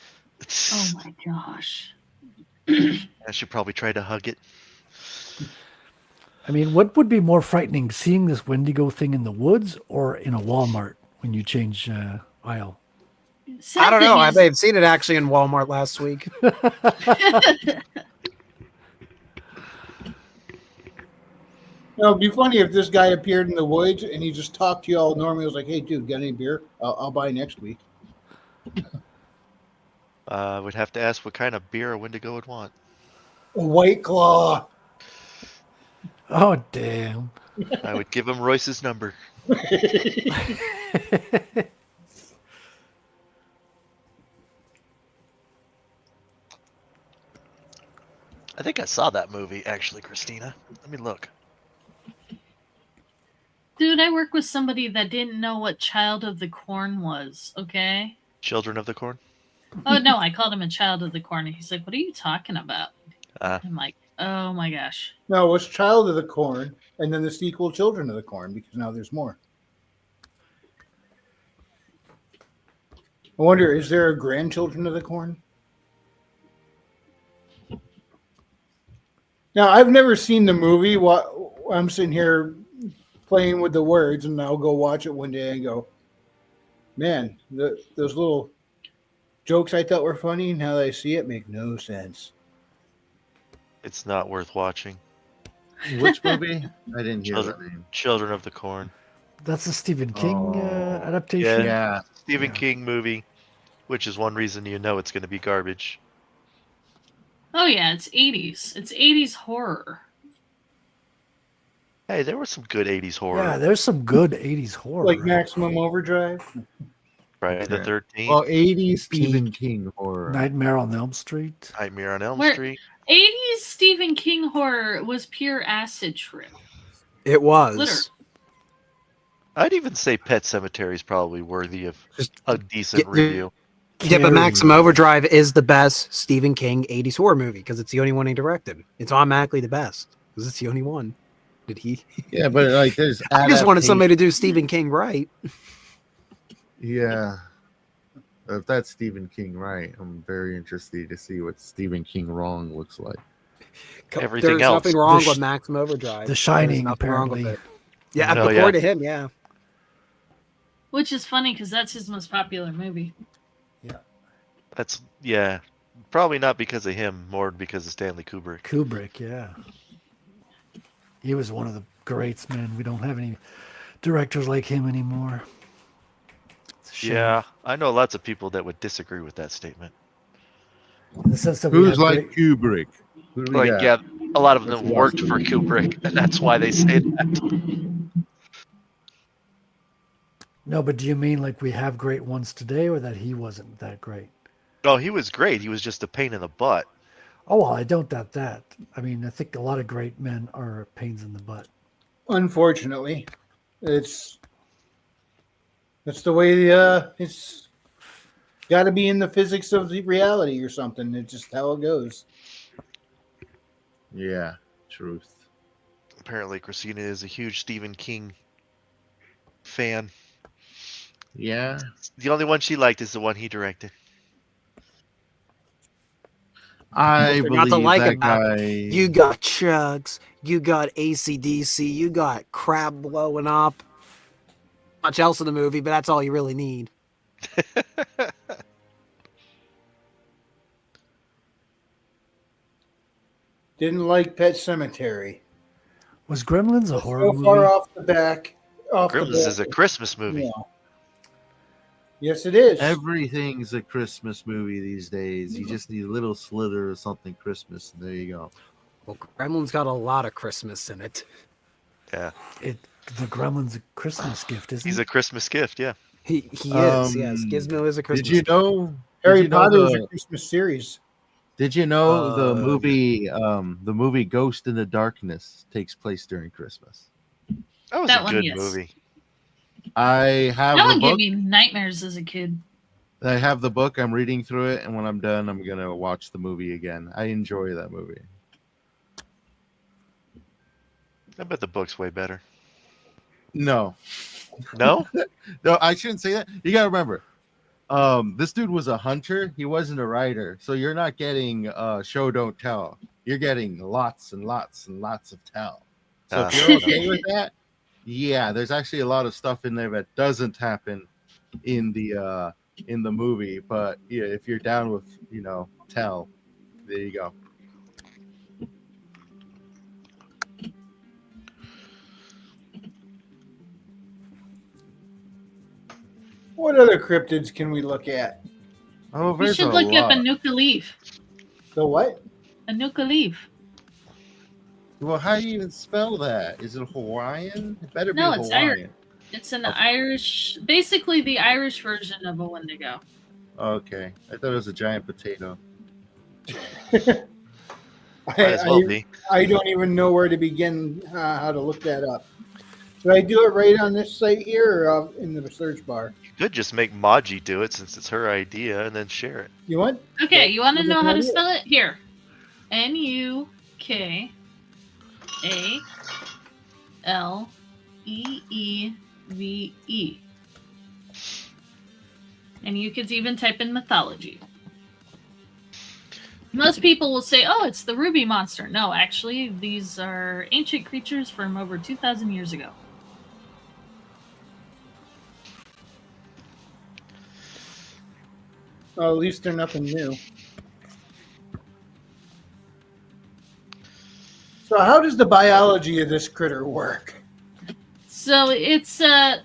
Oh my gosh. I should probably try to hug it. I mean, what would be more frightening, seeing this Wendigo thing in the woods or in a Walmart when you change aisle? I don't know. I Sad may have seen it actually in Walmart last week. It'd be funny if this guy appeared in the woods and he just talked to you all normally. He was like, "Hey, dude, got any beer? I'll buy next week." Would have to ask what kind of beer a Wendigo would want. A White Claw. Oh, damn. I would give him Royce's number. I think I saw that movie, actually, Christina. Let me look. Dude, I work with somebody that didn't know what Child of the Corn was, okay? Children of the Corn? Oh, no, I called him a Child of the Corn. And he's like, what are you talking about? Ah. I'm like, oh my gosh. No, it was Child of the Corn, and then the sequel, Children of the Corn, because now there's more. I wonder, is there a Grandchildren of the Corn? Now, I've never seen the movie. I'm sitting here playing with the words, and I'll go watch it one day and go, man, those little jokes I thought were funny, now that I see it, make no sense. It's not worth watching. Which movie? I didn't hear the name. Children of the Corn. That's a Stephen King Oh. adaptation. Yeah. Stephen Yeah. King movie, which is one reason you know it's going to be garbage. Oh, yeah, it's 80s. It's 80s horror. Hey, there was some good 80s horror. Yeah, there's some good 80s horror. Like Maximum Overdrive. Friday the Yeah. 13th, Well, 80s Stephen King horror. Nightmare on Elm Street. Nightmare on Elm Where- Street. 80s Stephen King horror was pure acid trip. It was. Literally. I'd even say Pet Cemetery is probably worthy of Just a decent get- review. Yeah, but Carrie. Maximum Overdrive is the best Stephen King 80s horror movie because it's the only one he directed. It's automatically the best because it's the only one. Did he? Yeah, but like there's I just wanted somebody adaptation- to do Stephen King right. Yeah. If that's Stephen King right, I'm very interested to see what Stephen King wrong looks like. Everything There's else. nothing wrong The with Sh- Maximum Overdrive. The There's Shining, nothing wrong with apparently. it. Yeah, Oh, according yeah. to him, yeah. Which is funny because that's his most popular movie. That's, yeah. Probably not because of him, more because of Stanley Kubrick. Kubrick, yeah. He was one of the greats, man. We don't have any directors like him anymore. It's a shame. Yeah, I know lots of people that would disagree with that statement. In the sense that we Who's have like great- Kubrick? Who do we Like, got? yeah, a lot of Let's them watch worked the for movie. Kubrick, and that's why they say that. No, but do you mean like we have great ones today, or that he wasn't that great? No, he was great. He was just a pain in the butt. Oh, well, I don't doubt that. I mean, I think a lot of great men are pains in the butt. Unfortunately, it's That's the way it's got to be in the physics of the reality or something. It's just how it goes. Yeah, truth. Apparently, Christina is a huge Stephen King fan. Yeah. The only one she liked is the one he directed. I What's there not to believe like that about guy. it? You got Chugs, you got ACDC, you got crab blowing up. Much else in the movie, but that's all you really need. Didn't like Pet Cemetery. Was Gremlins a It's horror so far movie? off the back. Gremlins is a Christmas movie. Yeah. Yes, it is. Everything's a Christmas movie these days. You just need a little slither of something Christmas, and there you go. Well, Gremlin's got a lot of Christmas in it. Yeah, The Gremlins a Christmas gift, isn't he's it? a Christmas gift. Yeah. He is, yes. Gizmo is a Christmas. Did you know? Harry did you know Potter is a the, Christmas series. Did you know the Yeah. movie Ghost in the Darkness takes place during Christmas? That was That a one, good yes. movie. I have That the one gave book. me nightmares as a kid. I have the book. I'm reading through it, and when I'm done, I'm gonna watch the movie again. I enjoy that movie. I bet the book's way better. No, No? no, I shouldn't say that. You gotta remember, this dude was a hunter. He wasn't a writer, so you're not getting show don't tell. You're getting lots and lots and lots of tell. So if you're okay with that, yeah, there's actually a lot of stuff in there that doesn't happen in the movie. But yeah, if you're down with tell, there you go. What other cryptids can we look at? Oh, You there's should a look up lot. Anuka Leaf. The what? Anuka Leaf. Well, how do you even spell that? Is it Hawaiian? It better No, be it's Hawaiian. It's an Okay. Irish, basically the Irish version of a Wendigo. Okay, I thought it was a giant potato. Might as well be. I don't even know where to begin how to look that up. Should I do it right on this site here or in the search bar? You could just make Maji do it since it's her idea and then share it. You want? Okay, you want to Look know at how to that. spell it? Here. NukaLeeve. And you could even type in mythology. Most people will say, oh, it's the ruby monster. No, actually, these are ancient creatures from over 2,000 years ago. Well, at least they're nothing new. So how does the biology of this critter work? So it's got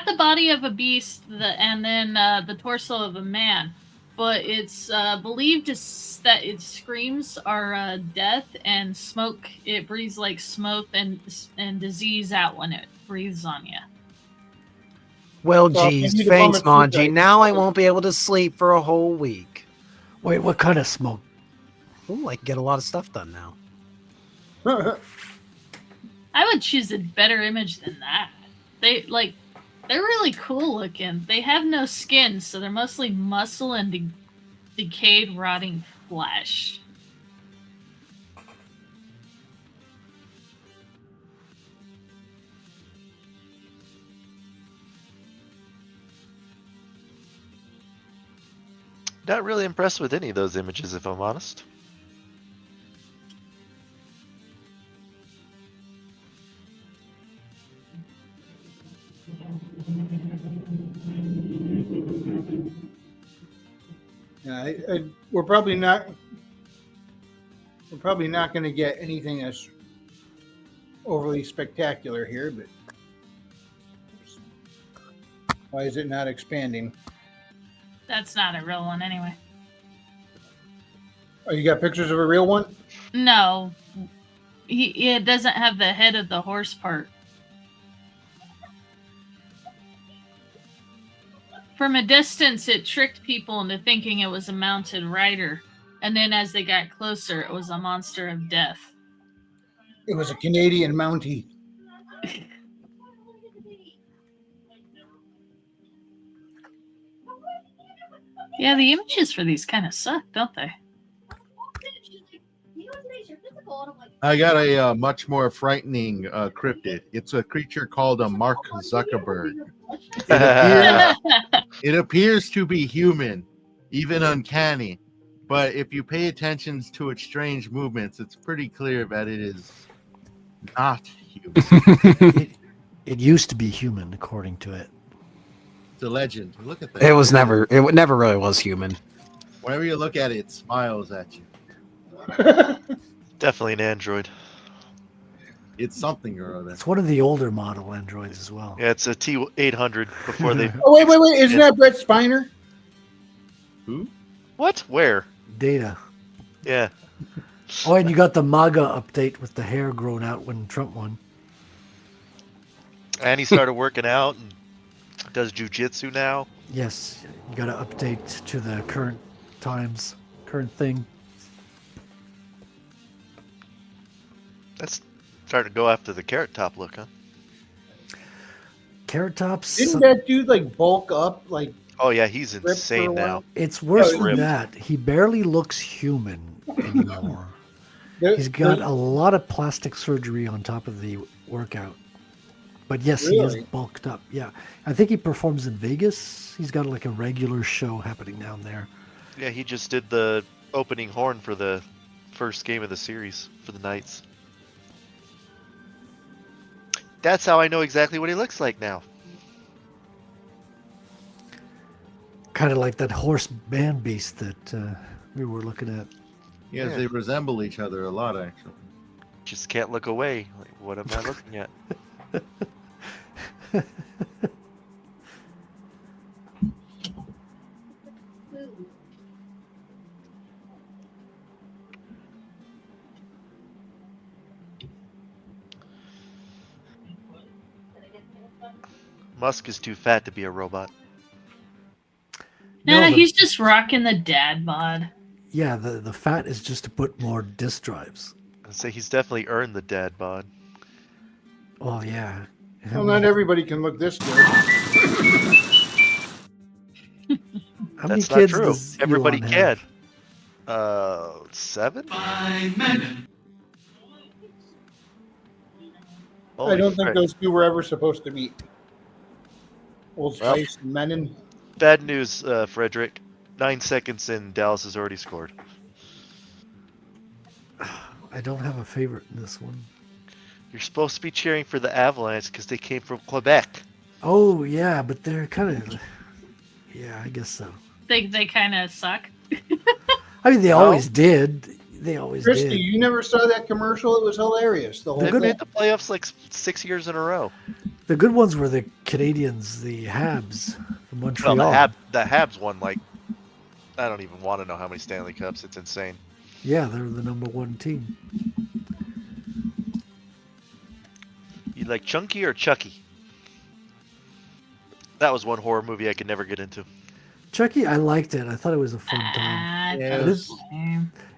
the body of a beast and then the torso of a man. But it's believed that its screams are death and smoke. It breathes like smoke and disease out when it breathes on you. Well, So, geez, I need to thanks, bum it through, Manji. right? Now I won't be able to sleep for a whole week. Wait, what kind of smoke? Ooh, I can get a lot of stuff done now. I would choose a better image than that. They're really cool looking. They have no skin, so they're mostly muscle and decayed, rotting flesh. Not really impressed with any of those images, if I'm honest. Yeah, we're probably not. We're probably not going to get anything that's overly spectacular here, but why is it not expanding? That's not a real one anyway. Oh, you got pictures of a real one? No. It doesn't have the head of the horse part. From a distance, it tricked people into thinking it was a mounted rider. And then as they got closer, it was a monster of death. It was a Canadian Mountie. Yeah, the images for these kind of suck, don't they? I got a much more frightening cryptid. It's a creature called a Mark Zuckerberg. It appears to be human, even uncanny. But if you pay attention to its strange movements, it's pretty clear that it is not human. It used to be human, according to it. It's a legend. Look at that. It was never. It never really was human. Whenever you look at it, it smiles at you. Definitely an android. It's something or other. It's one of the older model androids as well. Yeah, it's a T800 before they. Oh, wait. Isn't that Brett Spiner? Who? What? Where? Data. Yeah. Oh, and you got the MAGA update with the hair grown out when Trump won. And he started working out and does jujitsu now. Yes, you got to update to the current times, current thing. That's starting to go after the Carrot Top look, huh? Carrot Tops. Didn't that dude like bulk up? Like, Oh yeah, he's for a insane now. while? It's worse Yeah, than ripped. that. He barely looks human anymore. He's got a lot of plastic surgery on top of the workout. But yes, he is Really? bulked up. Yeah. I think he performs in Vegas. He's got like a regular show happening down there. Yeah, he just did the opening horn for the first game of the series for the Knights. That's how I know exactly what he looks like now. Kind of like that horse man beast that we were looking at. Yes, Yeah. they resemble each other a lot, actually. Just can't look away. Like, what am I looking at? Musk is too fat to be a robot. Nah, the- he's just rocking the dad bod. Yeah, the fat is just to put more disk drives. I'd say he's definitely earned the dad bod. Oh, yeah. Well, not everybody can look this good. How many That's not kids true. does Everybody Elon can. have? 7? Fine men. I don't think those two were ever supposed to meet. Old Well. Spice and Menon. Bad news, Frederick. 9 seconds in, Dallas has already scored. I don't have a favorite in this one. You're supposed to be cheering for the Avalanche because they came from Quebec. Oh, yeah, but they're kind of... Yeah, I guess so. They kind of suck. I mean, they No. always did. They always Christy, did. you never saw that commercial? It was hilarious. The whole They thing. made the playoffs like 6 years in a row. The good ones were the Canadians, the Habs from Well, Montreal. the Habs won like, I don't even want to know how many Stanley Cups. It's insane. Yeah, they're the number one team. You like Chunky or Chucky? That was one horror movie I could never get into. Chucky, I liked it. I thought it was a fun time. Yeah, It is-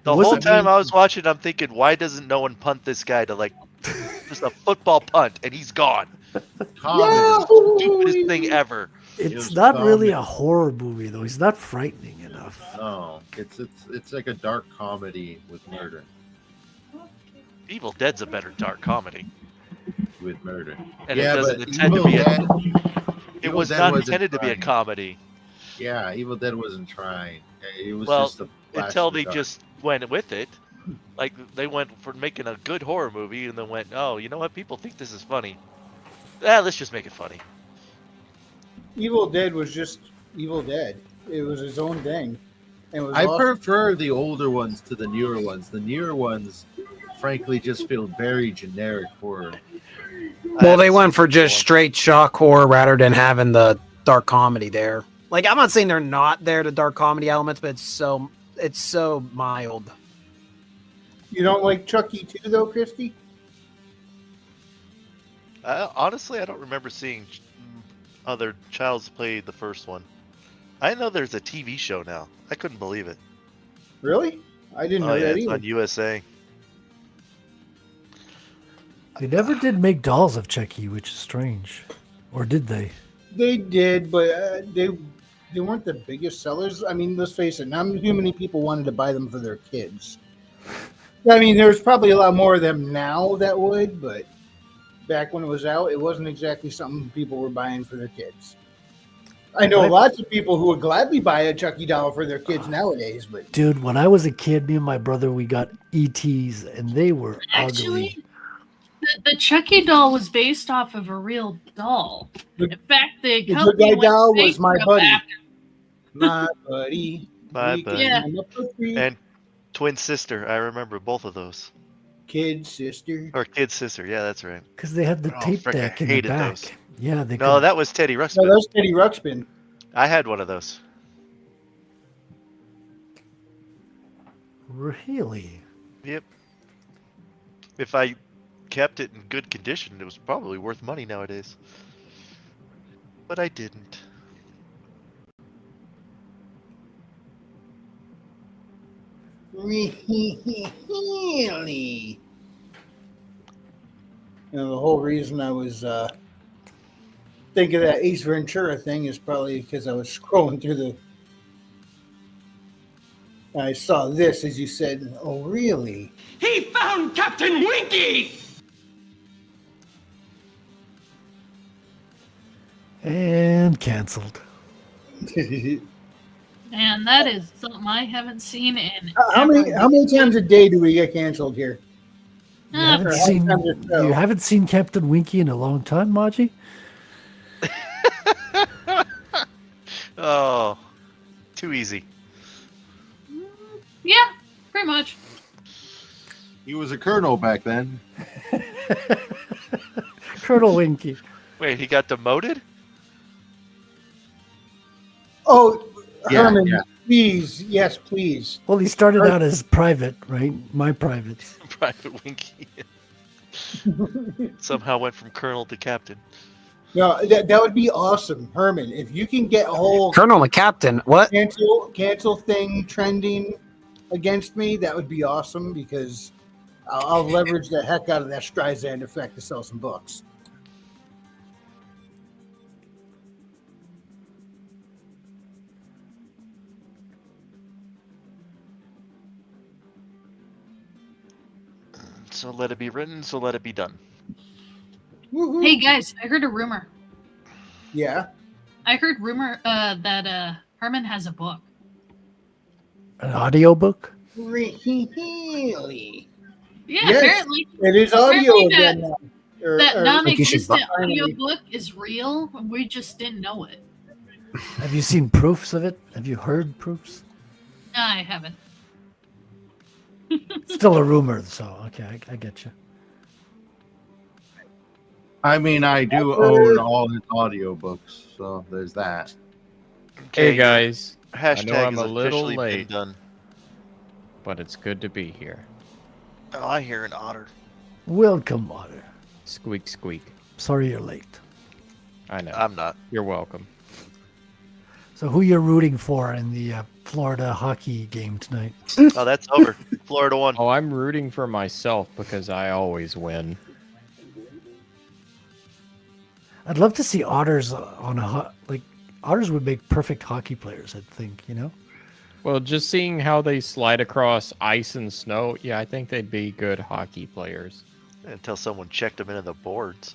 The Was whole it- time I was watching, I'm thinking, why doesn't no one punt this guy to like just a football punt and he's gone? Stupidest thing ever. It's was not really fun. a horror movie, though. He's not frightening enough. No, it's like a dark comedy with murder. Evil Dead's a better dark comedy, With murder. and Yeah, it doesn't but intend to Evil be. Dead- It Evil was Dead not wasn't intended to be a trying. comedy. Yeah, Evil Dead wasn't trying. It was Well, just a blast Until in the they dark. just went with it. Like they went for making a good horror movie, and then went, "Oh, you know what? People think this is funny. Let's just make it funny." Evil Dead was just Evil Dead. It was his own thing. And it was I awesome. prefer the older ones to the newer ones. The newer ones, frankly, just feel very generic horror. Well, they went for just straight shock horror rather than having the dark comedy there. Like, I'm not saying they're not there, the dark comedy elements, but it's so mild. You don't like Chucky 2, though, Christy? Honestly, I don't remember seeing other Child's Play the first one. I know there's a TV show now. I couldn't believe it. Really? I didn't Oh know yeah, that it's either. on USA. They never did make dolls of Chucky, which is strange. Or did they? They did, but they weren't the biggest sellers. I mean, let's face it. Not too many people wanted to buy them for their kids. I mean, there's probably a lot more of them now that would, but back when it was out, it wasn't exactly something people were buying for their kids. I know lots of people who would gladly buy a Chucky doll for their kids nowadays, but Dude, when I was a kid, me and my brother, we got ETs, and they were Actually, ugly. the Chucky doll was based off of a real doll. The- In fact, the the good company guy doll went was my bankrupt buddy. after. my buddy, My we buddy. Yeah. came up a tree. And twin sister. I remember both of those. Kid sister. Or kid sister. Yeah, that's right. Because they had the Oh, tape frick, I deck in the hated back. those. Yeah, they No, could. that was Teddy No, Ruxpin. that's Teddy Ruxpin. I had one of those. Really? Yep. If I kept it in good condition, it was probably worth money nowadays. But I didn't. Really? You know, the whole reason I was thinking of that Ace Ventura thing is probably because I was scrolling through the. I saw this, as you said. Oh, really? He found Captain Winky! And canceled. And that is something I haven't seen in. How many times a day do we get canceled here? You Ah, haven't for seen half time to show. you haven't seen Captain Winky in a long time, Maji? Oh, too easy. Yeah, pretty much. He was a colonel back then. Colonel Winky. Wait, he got demoted? Oh, Yeah, Herman, yeah. please, yes, please. Well, he started out as private, right? My private. Private Winky. Somehow went from colonel to captain. No, that would be awesome, Herman. If you can get a whole Colonel McCaptain, what? cancel thing trending against me, that would be awesome because I'll leverage the heck out of that Streisand effect to sell some books. So let it be written, so let it be done. Woo-hoo. Hey guys, I heard a rumor. Yeah. I heard rumor that Herman has a book. An audiobook? Really? Yeah, Yes. apparently It is audio Apparently again now. that non-existent finally. audiobook is real. We just didn't know it. Have you seen proofs of it? Have you heard proofs? No, I haven't. Still a rumor, so okay, I get you. I mean, I do own all his audiobooks, so there's that. Okay, Hey guys, hashtag I know I'm is a little officially been late. done. but it's good to be here. Oh, I hear an otter. Welcome, Otter. Squeak, squeak. Sorry you're late. I know. I'm not. You're welcome. So who you're rooting for in the Florida hockey game tonight? Oh, that's over. Florida won. Oh, I'm rooting for myself because I always win. I'd love to see Otters on like Otters would make perfect hockey players, I think, you know? Well, just seeing how they slide across ice and snow, yeah, I think they'd be good hockey players. Until someone checked them into the boards.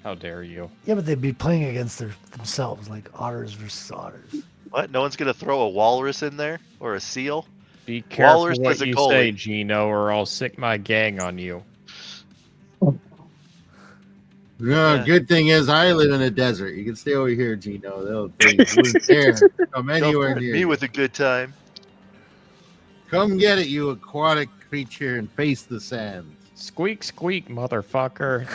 How dare you? Yeah, but they'd be playing against themselves, like Otters versus Otters. What? No one's gonna throw a walrus in there or a seal? Be careful Walrus what is a you goalie. say, Gino, or I'll sick my gang on you. Yeah, Yeah. good thing is I live in a desert. You can stay over here, Gino. They wouldn't dare come Don't anywhere threaten near me you. with a good time. Come get it, you aquatic creature, and face the sand. Squeak, squeak, motherfucker.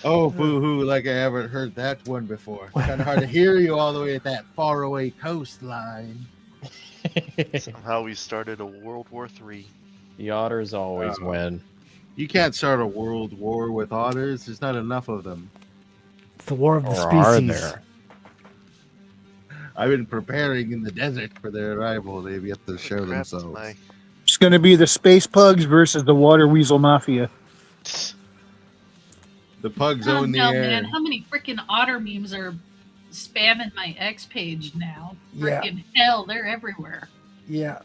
Oh, boo-hoo, like I haven't heard that one before. Kind of hard to hear you all the way at that faraway coastline. Somehow we started a World War III. The otters always win. You can't start a world war with otters. There's not enough of them. It's the war of the Or are species. there? I've been preparing in the desert for their arrival. They've yet to show Crap, themselves. my- It's going to be the Space Pugs versus the Water Weasel Mafia. The pugs Oh, own the no, air. man. How many freaking otter memes are spamming my X page now. Yeah. Freaking hell, they're everywhere. Yeah.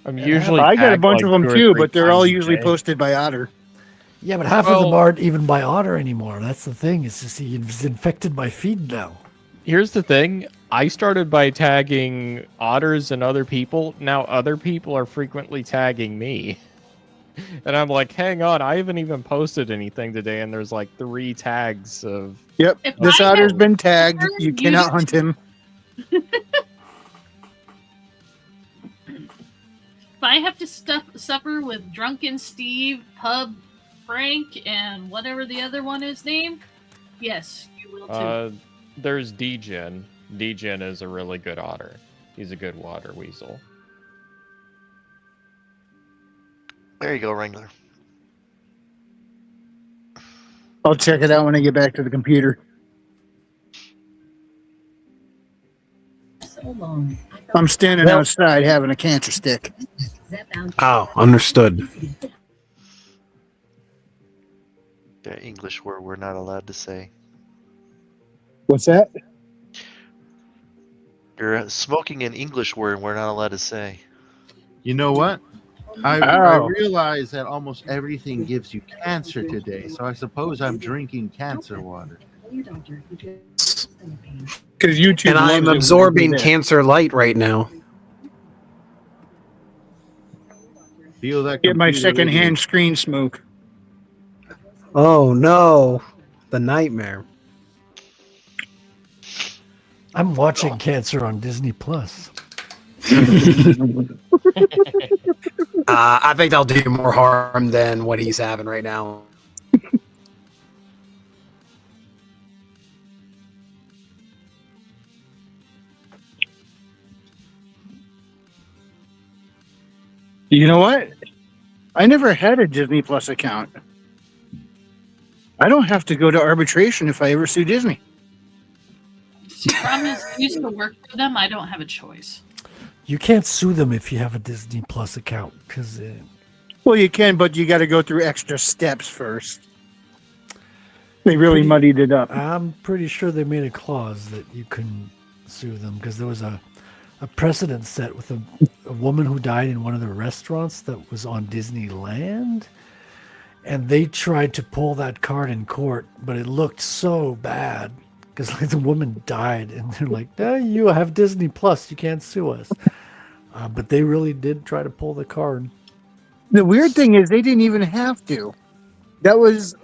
I'm And usually I got a tagged, bunch like, of them 2 or too, 3 but they're all times a usually day. posted by Otter. Yeah, but half of them Well- aren't even by Otter anymore. That's the thing. It's just he's infected my feed now. Here's the thing. I started by tagging otters and other people. Now other people are frequently tagging me. And I'm like, hang on, I haven't even posted anything today, and there's like 3 tags of... Yep, If this I otter's have been tagged. suffered, You cannot hunt him. If I have to suffer with Drunken Steve, Pub Frank, and whatever the other one is named, yes, you will too. There's Degen. Degen is a really good otter. He's a good water weasel. There you go, Wrangler. I'll check it out when I get back to the computer. So long. I'm standing Well- outside having a cancer stick. Oh, understood. The English word we're not allowed to say. What's that? You're smoking an English word we're not allowed to say. You know what? I Oh. realize that almost everything gives you cancer today, so I suppose I'm drinking cancer water. Because YouTube And I'm loves it when I do absorbing that. cancer light right now. Feel that? Get my computer secondhand screen smoke. Oh no. The nightmare. I'm watching Cancer on Disney Plus. I think that'll do more harm than what he's having right now. You know what? I never had a Disney Plus account. I don't have to go to arbitration if I ever sue Disney. The problem is, I used to work for them. I don't have a choice. You can't sue them if you have a Disney Plus account because Well, you can, but you got to go through extra steps first. They really Pretty- muddied it up. I'm pretty sure they made a clause that you couldn't sue them because there was a precedent set with a woman who died in one of the restaurants that was on Disneyland. And they tried to pull that card in court, but it looked so bad because like, the woman died, and they're like, you have Disney Plus, you can't sue us. But they really did try to pull the card. The weird thing is they didn't even have to. That was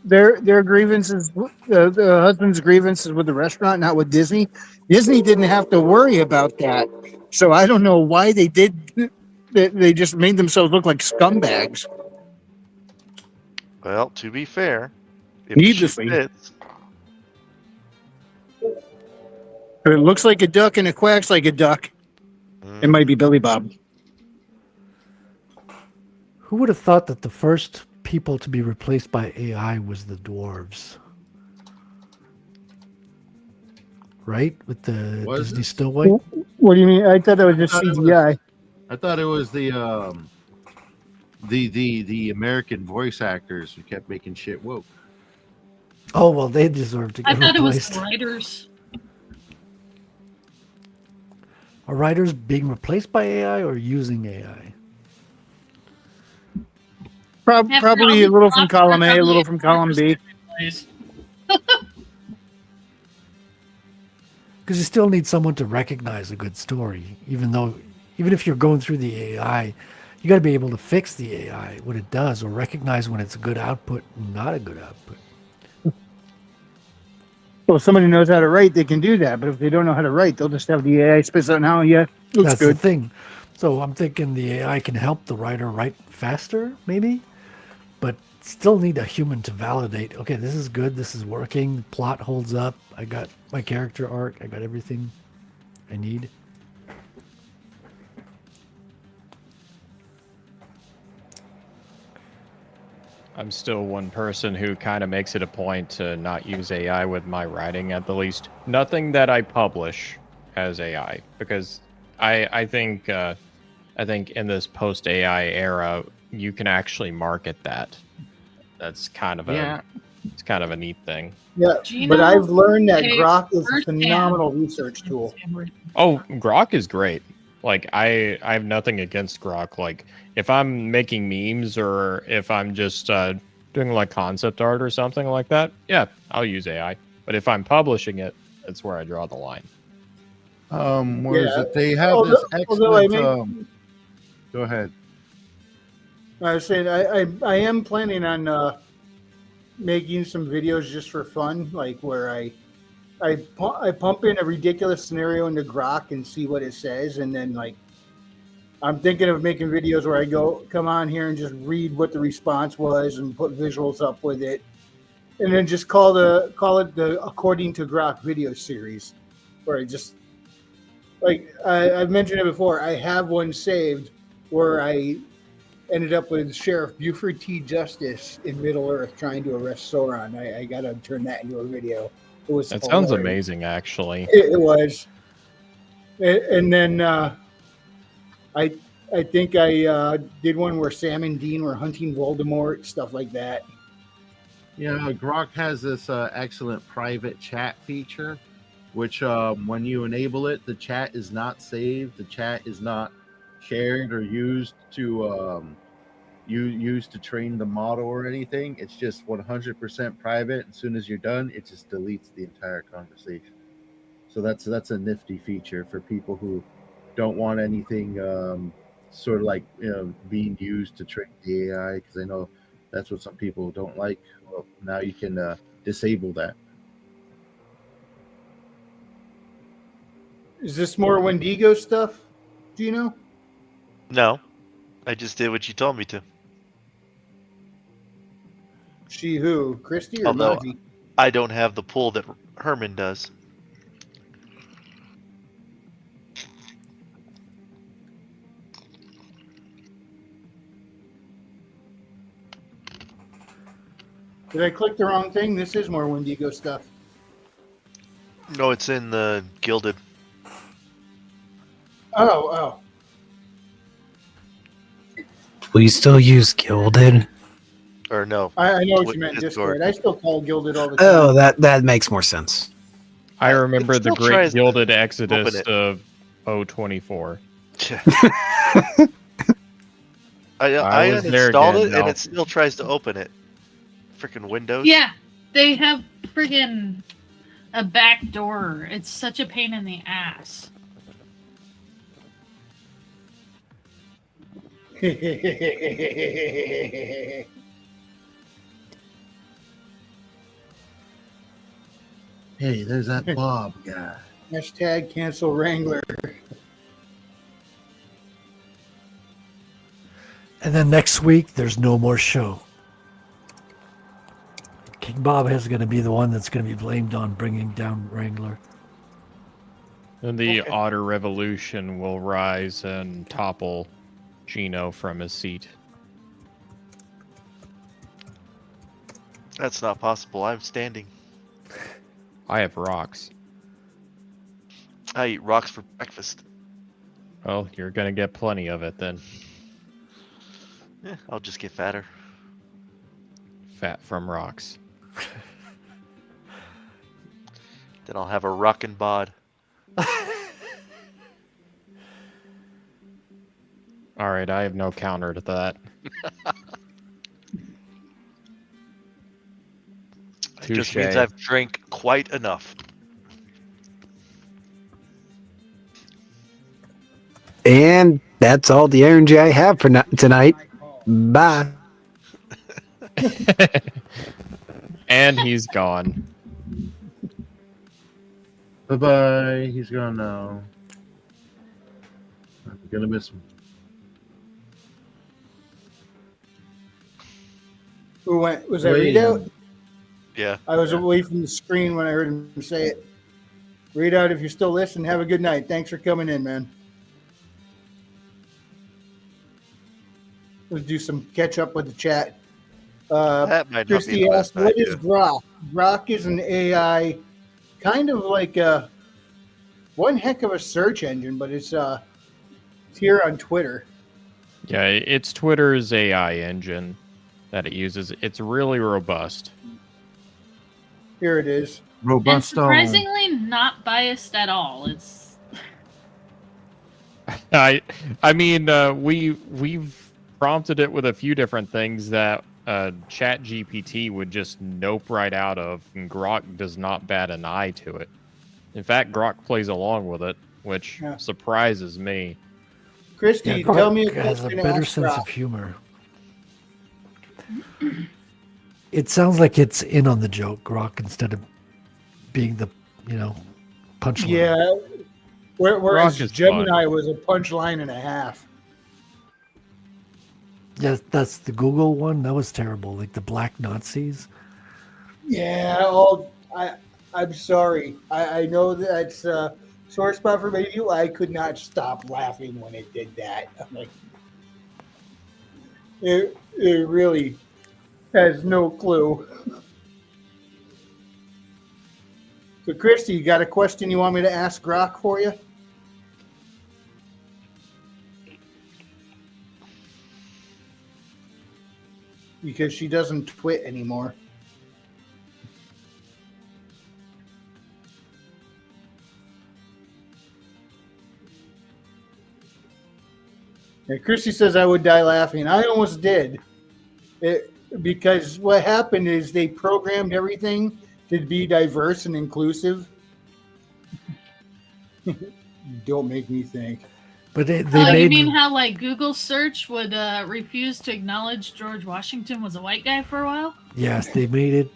their grievances. The husband's grievances with the restaurant, not with Disney. Disney didn't have to worry about that. So I don't know why they did. They just made themselves look like scumbags. Well, to be fair, if Needlessly. the shoe fits, If it looks like a duck and it quacks like a duck, it might be Billy Bob. Who would have thought that the first people to be replaced by AI was the dwarves? Right? With the Was Disney it? Snow White? What do you mean? I thought that was just I thought it was- CGI. I thought it was the American voice actors who kept making shit woke. Oh, well, they deserve to I get thought it was replaced. the writers. Are writers being replaced by AI or using AI? Yeah, Probably a little from probably- column A, a little from column B. Because you still need someone to recognize a good story, even if you're going through the AI, you got to be able to fix the AI, what it does, or recognize when it's a good output and not a good output. Well, if somebody knows how to write, they can do that. But if they don't know how to write, they'll just have the AI spit something out. Yeah, looks That's good. the thing. So I'm thinking the AI can help the writer write faster, maybe, but still need a human to validate. Okay, this is good. This is working. Plot holds up. I got my character arc. I got everything I need. I'm still one person who kind of makes it a point to not use AI with my writing, at the least. Nothing that I publish has AI, because I think in this post AI era, you can actually market that. That's kind of Yeah. It's kind of a neat thing. Yeah, Gino but I've learned that paid Grok is a firsthand. phenomenal research tool. Oh, Grok is great. Like I have nothing against Grok. Like if I'm making memes or if I'm just doing like concept art or something like that, yeah, I'll use AI. But if I'm publishing it, that's where I draw the line. Where is Yeah. it? They have Although- this although I excellent. may- Go ahead. I was saying I am planning on making some videos just for fun, like where I pump in a ridiculous scenario into Grok and see what it says, and then like I'm thinking of making videos where I come on here and just read what the response was and put visuals up with it, and then just call it the According to Grok video series, where I just like I've mentioned it before. I have one saved where I ended up with Sheriff Buford T. Justice in Middle Earth trying to arrest Sauron. I got to turn that into a video. It was That sounds hilarious. amazing, actually. It was. And then I think I did one where Sam and Dean were hunting Voldemort, stuff like that. Yeah, Grok has this excellent private chat feature, which when you enable it, the chat is not saved. The chat is not shared or used to used to train the model or anything. It's just 100% private. As soon as you're done, it just deletes the entire conversation. So that's a nifty feature for people who don't want anything sort of like being used to train the AI, because I know that's what some people don't like. Well, now you can disable that. Is this more Wendigo stuff? Do you know? No, I just did what you told me to. She who? Christy or Although Maji? I don't have the pull that Herman does. Did I click the wrong thing? This is more Wendigo stuff. No, it's in the Gilded. Oh. Will you still use Gilded? Or no. I know what What- you meant. Discord. Discord. I still call Gilded all the time. Oh, that makes more sense. I It remember the still great tries to Gilded open Exodus it. of 024. I was there uninstalled again, it and no. it still tries to open it. Freaking Windows. Yeah, they have friggin' a back door. It's such a pain in the ass. Hey, there's that Bob guy. Hashtag cancel Wrangler. And then next week, there's no more show. King Bob is going to be the one that's going to be blamed on bringing down Wrangler. And the Okay. Otter Revolution will rise and topple Gino from his seat. That's not possible. I'm standing. I have rocks. I eat rocks for breakfast. Well, you're gonna get plenty of it then. I'll just get fatter. Fat from rocks. Then I'll have a rockin' bod. All right, I have no counter to that. It just means Touche. I've drank quite enough. And that's all the energy I have for tonight. Bye. And he's gone. Bye bye. He's gone now. I'm gonna miss him. Who went? Was that William. readout? Yeah. I was away from the screen when I heard him say it. Readout, if you're still listening, have a good night. Thanks for coming in, man. Let's do some catch up with the chat. That might not be Christy the asked, best "What idea. is Grok?" Grok is an AI, kind of like one heck of a search engine, but it's here on Twitter. Yeah, it's Twitter's AI engine that it uses. It's really robust. Here it is. And Robust stone. surprisingly not biased at all. It's I mean, we've prompted it with a few different things that Chat GPT would just nope right out of, and Grok does not bat an eye to it. In fact, Grok plays along with it, which Yeah. surprises me. Christy, Yeah, tell me a Grok has a question. better Ask sense Grok. of humor. It sounds like it's in on the joke, Grok, instead of being the, punchline. Yeah. Whereas Grok is Gemini fun. was a punchline and a half. Yeah, that's the Google one. That was terrible. Like the black Nazis. Yeah. I'm sorry. I know that's a sore spot for many people. I could not stop laughing when it did that. I'm like, it really has no clue. So, Christy, you got a question you want me to ask Grok for you? Because she doesn't twit anymore. And Christy says I would die laughing. I almost did. Because what happened is they programmed everything to be diverse and inclusive. Don't make me think. But they you made mean how like Google search would refuse to acknowledge George Washington was a white guy for a while? yes, they made it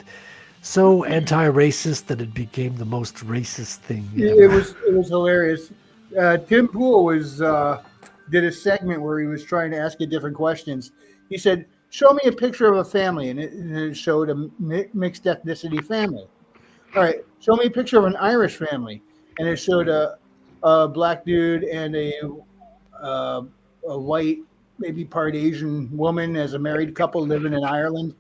so anti-racist that it became the most racist thing It ever. was hilarious. Tim Pool did a segment where he was trying to ask you different questions. He said, "Show me a picture of a family," and it showed a mixed ethnicity family. All right, show me a picture of an Irish family, and it showed a black dude and a white, maybe part Asian woman as a married couple living in Ireland.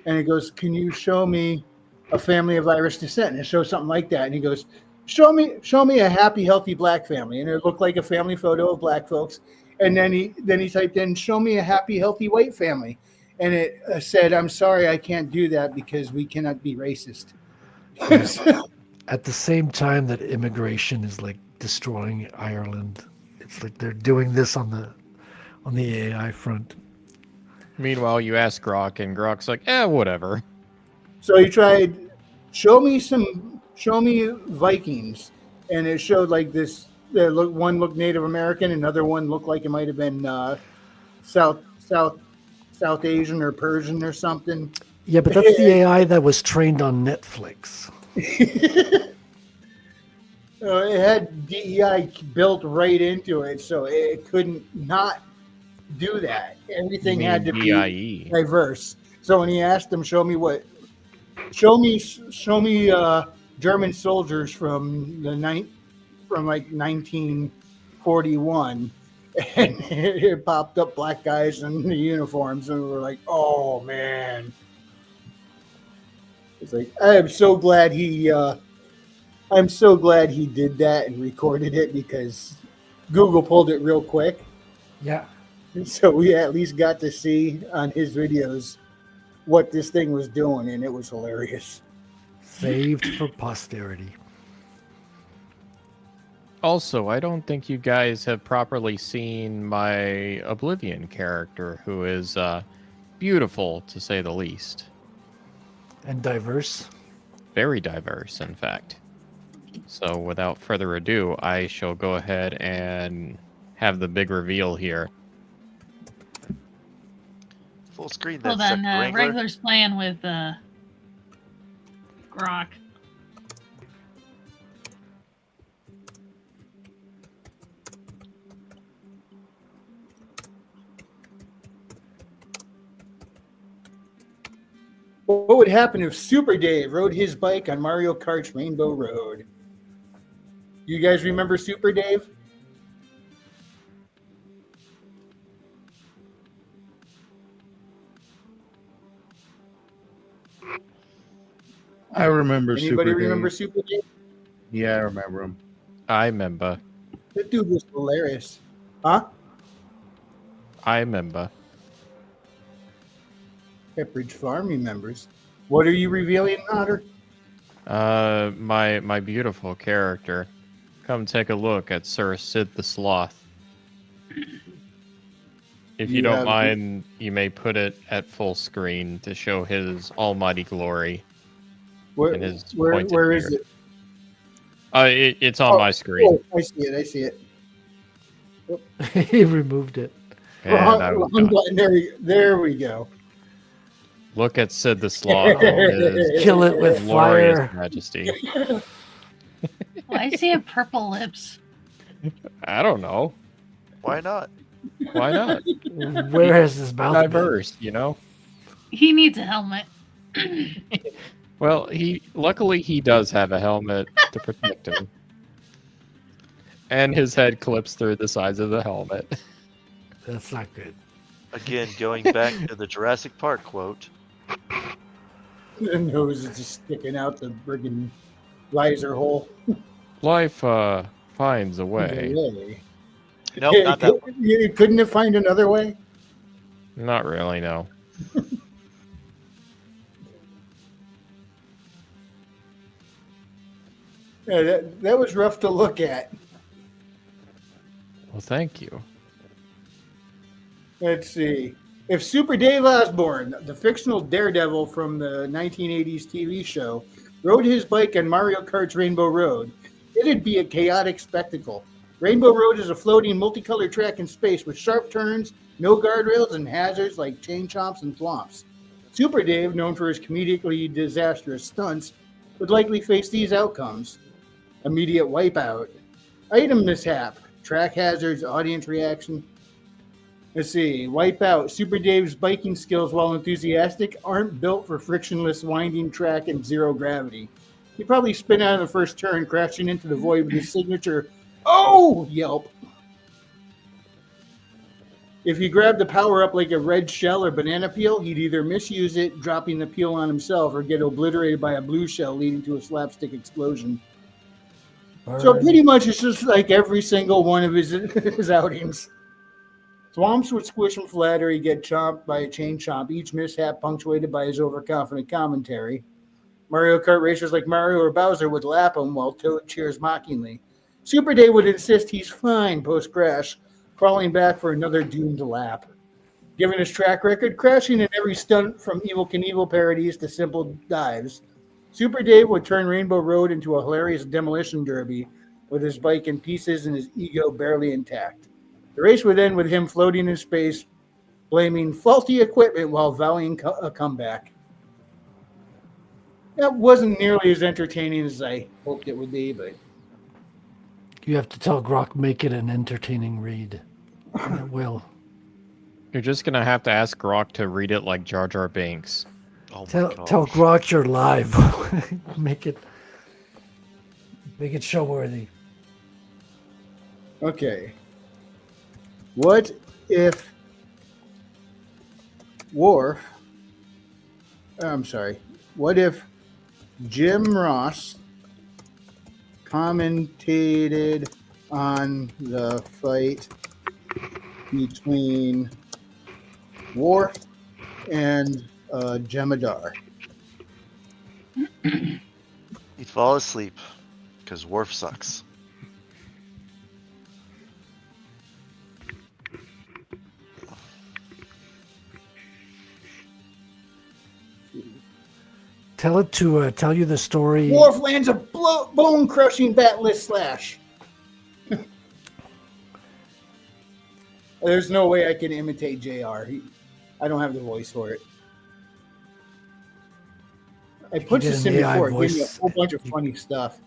And he goes, "Can you show me a family of Irish descent?" And it shows something like that. And he goes, show me a happy, healthy black family." And it looked like a family photo of black folks. And then he typed in, "Show me a happy, healthy white family." And it said, "I'm sorry, I can't do that because we cannot be racist." Yeah. At the same time that immigration is like destroying Ireland, it's like they're doing this on the AI front. Meanwhile, you ask Grok, and Grok's like, whatever. So he tried, show me Vikings, and it showed like this. One looked Native American, another one looked like it might have been South Asian or Persian or something. Yeah, but that's the AI that was trained on Netflix. It had DEI built right into it, so it couldn't not do that. Everything had to be DIE. diverse. So when he asked him, show me German soldiers from like 1941, and it popped up black guys in the uniforms, and we're like, oh man. It's like, I'm so glad he did that and recorded it, because Google pulled it real quick. Yeah. So we at least got to see on his videos what this thing was doing, and it was hilarious. Saved for posterity. Also, I don't think you guys have properly seen my Oblivion character, who is beautiful, to say the least. And diverse. Very diverse, in fact. So without further ado, I shall go ahead and have the big reveal here. Full screen. Hold That's on, Regular's playing with Grok. What would happen if Super Dave rode his bike on Mario Kart's Rainbow Road? You guys remember Super Dave? I remember Anybody Super remember Dave. Super Dave? Yeah, I remember him. I remember. That dude was hilarious. Huh? I remember. Pepperidge Farm remembers. What are you revealing, Otter? My beautiful character. Come take a look at Sir Sid the Sloth. If you You don't have- mind, you may put it at full screen to show his almighty glory Where, and his where, pointed where is beard. it? It's on my screen. Oh, I see it. I see it. He removed it. And I was Wrong done. button. There we go. Look at Sid the Sloth and his Kill it with glorious fire. majesty. Why does he have purple lips? I don't know. Why not? Why not? Where has his mouth been? Diverse, you know? He needs a helmet. Well, luckily he does have a helmet to protect him. And his head clips through the sides of the helmet. That's not good. Again, going back to the Jurassic Park quote. The nose is just sticking out the friggin' visor hole. Life finds a way. Way. Nope, not that one. You couldn't have found another way? Not really, no. Yeah, that was rough to look at. Well, thank you. Let's see. If Super Dave Osborne, the fictional daredevil from the 1980s TV show, rode his bike on Mario Kart's Rainbow Road, it'd be a chaotic spectacle. Rainbow Road is a floating multicolored track in space with sharp turns, no guardrails, and hazards like chain chomps and thwomps. Super Dave, known for his comedically disastrous stunts, would likely face these outcomes. Immediate wipeout, item mishap, track hazards, audience reaction. Let's see, wipeout. Super Dave's biking skills, while enthusiastic, aren't built for frictionless winding track and zero gravity. He'd probably spin out of the first turn, crashing into the void with his signature, "Oh!" yelp. If he grabbed the power-up like a red shell or banana peel, he'd either misuse it, dropping the peel on himself, or get obliterated by a blue shell, leading to a slapstick explosion. So pretty much it's just like every single one of his outings. Thwomps would squish him flat or he'd get chomped by a chain chomp, each mishap punctuated by his overconfident commentary. Mario Kart racers like Mario or Bowser would lap him while Toad cheers mockingly. Super Dave would insist he's fine post-crash, crawling back for another doomed lap. Given his track record, crashing in every stunt from Evel Knievel parodies to simple dives, Super Dave would turn Rainbow Road into a hilarious demolition derby with his bike in pieces and his ego barely intact. The race would end with him floating in space, blaming faulty equipment while vowing a comeback. That wasn't nearly as entertaining as I hoped it would be, but You have to tell Grok make it an entertaining read. And it will. You're just gonna have to ask Grok to read it like Jar Jar Binks. Oh my Tell gosh. Grok you're live. make it show worthy. okay. What if What if Jim Ross commentated on the fight between Worf and Jemadar? He'd fall asleep because Worf sucks. Tell it to tell you the story. Worf lands a bone-crushing batless slash. There's no way I can imitate JR. I don't have the voice for it. I put did this an in AI before. It gave me a voice. whole bunch of funny stuff.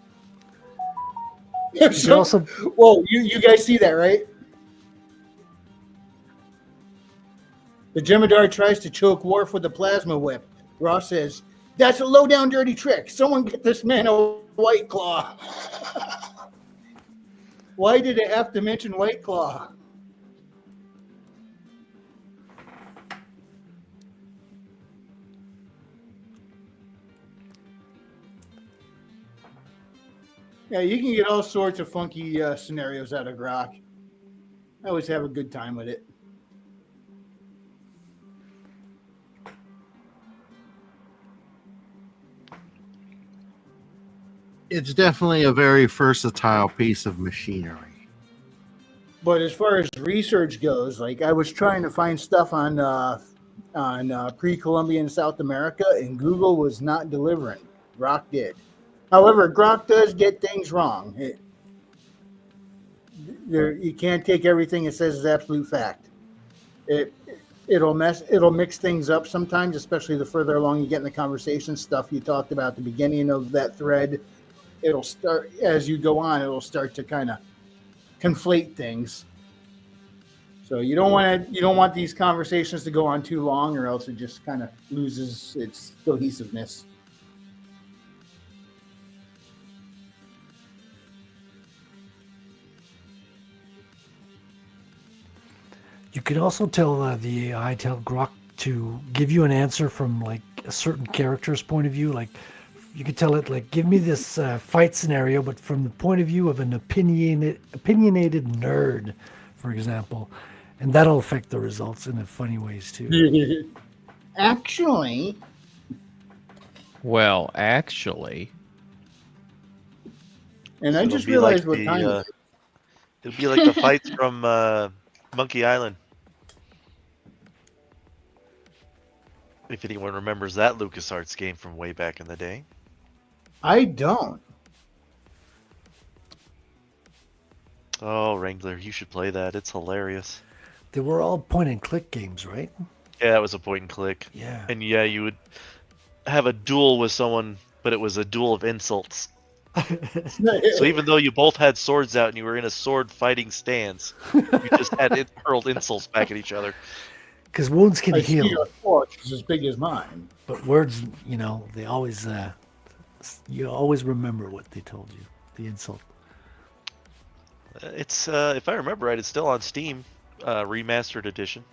You can also Whoa, you guys see that, right? The Jemadar tries to choke Worf with a plasma whip. Ross says, "That's a low-down dirty trick. Someone get this man a White Claw." Why did it have to mention White Claw? Yeah, you can get all sorts of funky scenarios out of Grok. I always have a good time with it. It's definitely a very versatile piece of machinery. But as far as research goes, like I was trying to find stuff on pre-Columbian South America, and Google was not delivering. Grok did. However, Grok does get things wrong. You can't take everything it says as absolute fact. It it'll mix things up sometimes, especially the further along you get in the conversation. Stuff you talked about at the beginning of that thread, it'll start as you go on. It'll start to kind of conflate things. So you don't want these conversations to go on too long, or else it just kind of loses its cohesiveness. You could also tell the AI, tell Grok to give you an answer from like a certain character's point of view. Like you could tell it, like, give me this fight scenario, but from the point of view of an opinionated nerd, for example, and that'll affect the results in a funny ways too. Actually, Well, actually, and So I it'll just be realized like what time it is. it'll be like the fights from Monkey Island. If anyone remembers that LucasArts game from way back in the day. I don't. Oh, Wrangler, you should play that. It's hilarious. They were all point and click games, right? Yeah, that was a point and click. Yeah. And yeah, you would have a duel with someone, but it was a duel of insults. So even though you both had swords out and you were in a sword fighting stance, you just had hurled insults back at each other. Because wounds can I see heal, your torch is as big as mine. but words, they always, you always remember what they told you, the insult. It's if I remember right, it's still on Steam, remastered edition.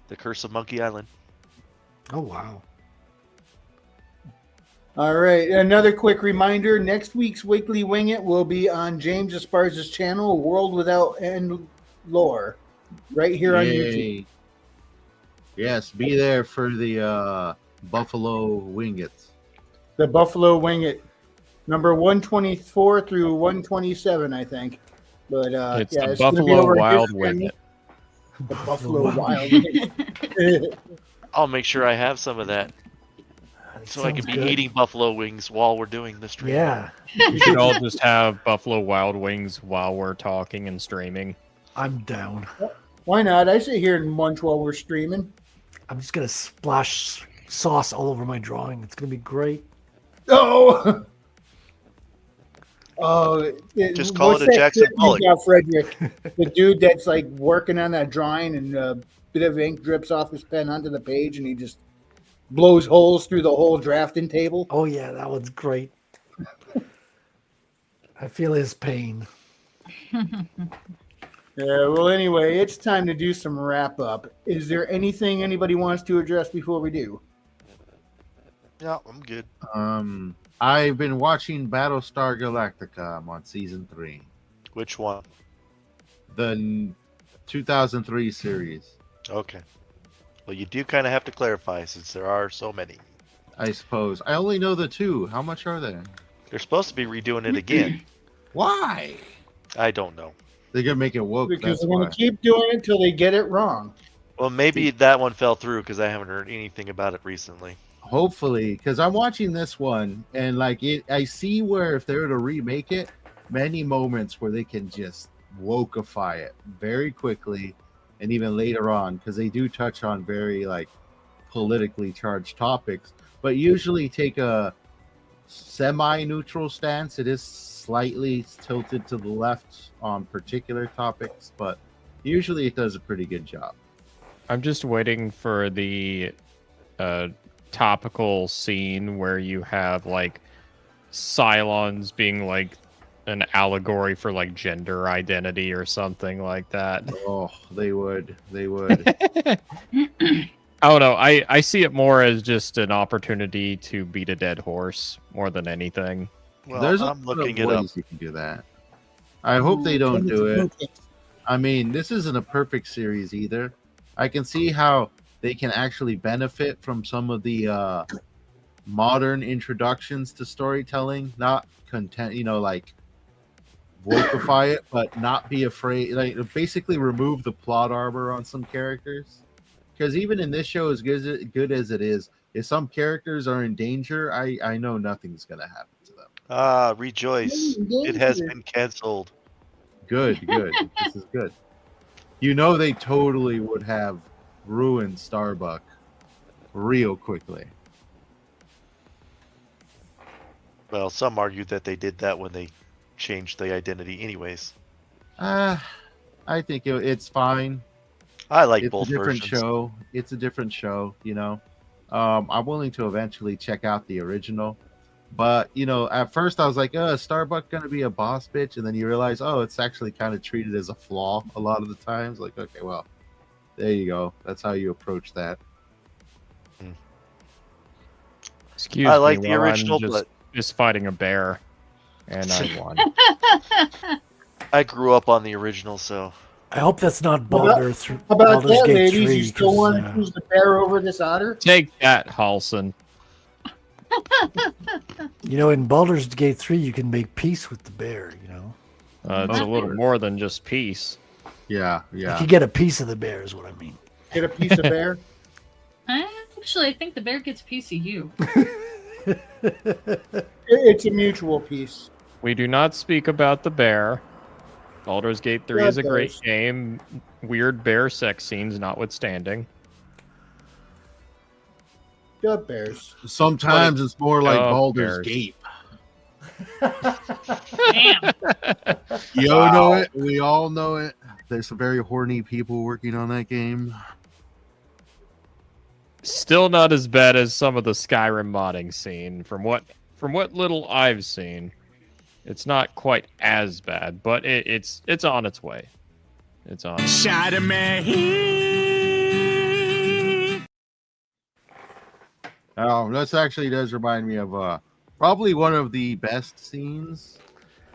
The Curse of Monkey Island. Oh, wow. All right. Another quick reminder: next week's Weekly Wing It will be on James Esparza's channel, World Without End Lore, right here on YouTube. Yay. Yes, be there for the Buffalo Wingets. The Buffalo Wing It, number 124 through 127, I think. But it's yeah, the it's gonna be Buffalo over in Wild Discord. Wing. The Buffalo Wild Wing. I'll make sure I have some of that, That so I can sounds be good. eating buffalo wings while we're doing the stream. Yeah, We should all just have Buffalo Wild Wings while we're talking and streaming. I'm down. Why not? I sit here and munch while we're streaming. I'm just going to splash sauce all over my drawing. It's going to be great. Oh! Oh, Just call what's it a that Jackson clip you Pollock. got, Frederick? The dude that's like working on that drawing and a bit of ink drips off his pen onto the page and he just blows holes through the whole drafting table. Oh, yeah, that one's great. I feel his pain. Yeah, well, anyway, it's time to do some wrap up. Is there anything anybody wants to address before we do? Yeah, I'm good. I've been watching Battlestar Galactica. I'm on season 3. Which one? The 2003 series, Okay. Well, you do kind of have to clarify since there are so many. I suppose. I only know the 2. How much are there? They're supposed to be redoing it again. Why? I don't know. They're going to make it woke. Because That's they're going why. to keep doing it until they get it wrong. Well, maybe that one fell through because I haven't heard anything about it recently. Hopefully, because I'm watching this one and like it, I see where if they were to remake it, many moments where they can just wokeify it very quickly, and even later on, because they do touch on very like politically charged topics, but usually take a semi-neutral stance. It is slightly tilted to the left on particular topics, but usually it does a pretty good job. I'm just waiting for the topical scene where you have like Cylons being like an allegory for like gender identity or something like that. Oh, they would. I don't know. I see it more as just an opportunity to beat a dead horse more than anything. Well, There's I'm a lot looking of it up. ways you can do that. I hope they don't do it. I mean, this isn't a perfect series either. I can see how they can actually benefit from some of the modern introductions to storytelling, not content, like wokeify it, but not be afraid, like basically remove the plot armor on some characters. Because even in this show, as good as it is, if some characters are in danger, I know nothing's gonna happen to them. Ah, rejoice. It has been canceled. Good. This is good. They totally would have ruined Starbuck real quickly. Well, some argue that they did that when they changed the identity anyways. I think it's fine. I like It's both a different versions. show. It's a different show, I'm willing to eventually check out the original. But, at first I was like, is Starbuck going to be a boss bitch? And then you realize, it's actually kind of treated as a flaw a lot of the times. Like, okay, well, there you go. That's how you approach that. Excuse I me, like the while original, I'm just fighting a bear, and I won. I grew up on the original, so I hope that's not Baldur's How about Baldur's that, Gate ladies? 3. You still want to choose the bear over this otter? Take that, Halson. In Baldur's Gate 3, you can make peace with the bear, It's a little more than just peace. Yeah. You can get a piece of the bear is what I mean. Get a piece of bear? I think the bear gets a piece of you. It's a mutual piece. We do not speak about the bear. Baldur's Gate 3 is a great game. Weird bear sex scenes notwithstanding. Dub bears. Sometimes it's more like Baldur's bears. Gate. Damn. You know it. We all know it. There's some very horny people working on that game. Still not as bad as some of the Skyrim modding scene. From what little I've seen, it's not quite as bad, but it's on its way. It's on. Shot of me. This actually does remind me of probably one of the best scenes.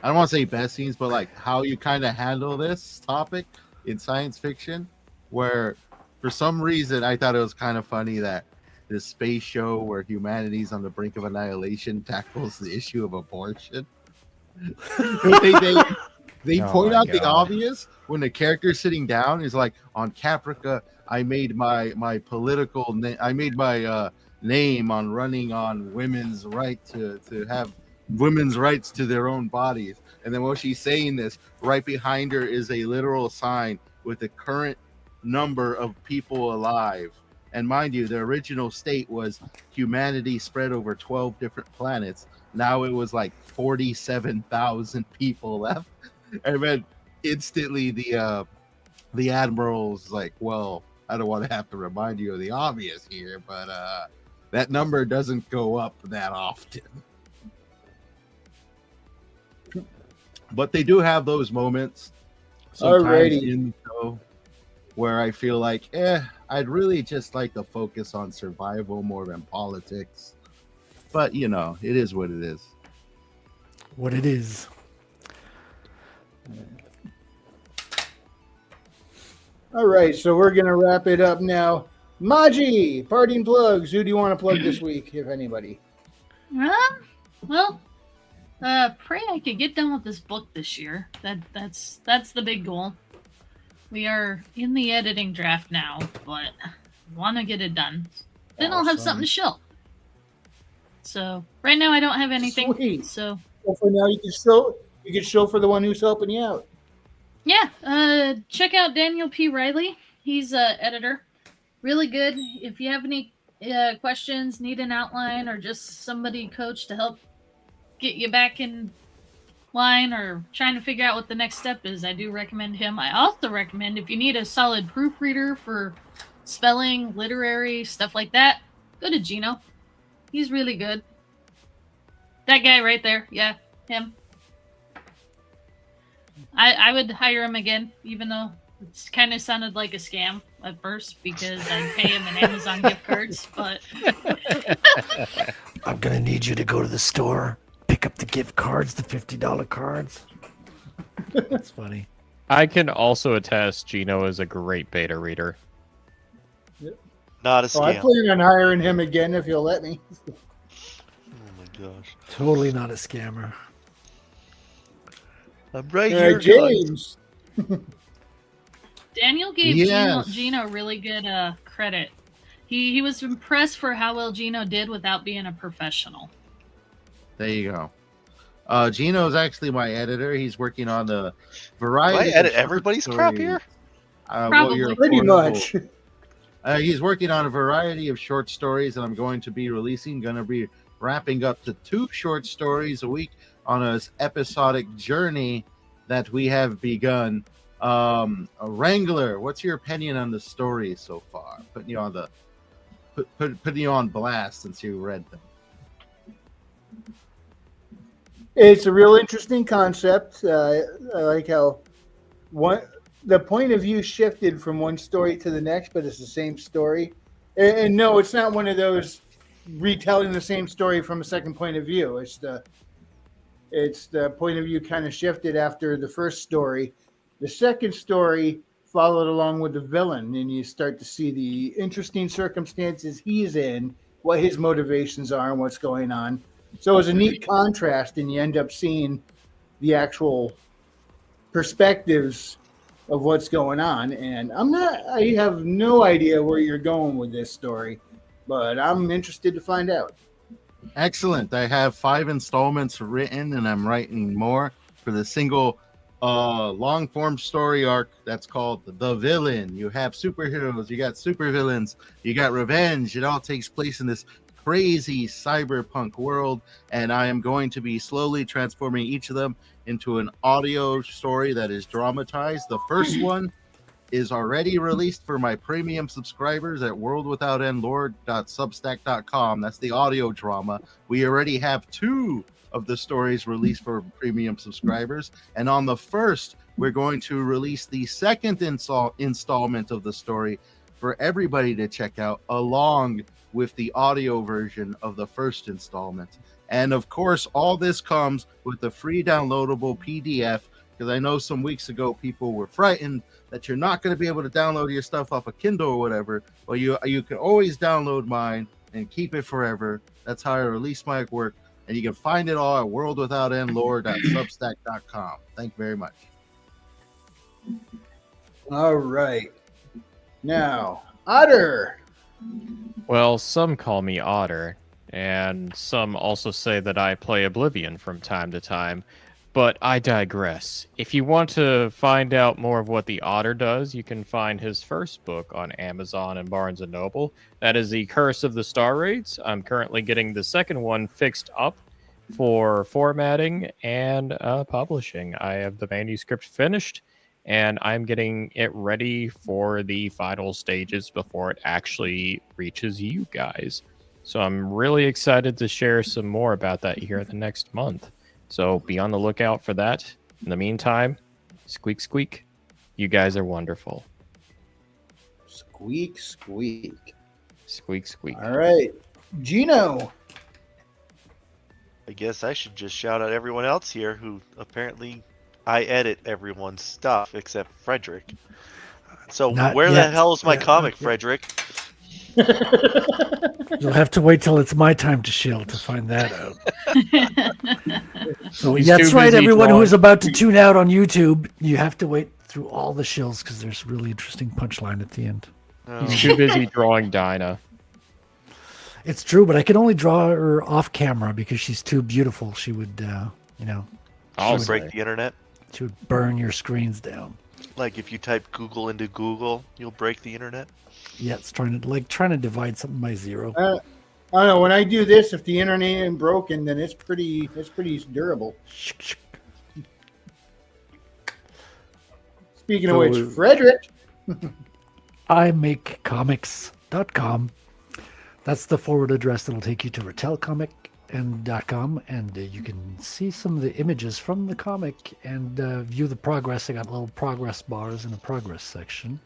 I don't want to say best scenes, but like how you kind of handle this topic in science fiction, where for some reason I thought it was kind of funny that this space show where humanity's on the brink of annihilation tackles the issue of abortion. They point out the obvious when the character sitting down is like, on Caprica, I made my name on running on women's right to have women's rights to their own bodies. And then while she's saying this, right behind her is a literal sign with the current number of people alive. And mind you, the original state was humanity spread over 12 different planets. Now it was like 47,000 people left. And then instantly the admiral's like, well, I don't want to have to remind you of the obvious here, but that number doesn't go up that often. But they do have those moments sometimes in the show where I feel like, I'd really just like to focus on survival more than politics. But, it is what it is. What it is. All right, so we're going to wrap it up now. Maji, parting plugs. Who do you want to plug this week, if anybody? Well, pray I could get done with this book this year. That's the big goal. We are in the editing draft now, but want to get it done. Then I'll have something to show. So right now I don't have anything. Sweet. So for now you can show for the one who's helping you out. Yeah, check out Daniel P. Riley. He's editor. Really good. If you have any questions, need an outline, or just somebody coach to help get you back in line or trying to figure out what the next step is, I do recommend him. I also recommend if you need a solid proofreader for spelling, literary, stuff like that, go to Gino. He's really good. That guy right there. Yeah, him. I would hire him again, even though it kind of sounded like a scam at first because I pay him in Amazon gift cards, but I'm going to need you to go to the store, pick up the gift cards, the $50 cards. That's funny. I can also attest Gino is a great beta reader. Not a scam. I plan on hiring him again if he'll let me. gosh. Totally not a scammer. I'm right here, guys. James. Daniel gave Yes. Gino really good credit. He was impressed for how well Gino did without being a professional. There you go. Gino's actually my editor. He's working on the Do variety. I edit of short everybody's crap stories. here? Probably. Pretty much. He's working on a variety of short stories, and I'm going to be releasing. Going to be wrapping up to 2 short stories a week on an episodic journey that we have begun. Wrangler, what's your opinion on the story so far? Putting you on the putting you on blast since you read them. It's a real interesting concept. I like how the point of view shifted from one story to the next, but it's the same story. And no, it's not one of those retelling the same story from a second point of view. It's the point of view kind of shifted after the first story. The second story followed along with the villain, and you start to see the interesting circumstances he's in, what his motivations are, and what's going on. So it's a neat contrast, and you end up seeing the actual perspectives of what's going on. And I have no idea where you're going with this story, but I'm interested to find out. Excellent. I have 5 installments written, and I'm writing more for the single long form story arc that's called The Villain. You have superheroes, you got supervillains, you got revenge. It all takes place in this crazy cyberpunk world, and I am going to be slowly transforming each of them into an audio story that is dramatized. The first one is already released for my premium subscribers at worldwithoutendlore.substack.com. That's the audio drama. We already have 2 of the stories released for premium subscribers, and on the first, we're going to release the second installment of the story for everybody to check out, along with the audio version of the first installment. And of course, all this comes with the free downloadable PDF, because I know some weeks ago people were frightened that you're not going to be able to download your stuff off a Kindle or whatever. Well, you can always download mine and keep it forever. That's how I release my work. And you can find it all at worldwithoutendlore.substack.com. Thank you very much. All right. Now, Otter. Well, some call me Otter, and some also say that I play Oblivion from time to time. But I digress. If you want to find out more of what the Otter does, you can find his first book on Amazon and Barnes & Noble. That is The Curse of the Star Raids. I'm currently getting the second one fixed up for formatting and publishing. I have the manuscript finished, and I'm getting it ready for the final stages before it actually reaches you guys. So I'm really excited to share some more about that here in the next month. So be on the lookout for that. In the meantime, squeak, squeak. You guys are wonderful. Squeak, squeak. Squeak, squeak. All right. Gino. I guess I should just shout out everyone else here who apparently I edit everyone's stuff except Frederick. So Not where yet. the hell is my Yeah, comic, not yet. Frederick? You'll have to wait till it's my time to shield to find that out. So He's that's too right, busy everyone who drawing. is about to tune out on YouTube, you have to wait through all the shills because there's a really interesting punchline at the end. Oh, He's too busy drawing Dinah. It's true, but I can only draw her off camera because she's too beautiful. She would, I'll she'll break say. the internet. she would burn your screens down. Like if you type Google into Google, you'll break the internet. Yeah, it's trying to divide something by 0. I don't know. When I do this, if the internet ain't broken, then it's pretty durable. Speaking of So- which, Frederick. imakecomics.com. That's the forward address that'll take you to retellcomic.com, and you can see some of the images from the comic and view the progress. I got little progress bars in the progress section.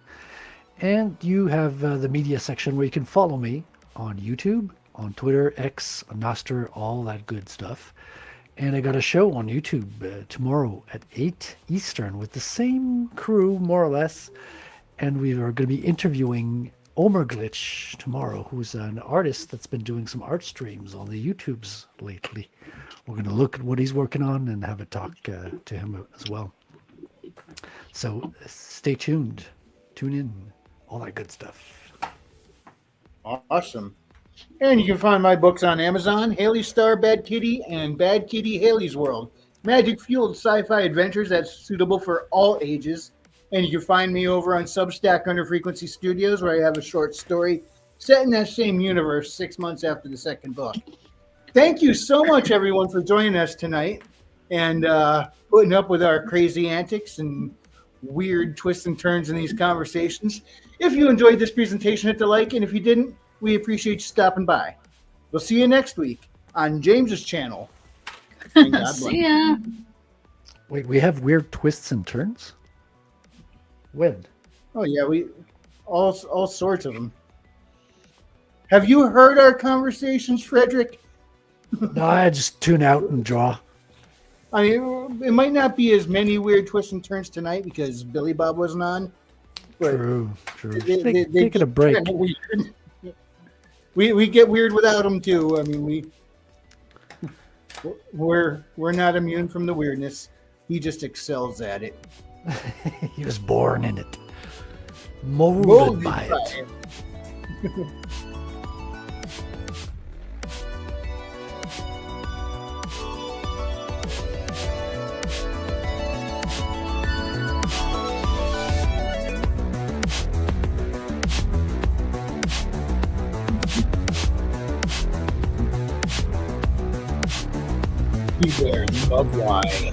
And you have the media section where you can follow me on YouTube, on Twitter, X, Nostr, all that good stuff. And I got a show on YouTube tomorrow at 8 Eastern with the same crew, more or less. And we are going to be interviewing Omer Glitch tomorrow, who's an artist that's been doing some art streams on the YouTubes lately. We're going to look at what he's working on and have a talk to him as well. So stay tuned, tune in, all that good stuff. Awesome. And you can find my books on Amazon, Haley Star, Bad Kitty, and Bad Kitty Haley's World. Magic-fueled sci-fi adventures that's suitable for all ages. And you can find me over on Substack under Frequency Studios, where I have a short story set in that same universe 6 months after the second book. Thank you so much, everyone, for joining us tonight and putting up with our crazy antics and weird twists and turns in these conversations. If you enjoyed this presentation, hit the like, and if you didn't, we appreciate you stopping by. We'll see you next week on James's channel. And God bless. See ya. Wait, we have weird twists and turns? When? Oh yeah, we all sorts of them. Have you heard our conversations, Frederick? No, I just tune out and draw. I mean, it might not be as many weird twists and turns tonight because Billy Bob wasn't on. But True. they Taking a break. kinda weird. We get weird without them too. I mean, we're not immune from the weirdness. He just excels at it. He was born in it, molded by it. Beware the love lie.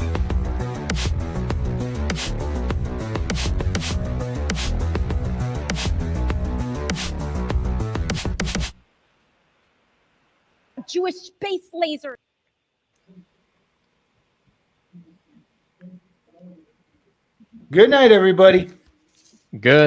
Jewish space laser. Good night, everybody. Good.